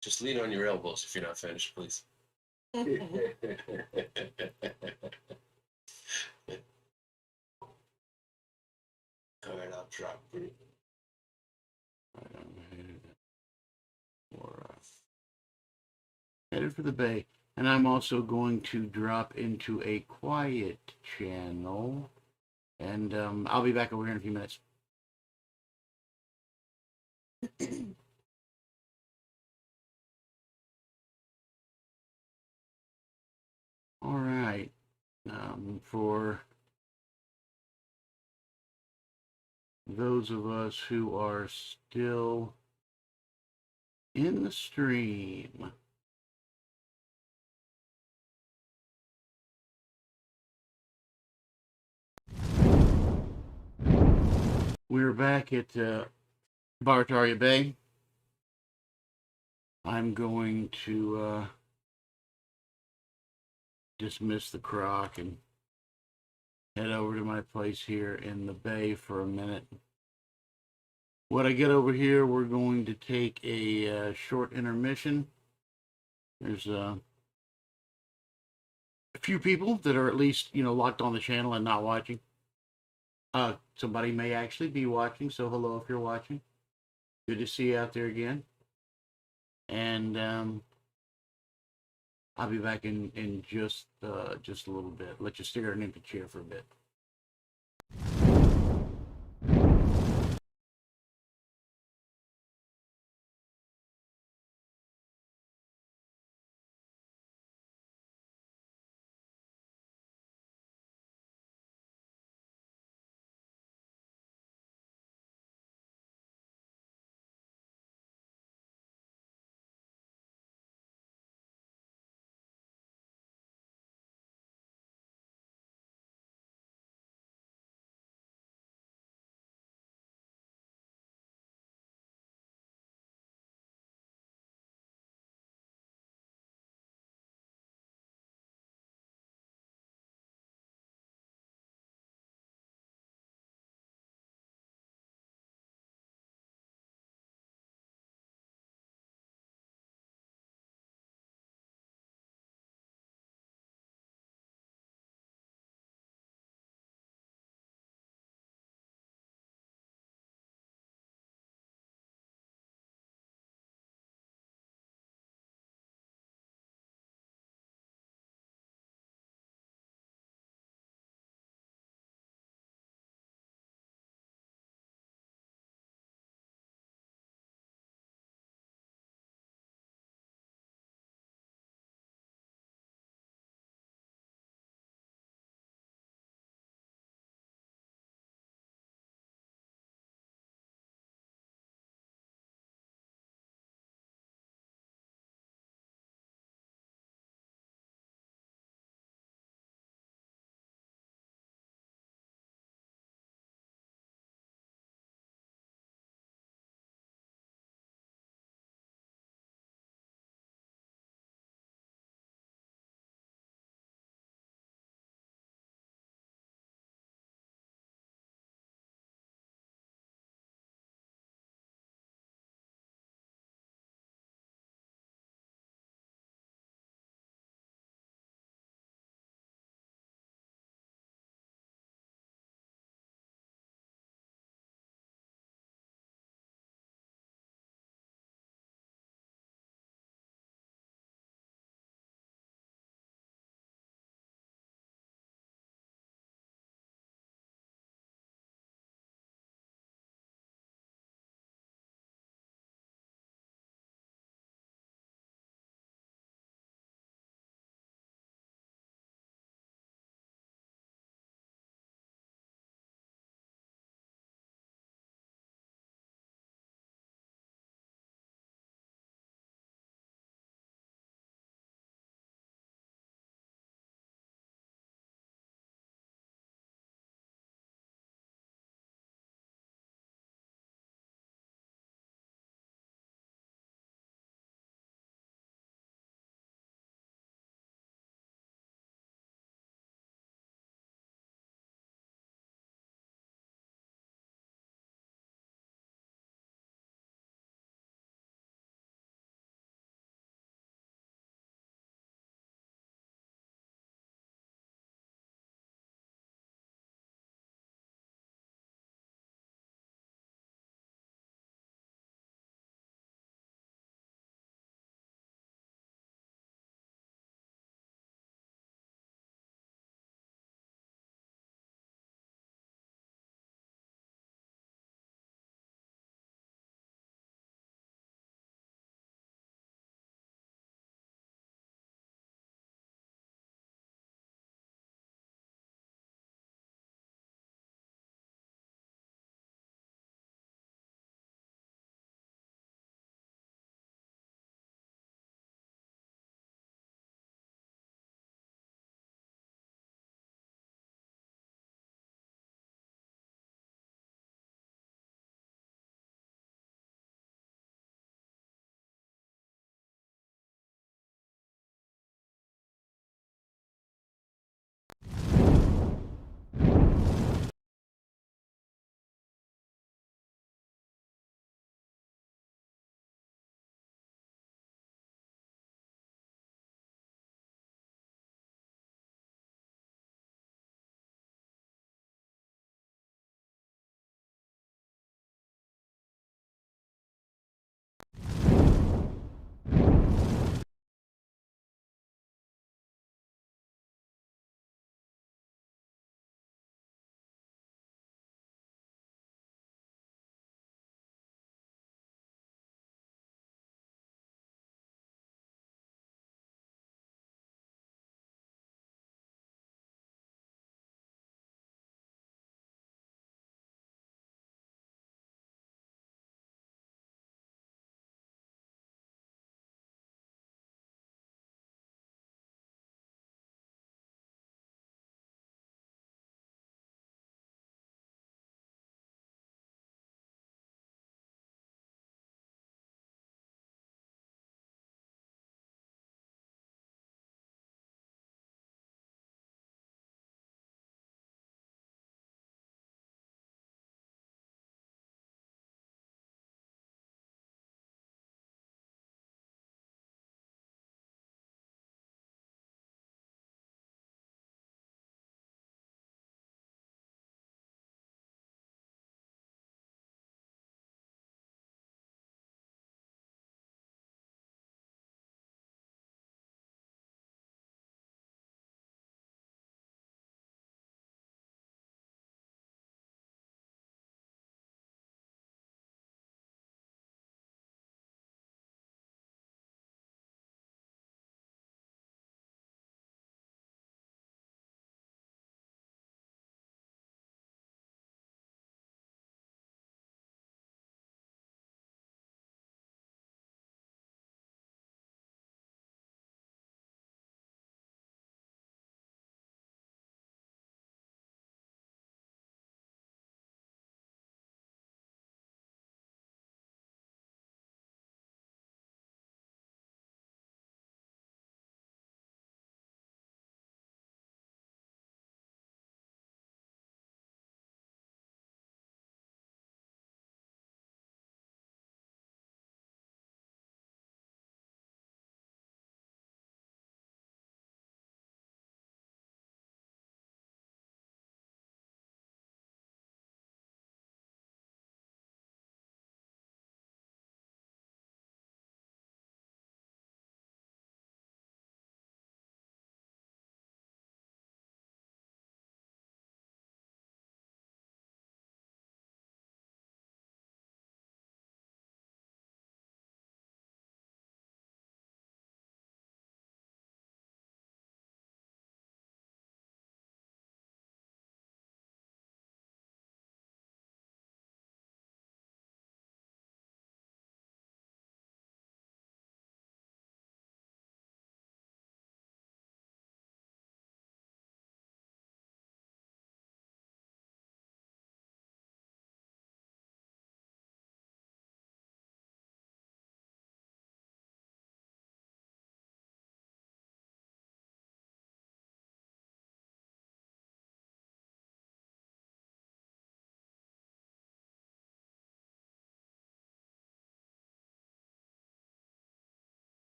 Just lean on your elbows if you're not finished, please. All All right, I'll drop it. Headed for the bay. And I'm also going to drop into a quiet channel. And I'll be back over here in a few minutes. All right. For those of us who are still in the stream, we're back at Barataria Bay. I'm going to dismiss the croc and head over to my place here in the bay for a minute. When I get over here, we're going to take a short intermission. There's a few people that are at least, locked on the channel and not watching. Somebody may actually be watching, so hello if you're watching. Good to see you out there again. And I'll be back in just a little bit. Let you stare at an empty chair for a bit.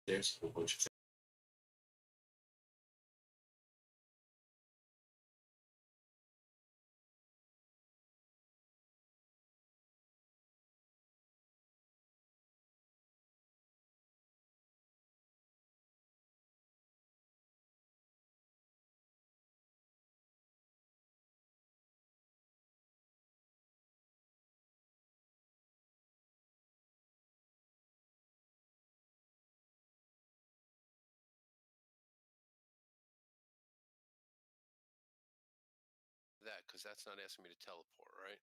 There's a whole bunch of. That, because that's not asking me to teleport, right?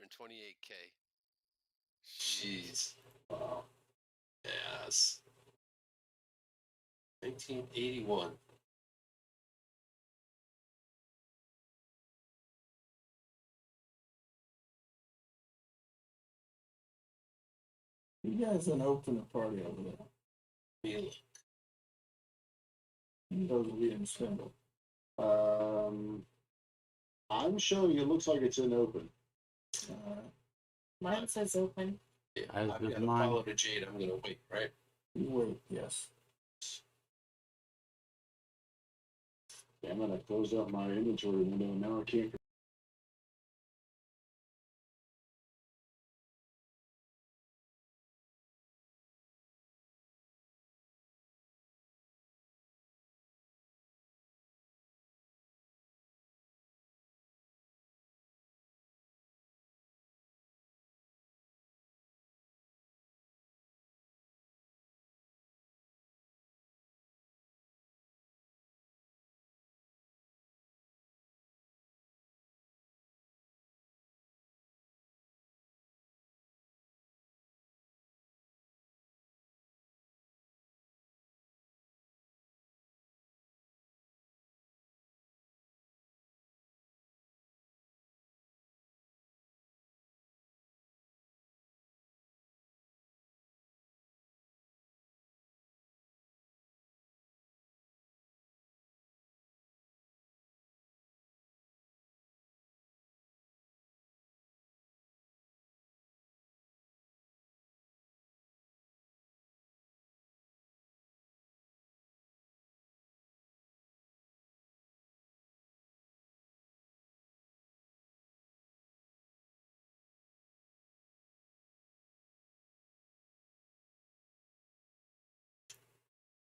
And 28K. Jeez. Wow. Yes. 1981. You guys didn't open a party over there. Feel Those will be in Spindle. I'm showing it looks like it's in open. Mine says open. Yeah, As I've does got to mine. follow the Jade. I'm gonna wait, right? You wait, yes. Damn it, I closed out my inventory window and now I can't.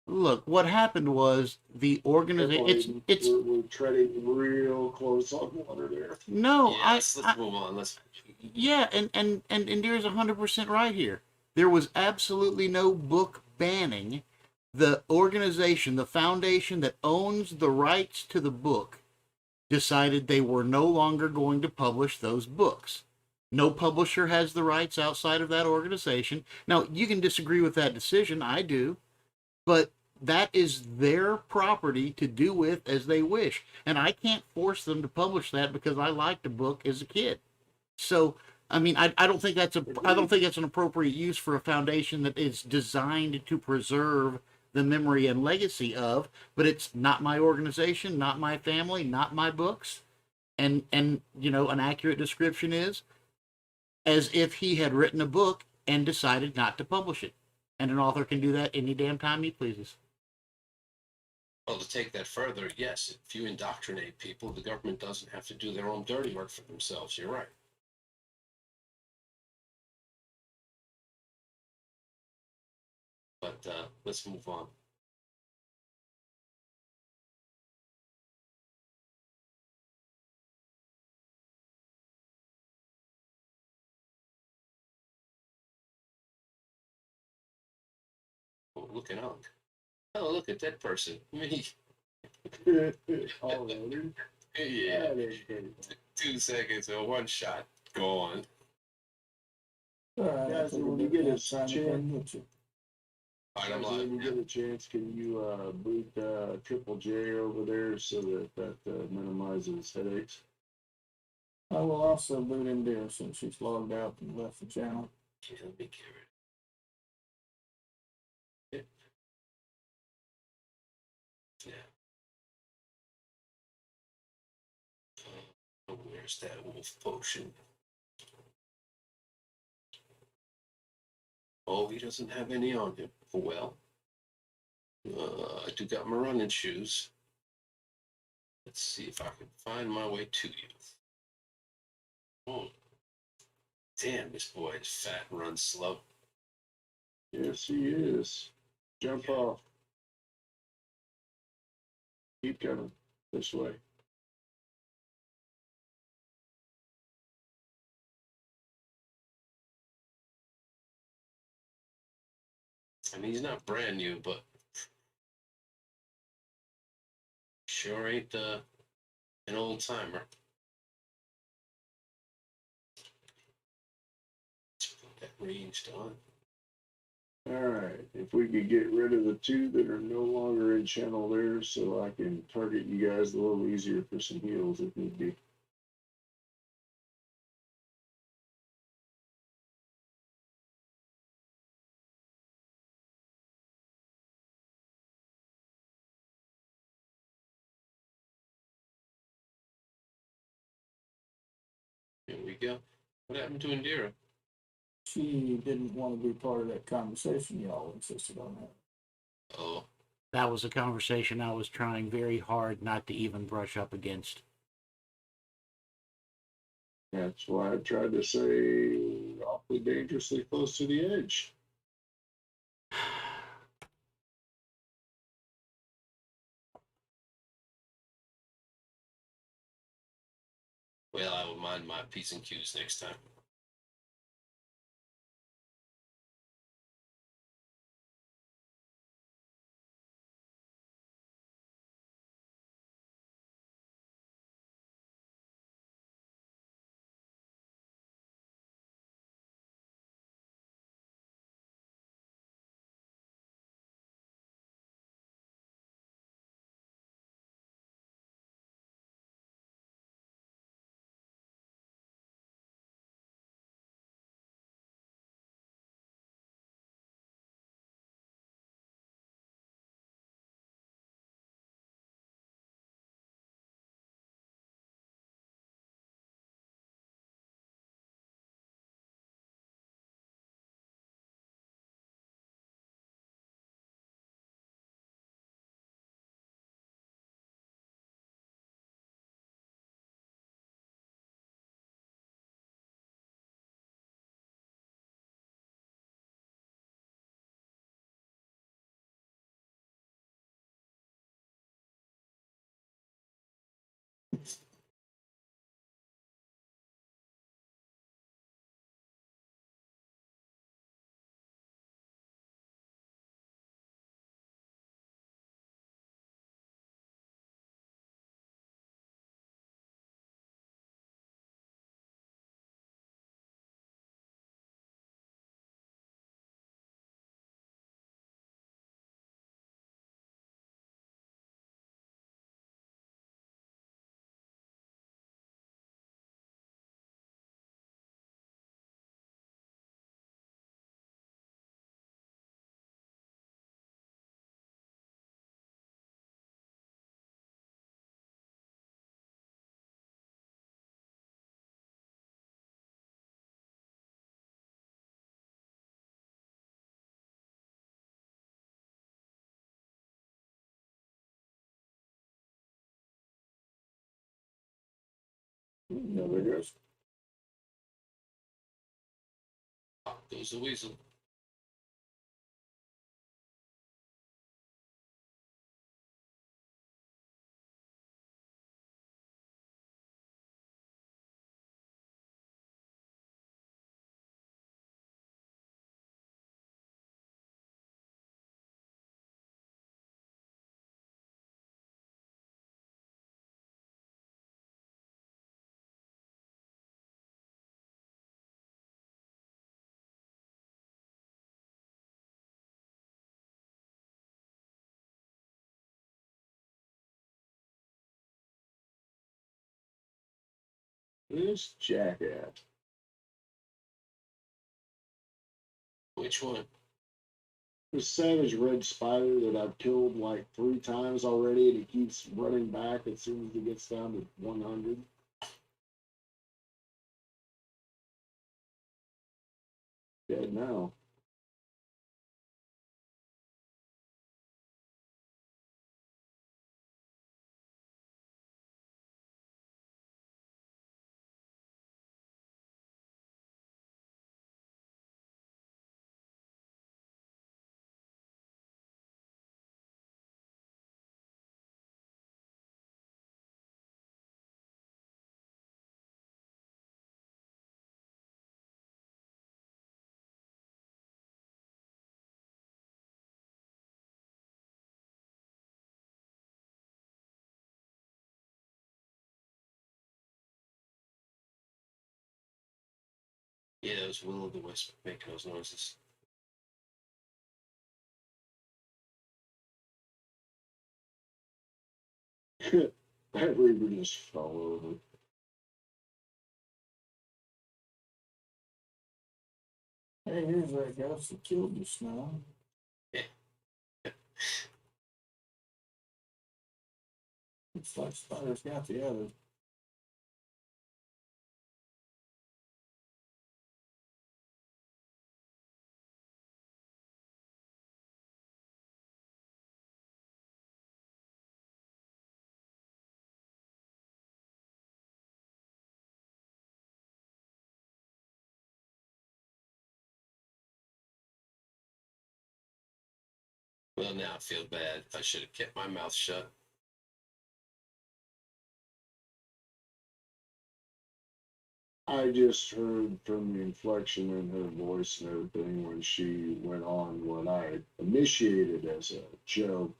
Look, what happened was the organization. It's We're treading real close on water there. no, Yes, let's move on. Let's. yeah, and Indira's 100% right here. There was absolutely no book banning. The organization, the foundation that owns the rights to the book, decided they were no longer going to publish those books. No publisher has the rights outside of that organization. Now, you can disagree with that decision. I do. But that is their property to do with as they wish. And I can't force them to publish that because I liked the book as a kid. So, I mean, I don't think that's an appropriate use for a foundation that is designed to preserve the memory and legacy of, but it's not my organization, not my family, not my books. And you know, an accurate description is as if he had written a book and decided not to publish it. And an author can do that any damn time he pleases. Well, to take that further, yes, if you indoctrinate people, the government doesn't have to do their own dirty work for themselves. You're right. but let's move on. Oh, looking out. Oh, look at that person. Me. Already? Yeah. That ain't very bad. 2 seconds or one shot. Go on. Alright, Guys, when you get a chance, All right, I'm guys, live. when you get a chance, can you boot Triple J over there so that minimizes headaches? I will also boot in there since she's logged out and left the channel. Okay, let me get rid. Yeah. Where's that wolf potion? Oh, he doesn't have any on him. Well, I do got my running shoes. Let's see if I can find my way to you. Oh, damn, this boy is fat and runs slow. Yes, he is. Jump off. Keep coming this way. I mean, he's not brand new, but sure ain't an old timer. Let's put that ranged on. Alright, if we could get rid of the two that are no longer in channel there so I can target you guys a little easier for some heals if need be. Here we go. What happened to Indira? She didn't want to be part of that conversation. Y'all insisted on that. Oh, That was a conversation I was trying very hard not to even brush up against. That's why I tried to say awfully dangerously close to the edge. well, I will mind my P's and Q's next time. No, there goes. Pop goes the weasel. This jackass. Which one? This savage red spider that I've killed like 3 times already, and he keeps running back as soon as he gets down to 100. Dead now. Yeah, it was Will of the Wisp making those noises. That reaper just fell over. Hey, here's that ghost that killed you, Snow. Looks like Spider's got the other. Well, now I feel bad. I should have kept my mouth shut. I just heard from the inflection in her voice and everything when she went on what I initiated as a joke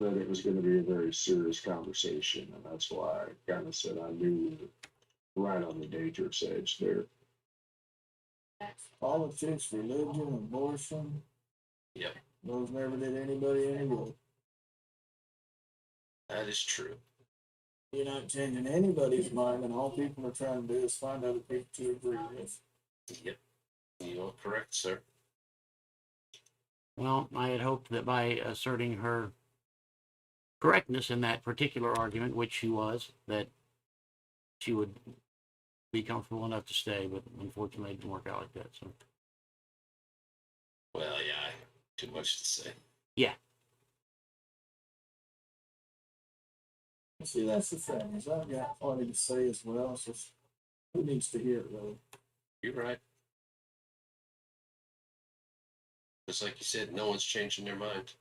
that it was going to be a very serious conversation, and that's why I kind of said I knew we were right on the dangerous edge there. Politics, religion, abortion. Yep, Those never did anybody any good. that is true. You're not changing anybody's mind, and all people are trying to do is find other people to agree with. Yep, you are correct, sir. Well, I had hoped that by asserting her correctness in that particular argument, which she was, that she would be comfortable enough to stay, but unfortunately it didn't work out like that. So Well, yeah, too much to say. See, that's the thing, is I've got plenty to say as well, it's just, who needs to hear it, really? You're right. Just like you said, no one's changing their mind.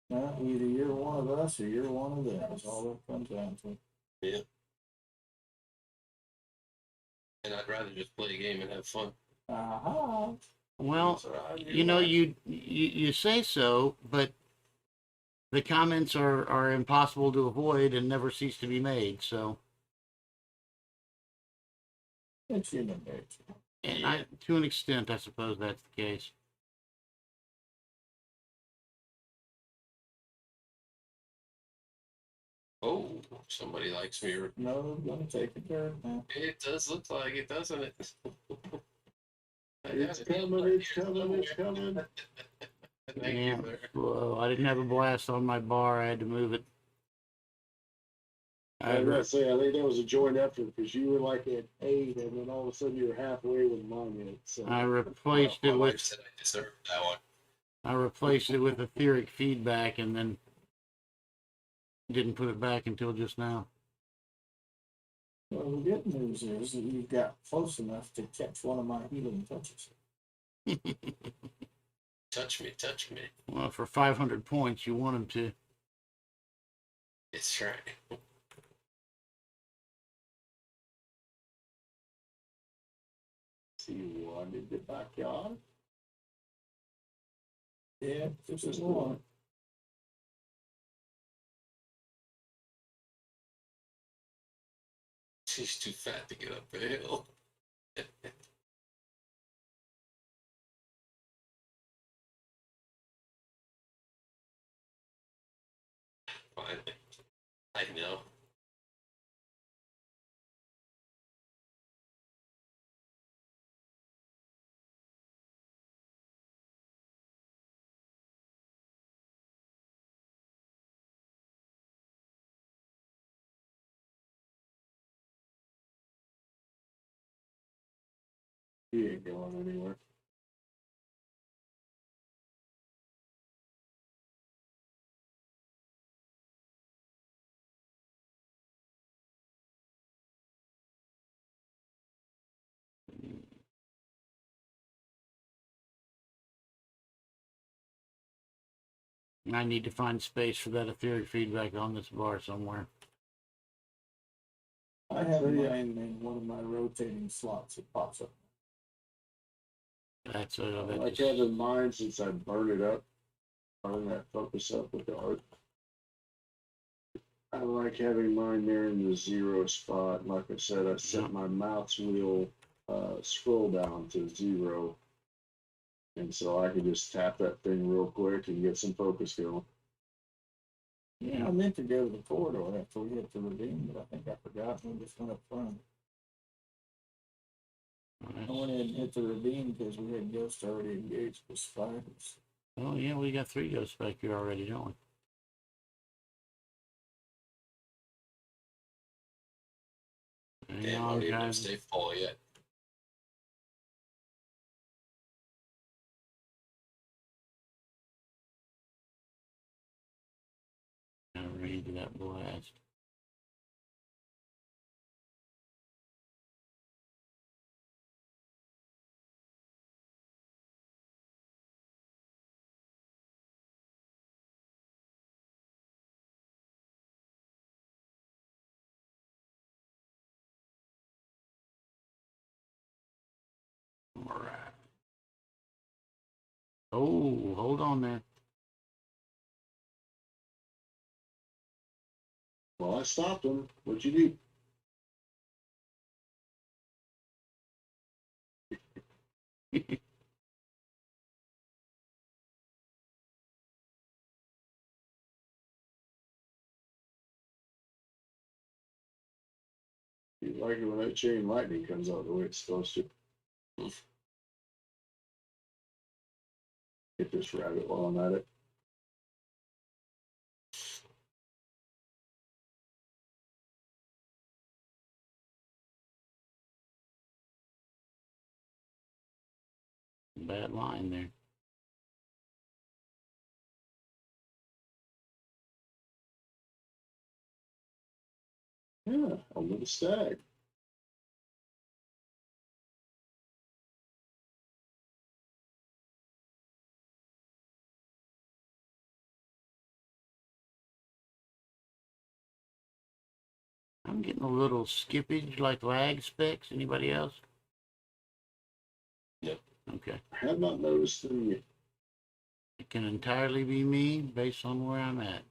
Now, either you're one of us or you're one of them, is all it comes down to. Yeah. And I'd rather just play a game and have fun. Aha! well, So, you know, you say so, but the comments are impossible to avoid and never cease to be made. So, It's human nature. and I, to an extent, I suppose that's the case. Oh, somebody likes me. No, gonna take a turn now. It does look like it, doesn't it? It's coming, it's coming, it's coming. Thank Yeah, you, sir. well, I didn't have a blast on my bar. I had to move it. I was gonna say, I think that was a joint effort because you were like at 8, and then all of a sudden you were halfway with mine hit. So I replaced My it wife with said I deserved that one. I replaced it with etheric feedback, and then didn't put it back until just now. Well, the good news is that you got close enough to catch one of my healing touches. Touch me, touch me. Well, for 500 points, you want him to. It's right. see one in the backyard. Yeah, this is one. She's too fat to get up the hill. Finally. I know. He ain't going anywhere. I need to find space for that etheric feedback on this bar somewhere. I have mine in one of my rotating slots. It pops up. That's I that like is- having mine since I burn it up, burn that focus up with the art. I like having mine there in the 0 spot. Like I said, I set my mouse wheel scroll down to 0. And so I can just tap that thing real quick and get some focus going. Yeah, I meant to go to the corridor after we hit the ravine, but I think I forgot. We just went up front. I went in and hit the ravine because we had ghosts already engaged with spiders. Oh yeah, we got 3 ghosts back here already, don't we? Hang Damn, I on, don't even know if guys. stay full yet. I read that blast. All right. Oh, hold on there. Well, I stopped him. What'd you do? You like it when that chain lightning comes out the way it's supposed to. Hit this rabbit while I'm at it. Bad line there. Yeah, a little stag. I'm getting a little skippage, like lag specs. Anybody else? Yep. Okay. I have not noticed them yet. It can entirely be me based on where I'm at.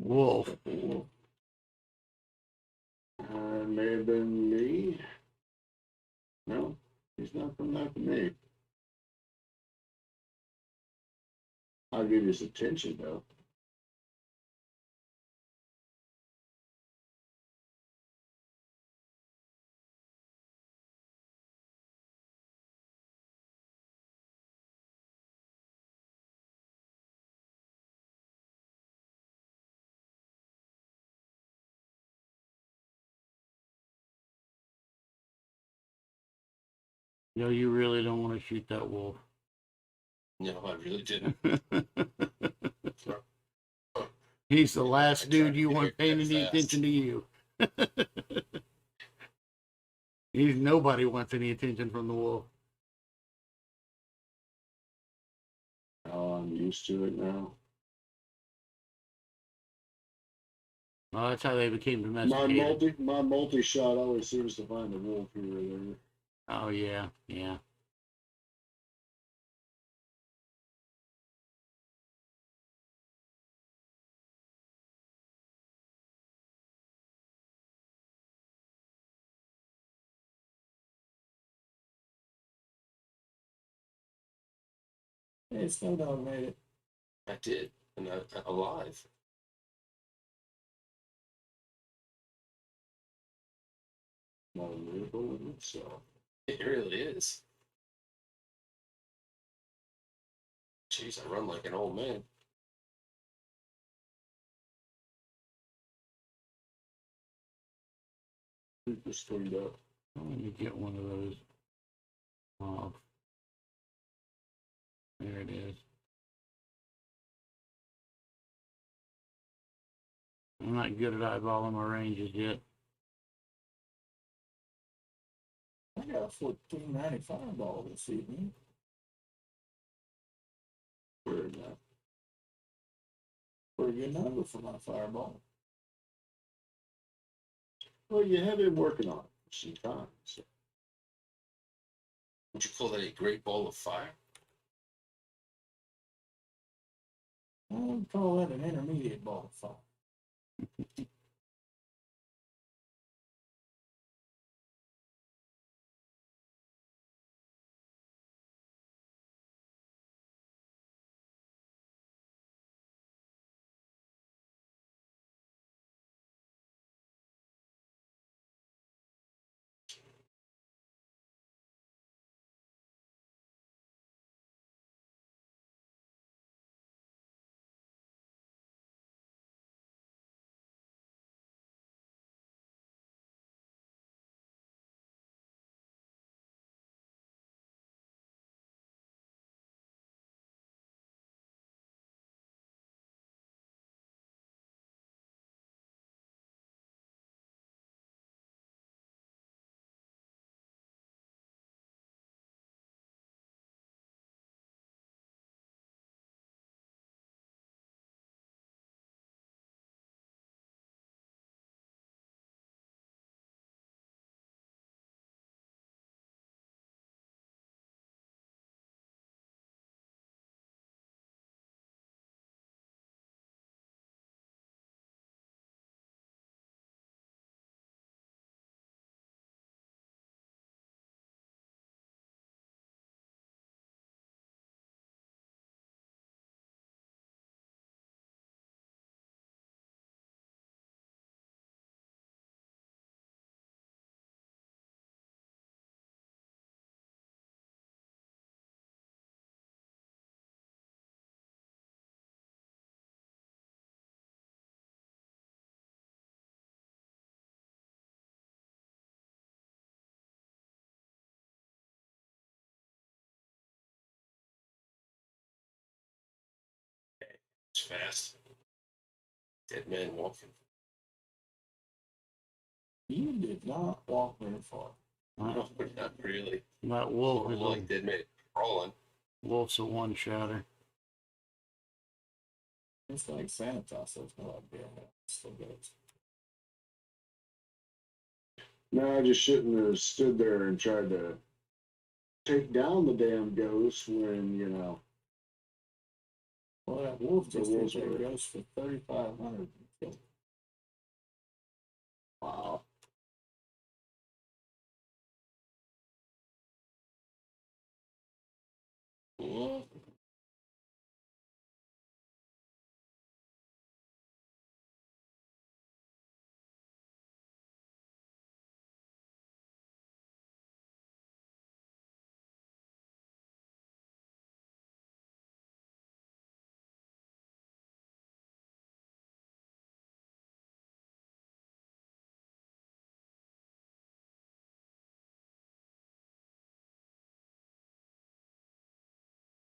Wolf. May have been me. No, he's not coming after me. I'll give you his attention though. No, you really don't want to shoot that wolf. No, I really didn't. He's the last I dude tried you to want get paying there any fast. attention to you. Nobody wants any attention from the wolf. Oh, I'm used to it now. Well, that's how they became My domesticated. multi shot always seems to find a wolf here or there. Oh yeah, yeah. Hey, Snow Dog made it. I did, and alive. Not a miracle in itself. It really is. Jeez, I run like an old man. Just cleaned up. Let me get one of those off. There it is. I'm not good at eyeballing my ranges yet. I got a 1490 fireball this evening. Very nice. Pretty good number for my fireball. Well, you have been working on it for some time. So. Would you call that a great ball of fire? I would call that an intermediate ball of fire. It's fast. Dead man walking. You did not walk very far. No, not really. That wolf More is like dead man crawling. wolf's a one-shotter. It's like Sanitas, there's no idea how it still goes. No, I just shouldn't have stood there and tried to take down the damn ghost when, you know. Well, that wolf The just hit wolves that were- ghost for 3,500. Wow. Mm.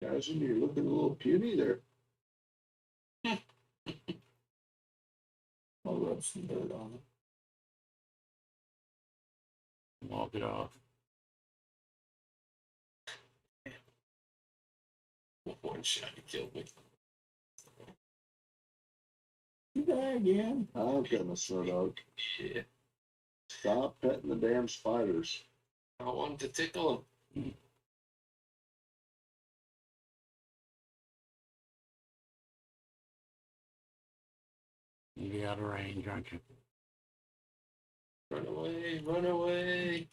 Guys, you're looking a little puny there. I'll rub some dirt on it. Walk it off. One One shot, you killed me. You die again. I'm gonna slow dog. Yeah. Stop petting the damn spiders. I wanted to tickle him. You out of range, aren't you? Run away, run away.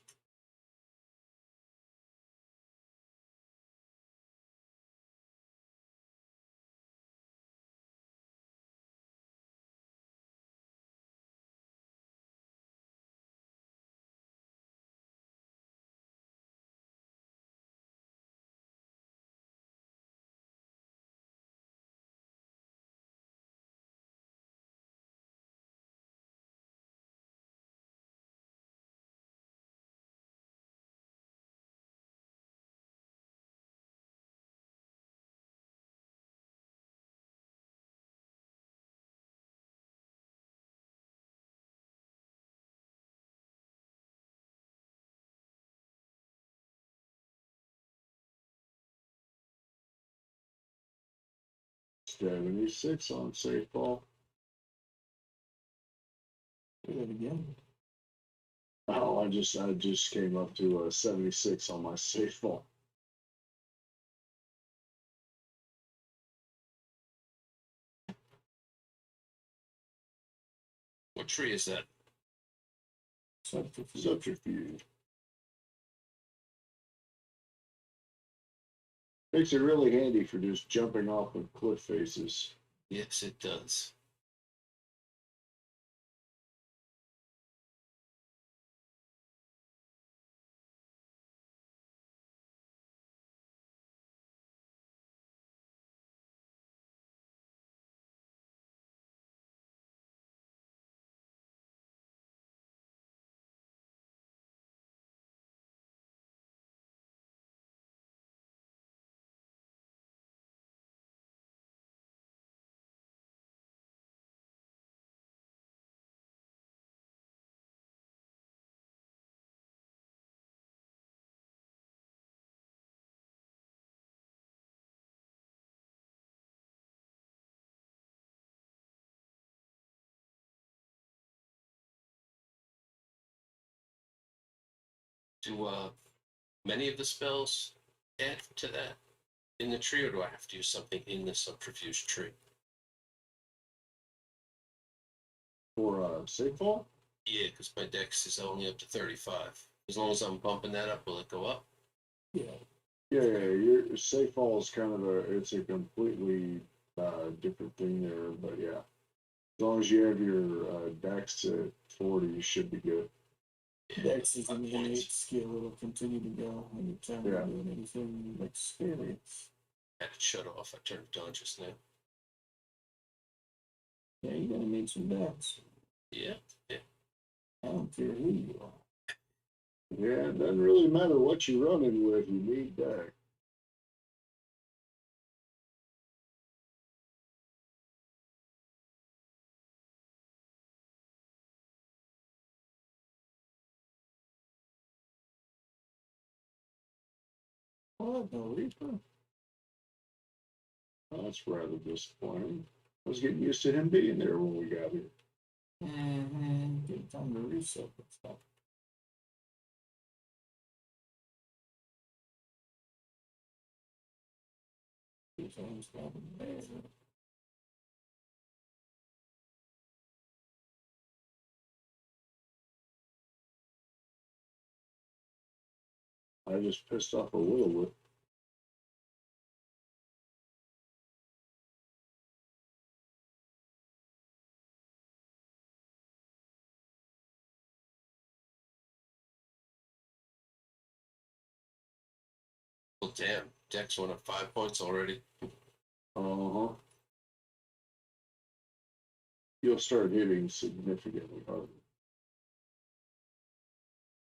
$76 on safe ball. Do that again. Oh, I just came up to 76 on my safe ball. What tree is that? Subterfuge. Makes it really handy for just jumping off of cliff faces. Yes, it does. Do many of the spells add to that in the tree, or do I have to use something in the subterfuge tree? For safe ball? Yeah, because my dex is only up to 35. As long as I'm bumping that up, will it go up? Yeah. Yeah, your safe ball is kind of it's a completely different thing there, but yeah. As long as you have your dex at 40, you should be good. Dex is an Points. innate skill. It'll continue to go anytime Yeah. you're doing anything experience. Had it shut off. I turned it on just now. Yeah, you're gonna need some dex. Yeah. I don't care who you are. Yeah, it doesn't really matter what you're running with, you need dex. What, the Reaper? That's rather disappointing. I was getting used to him being there when we got here. Mm-hmm. Get time to reset that stuff. Get things going there. I just pissed off a little bit. Well, damn. Dex went up 5 points already. Uh-huh. You'll start hitting significantly harder.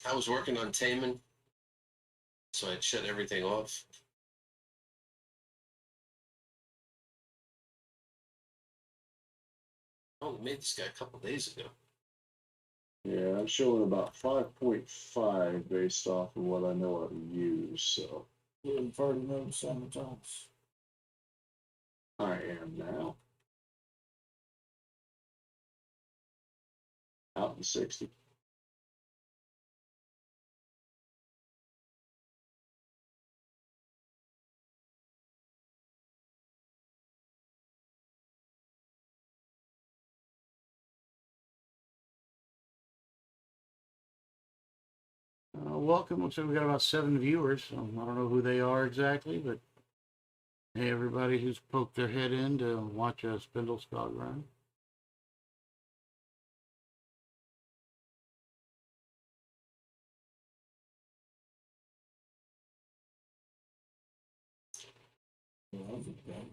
I was working on taming, so I'd shut everything off. Oh, we made this guy a couple days ago. Yeah, I'm showing about 5.5 based off of what I know how to use, so. Yeah, you've already noticed sometimes. I am now. Out in 60. Welcome. Looks like we got about 7 viewers. I don't know who they are exactly, but hey, everybody who's poked their head in to watch a Spindleskog run.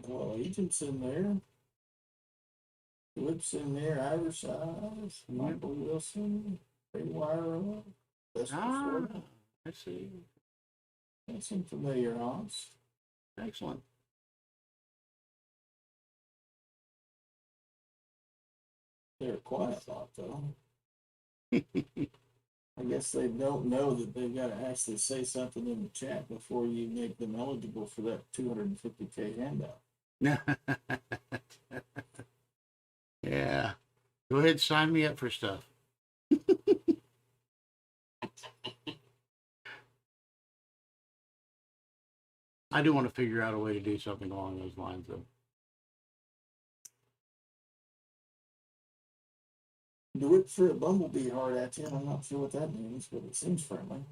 Well, Agent's in there. Whip's in there, Irish Eyes, Michael Wilson, Haywire, Ah, I see. That's some familiar odds. Excellent. They're a quiet lot, though. I guess they don't know that they've got to actually say something in the chat before you make them eligible for that 250K handout. Yeah. Go ahead, sign me up for stuff. I do want to figure out a way to do something along those lines, though. The whip for a bumblebee hard at you. I'm not sure what that means, but it seems friendly.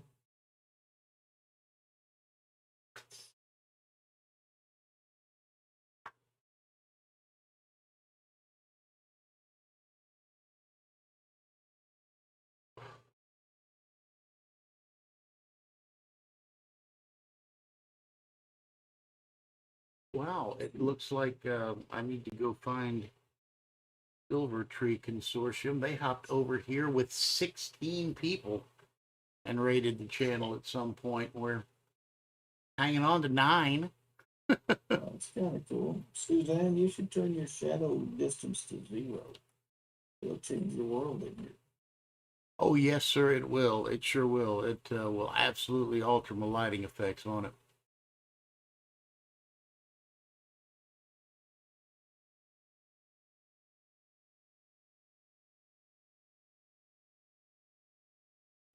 Wow, it looks like I need to go find Silver Tree Consortium. They hopped over here with 16 people and raided the channel at some point. We're hanging on to 9. It's kind of cool. Suzanne, you should turn your shadow distance to 0. It'll change your world in here. Oh, yes, sir, it will. It sure will. It will absolutely alter my lighting effects on it.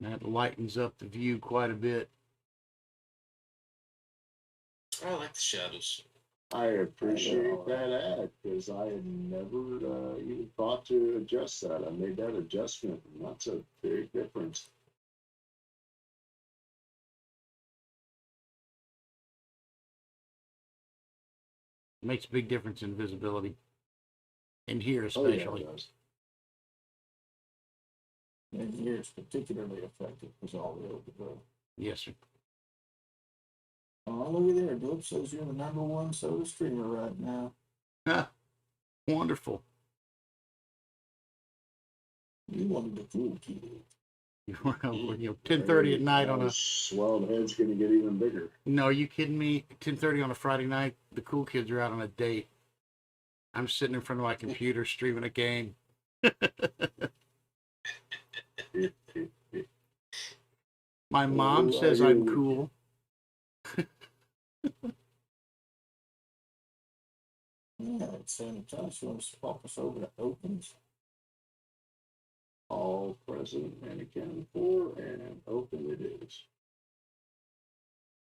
That lightens up the view quite a bit. I like the shadows. I appreciate that ad because I had never even thought to adjust that. I made that adjustment, and that's a big difference. Makes a big difference in visibility. In here, Oh, yeah, especially. it does. And here it's particularly effective because all the way over the. Yes, sir. Oh, look at there. Glip says you're the #1 soda streamer right now. Wonderful. You wanted the cool kid. Well, 10:30 at night on a. Swelled head's going to get even bigger. No, are you kidding me? 10:30 on a Friday night. The cool kids are out on a date. I'm sitting in front of my computer streaming a game. My mom says I'm cool. Yeah, it's Natasha wants to pop us over to opens. All present and accounted for, and open it is.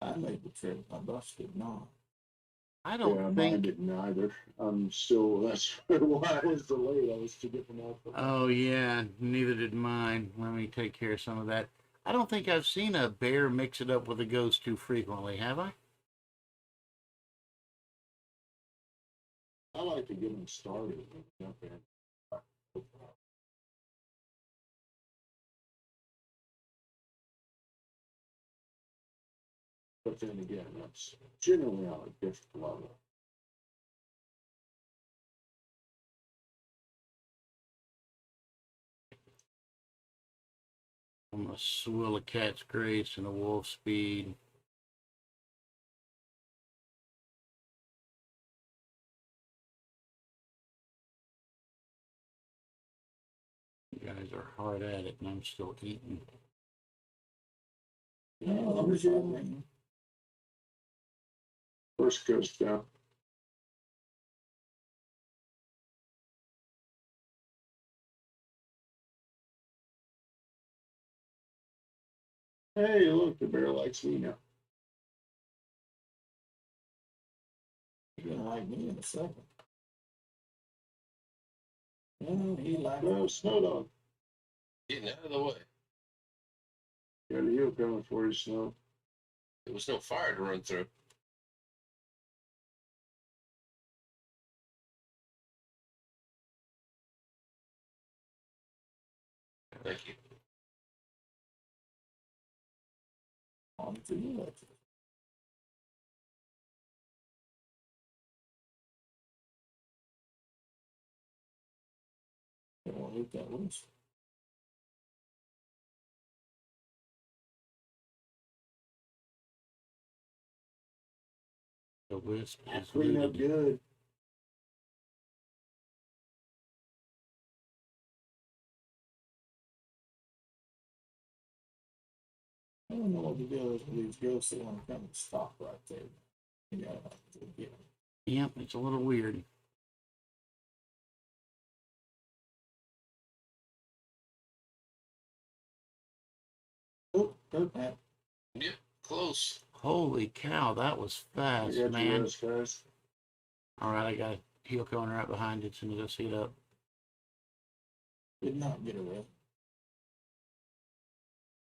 I made the trip. My bus did not. I don't Yeah, mine think. didn't either. I'm still, that's why I was delayed. I was to get them off. Oh, yeah, neither did mine. Let me take care of some of that. I don't think I've seen a bear mix it up with a ghost too frequently, have I? I like to get them started. And jump in. But then again, that's generally on a different level. I'm a swill a cat's grace and a wolf speed. You guys are hard at it, and I'm still eating. Yeah, that was your name. First goes down. Hey, look, the bear likes me now. He's gonna like me in a second. Yeah, he likes No, snow dog. Getting out of the way. Got a heel coming for you, Snow. There was no fire to run through. Thank you. on to the electric. They won't hit that loose. The wisp is Clean up looted. good. I don't know what the deal is with these ghosts that want to come and stop right there. You gotta have to get them. Yep, it's a little weird. Oh, hurt that. Yep, close. Holy cow, that was I fast, got your man. rest fast. All right, I got a heel coming right behind it as soon as I see it up. Did not get arrested.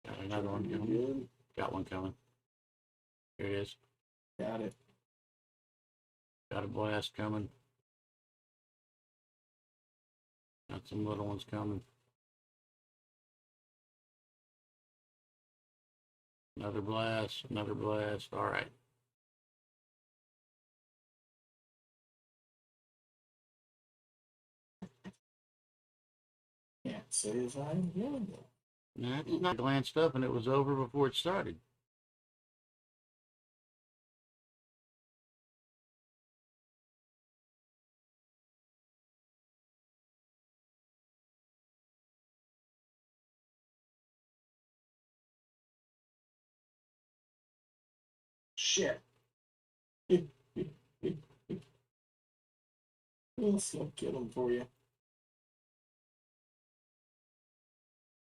Got another one You coming. good? Got one coming. Here it is. Got it. Got a blast coming. Got some little ones coming. Another blast, another blast. All right. Can't say as I enjoyed that. Nah, it's not glanced up and it was over before it started. Shit. We'll still kill them for you.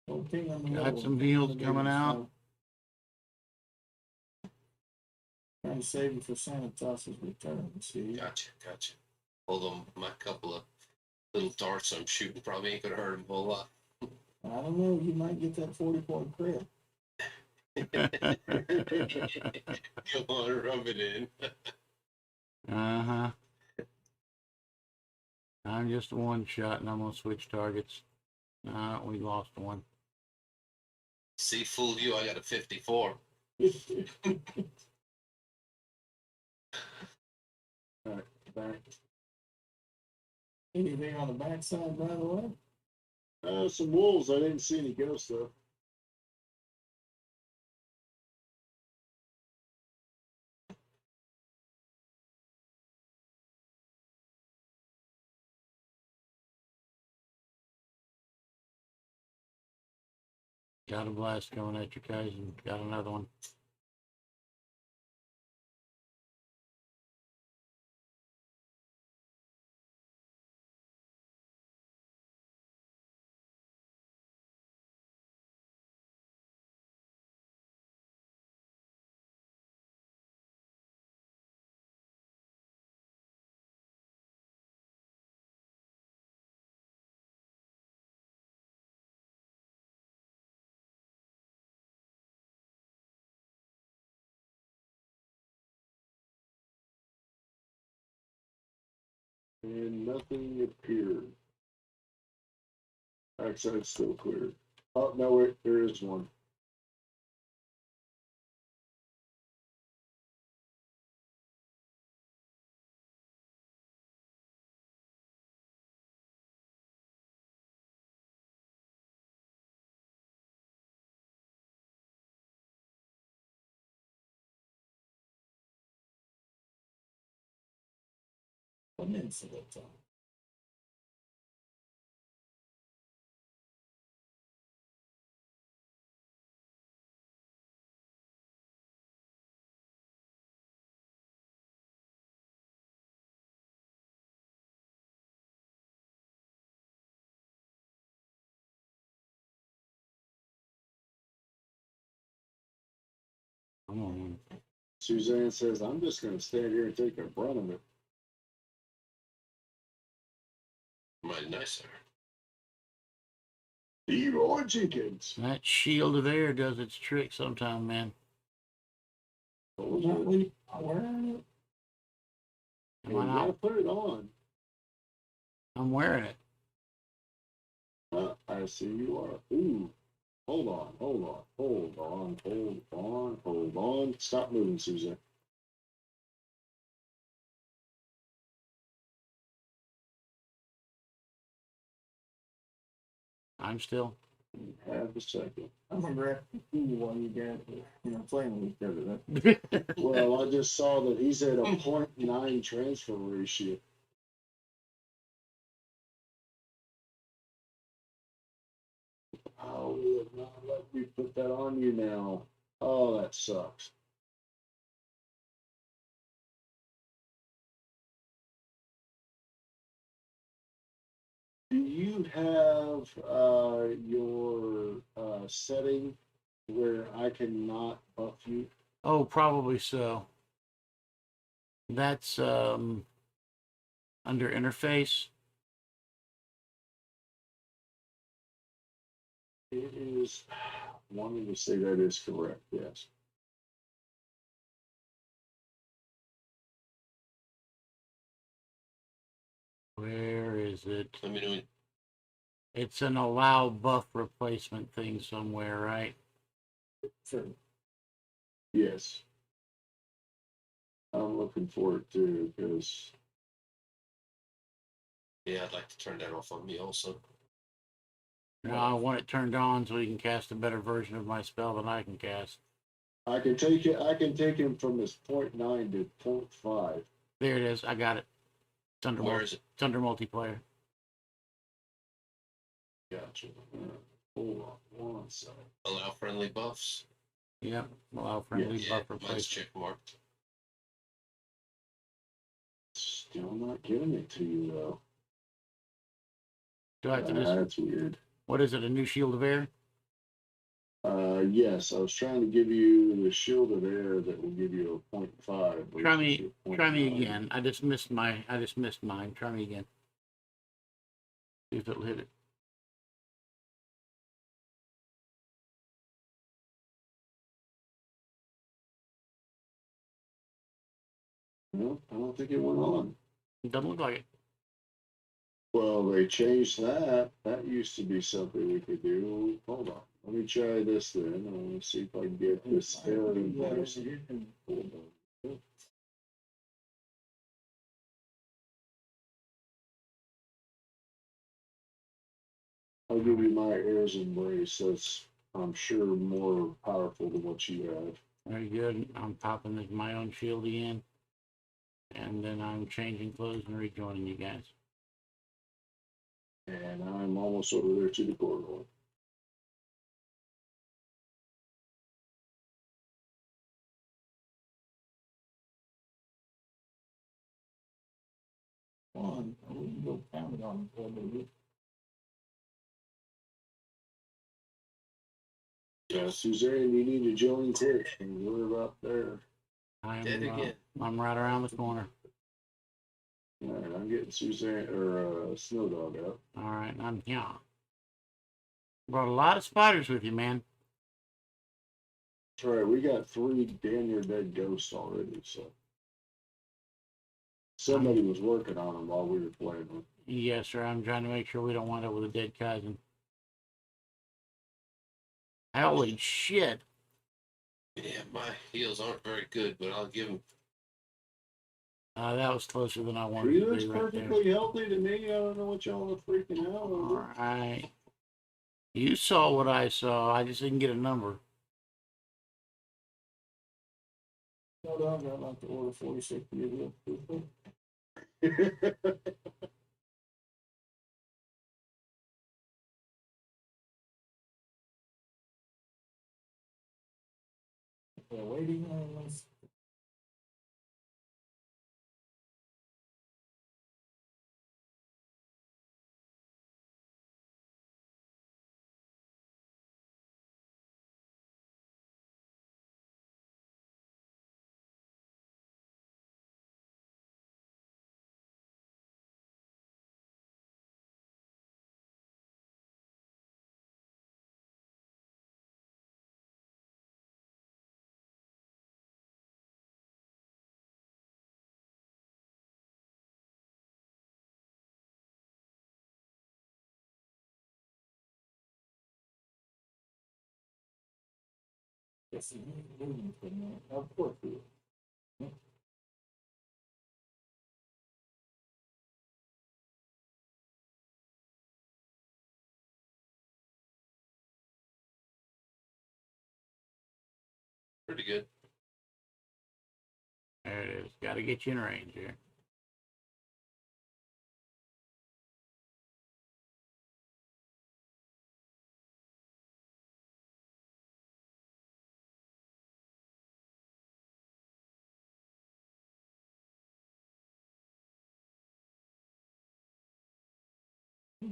Don't ping on the Got level. some heels coming out. Trying to save you for Sanitas's return. See? Gotcha, gotcha. Although my couple of little darts I'm shooting probably ain't gonna hurt him a whole lot. I don't know. You might get that 40-point crit. Come on, rub it in. Uh-huh. I'm just a one shot and I'm gonna switch targets. We lost one. See, fooled you. I got a 54. Alright, back. Anything on the backside, by the way? Some wolves. I didn't see any ghosts though. Got a blast coming at you guys and got another one. And nothing appeared. Actually, it's still clear. Oh, no, wait, there is one. Peninsula time. Come on. Suzanne says, I'm just gonna stand here and take the brunt of it. Mighty nice, sir. Leroy Jenkins. That shield of air does its trick sometime, man. What was that, Lee? Wearing it? Am You I gotta not? put it on. I'm wearing it. I see you are. Ooh. Hold on, hold on, hold on, hold on, hold on. Stop moving, Susan. I'm still. Have a second. I'm gonna grab the cool while you guys are, playing with each other. Well, I just saw that he's at a 0.9 transfer ratio. Oh, we have not let me put that on you now. Oh, that sucks. Do you have your setting where I cannot buff you? Oh, probably so. That's under interface. It is. Wanted to say that is correct. Yes. Where is it? Let me know. It's an allow buff replacement thing somewhere, right? Sure. Yes. I'm looking for it too because Yeah, I'd like to turn that off on me also. No, I want it turned on so he can cast a better version of my spell than I can cast. I can take it. I can take him from his 0.9 to 0.5. There it is. I got it. It's under, Where is it? it's under multiplayer. Gotcha. Hold on one second. Allow friendly buffs. Yep. Allow friendly Yeah, buff mine's replacement. check marked. Still not giving it to you though. Do I have to just, That's weird. what is it, a new shield of air? Yes, I was trying to give you the shield of air that will give you a 0.5. Try versus me, your try me 0.9. again. I just missed mine. Try me again. See if it'll hit it. No, I don't think it went on. It doesn't look like it. Well, they changed that. That used to be something we could do. Hold on. Let me try this then. I want to see if I can get this error in place. Hold on. I'll give you my airs embrace. That's, I'm sure, more powerful than what you have. Very good. I'm popping my own shield again. And then I'm changing clothes and rejoining you guys. And I'm almost over there to the corridor. On, we can go pound it on for a little bit. Suzanne, you need to join quick. And we're about there. Dead again. I'm right around the corner. All right, I'm getting Suzanne or Snow Dog up. All right, I'm here. Brought a lot of spiders with you, man. That's right. We got 3 damn near dead ghosts already. So somebody was working on them while we were playing them. Yes, sir. I'm trying to make sure we don't wind up with a dead cousin. Holy shit. Yeah, my heels aren't very good, but I'll give them. That was closer than I He wanted to looks be right there. perfectly healthy to me. I don't know what y'all are freaking out All over. right. You saw what I saw. I just didn't get a number. No, dog, I'd like to order 46 to give you waiting on us. Yes, you need to know. Of course you will. Pretty good. There it is. Got to get you in range here.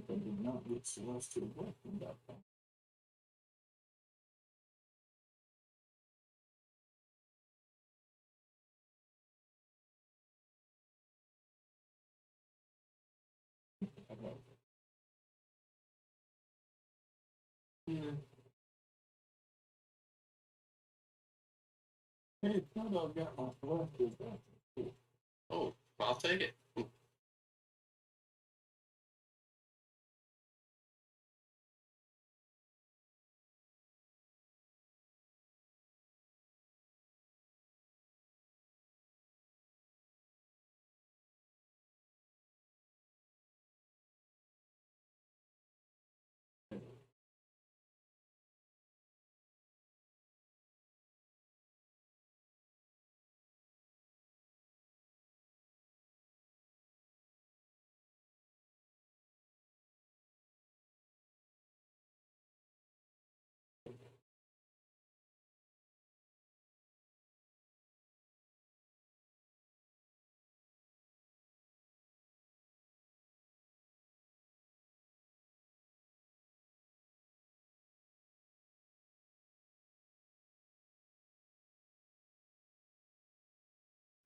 They did not get celestial weapon that time. Yeah. Hey, thought I've got my celestial weapon. Oh, I'll take it.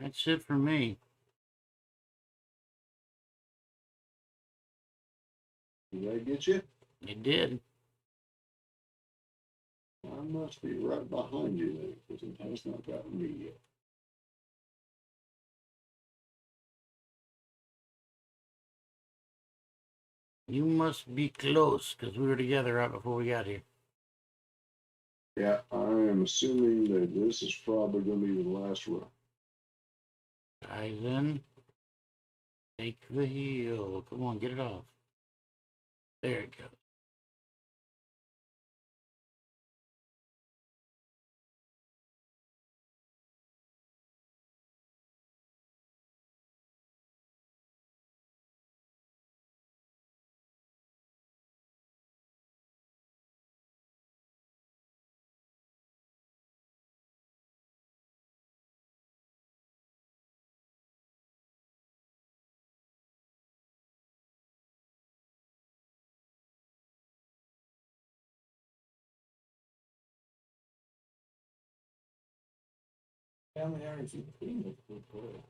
That's it for me. Did I get you? It did. I must be right behind you then, because it has not gotten me yet. You must be close because we were together right before we got here. Yeah, I am assuming that this is probably gonna be the last run. Kaizen. Take the heel. Come on, get it off. There it goes. How many hours you clean it before?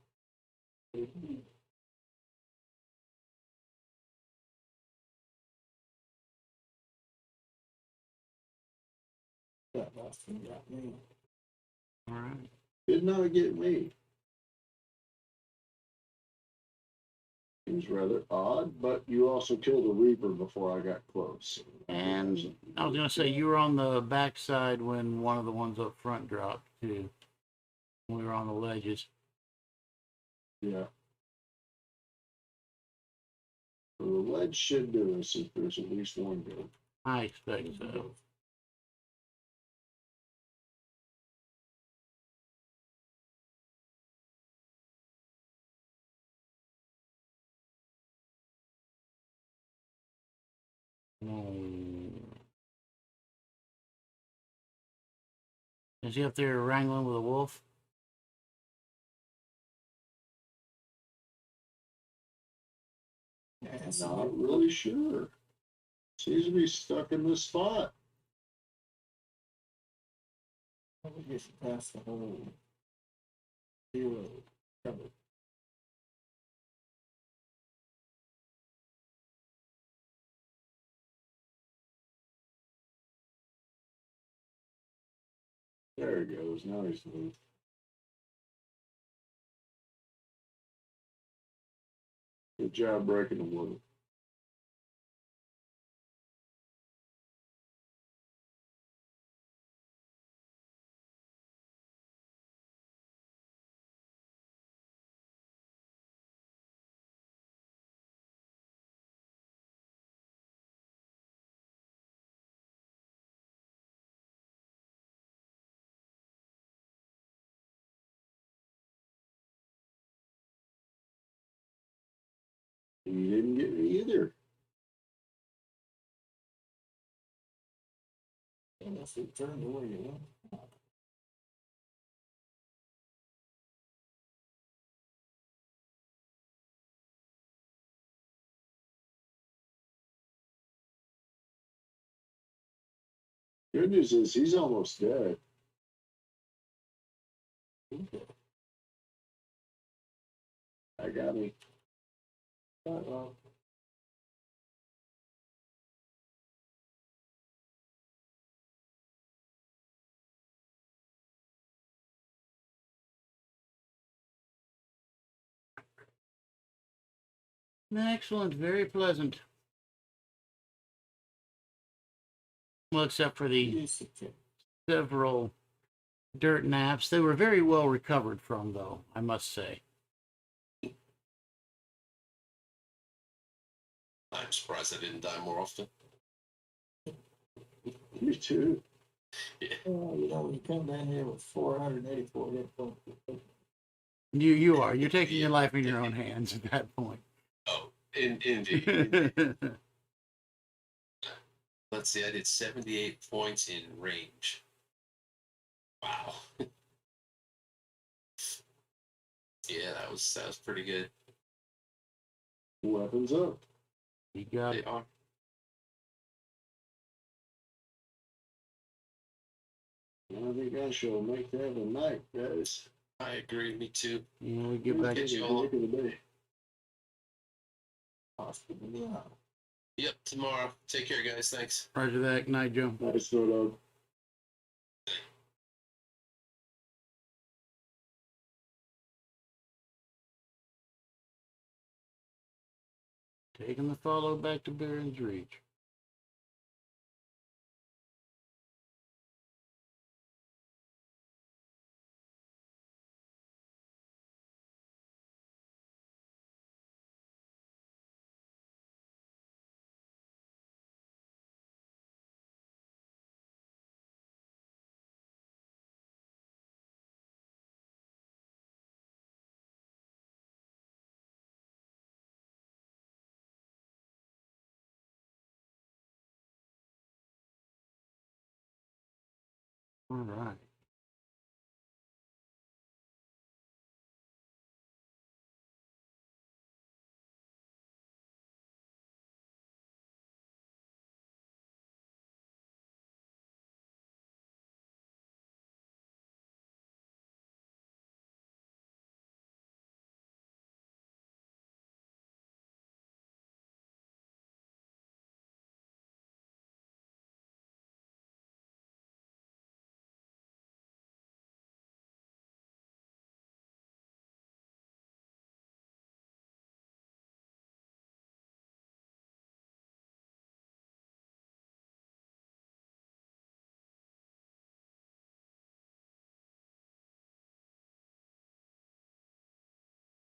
That last one got me. All right. Did not get me. Seems rather odd, but you also killed a Reaper before I got close. And I was gonna say you were on the backside when one of the ones up front dropped too. We were on the ledges. Yeah. Well, the ledge should do us if there's at least one good. I expect so. Is he up there wrangling with a wolf? Not really sure. Seems to be stuck in this spot. Probably get past the whole zero cover. There he goes. Now he's moved. Good job breaking the wood. You didn't get me either. Unless it turned the way you want. Good news is he's almost dead. I got him. Uh-oh. Excellent, very pleasant. Well, except for the Yes, okay. several dirt naps. They were very well recovered from, though, I must say. I'm surprised I didn't die more often. Me too. Well, you know, when you come down here with 484 hit points, You are. You're taking your life in your own hands at that point. Oh, indeed. Let's see, I did 78 points in range. Wow. Yeah, that was pretty good. Weapons up. You got They it. are. I think I shall make that a night, guys. I agree, me too. Yeah, we get back. Get you Take a all. break of the day. possibly, yeah. Yep, tomorrow. Take care, guys. Thanks. Roger that. Good night, Joe. Nice snow dog. Taking the follow back to Barron's Reach. All right.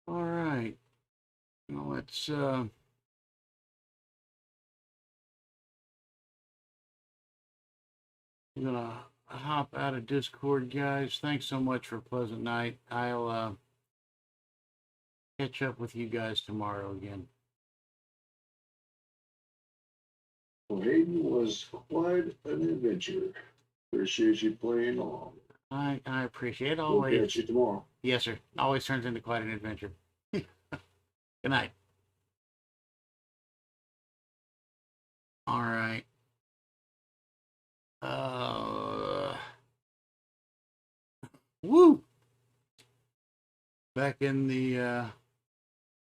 All right. Now let's I'm gonna hop out of Discord, guys. Thanks so much for a pleasant night. I'll catch up with you guys tomorrow again. Well, Hayden was quite an adventure. Appreciate you playing along. I appreciate it. We'll Always. catch you tomorrow. Yes, sir. Always turns into quite an adventure. Good night. All right. Woo! Back in the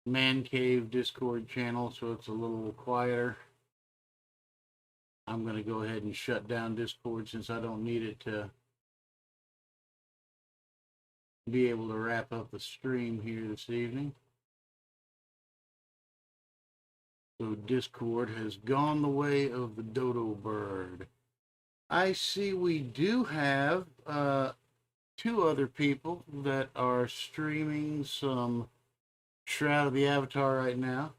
Man Cave Discord channel, so it's a little quieter. I'm going to go ahead and shut down Discord since I don't need it to be able to wrap up the stream here this evening. So Discord has gone the way of the dodo bird. I see we do have two other people that are streaming some Shroud of the Avatar right now.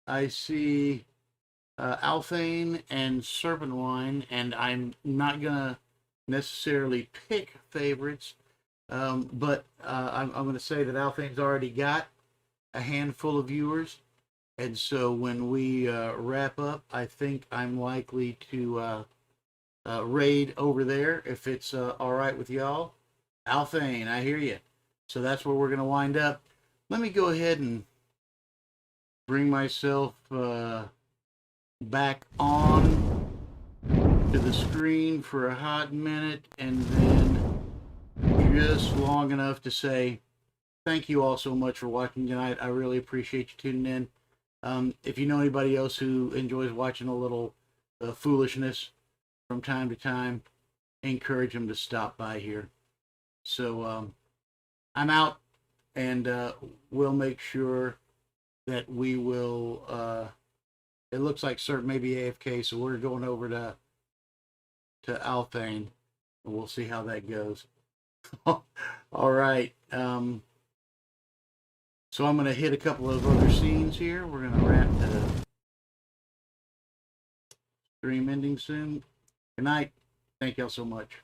I see Alphane and Serpent Wine, and I'm not gonna necessarily pick favorites, but I'm gonna say that Alphane's already got a handful of viewers, And so when we wrap up, I think I'm likely to raid over there if it's all right with y'all. Alphane, I hear you. So that's where we're going to wind up. Let me go ahead and bring myself back on to the screen for a hot minute, and then just long enough to say thank you all so much for watching tonight. I really appreciate you tuning in. If you know anybody else who enjoys watching a little foolishness from time to time, encourage them to stop by here. So I'm out, and we'll make sure that we will. It looks like Cert may be AFK, so we're going over to Alphane, and we'll see how that goes. All right. So I'm going to hit a couple of other scenes here. We're going to wrap the stream ending soon. Good night. Thank y'all so much.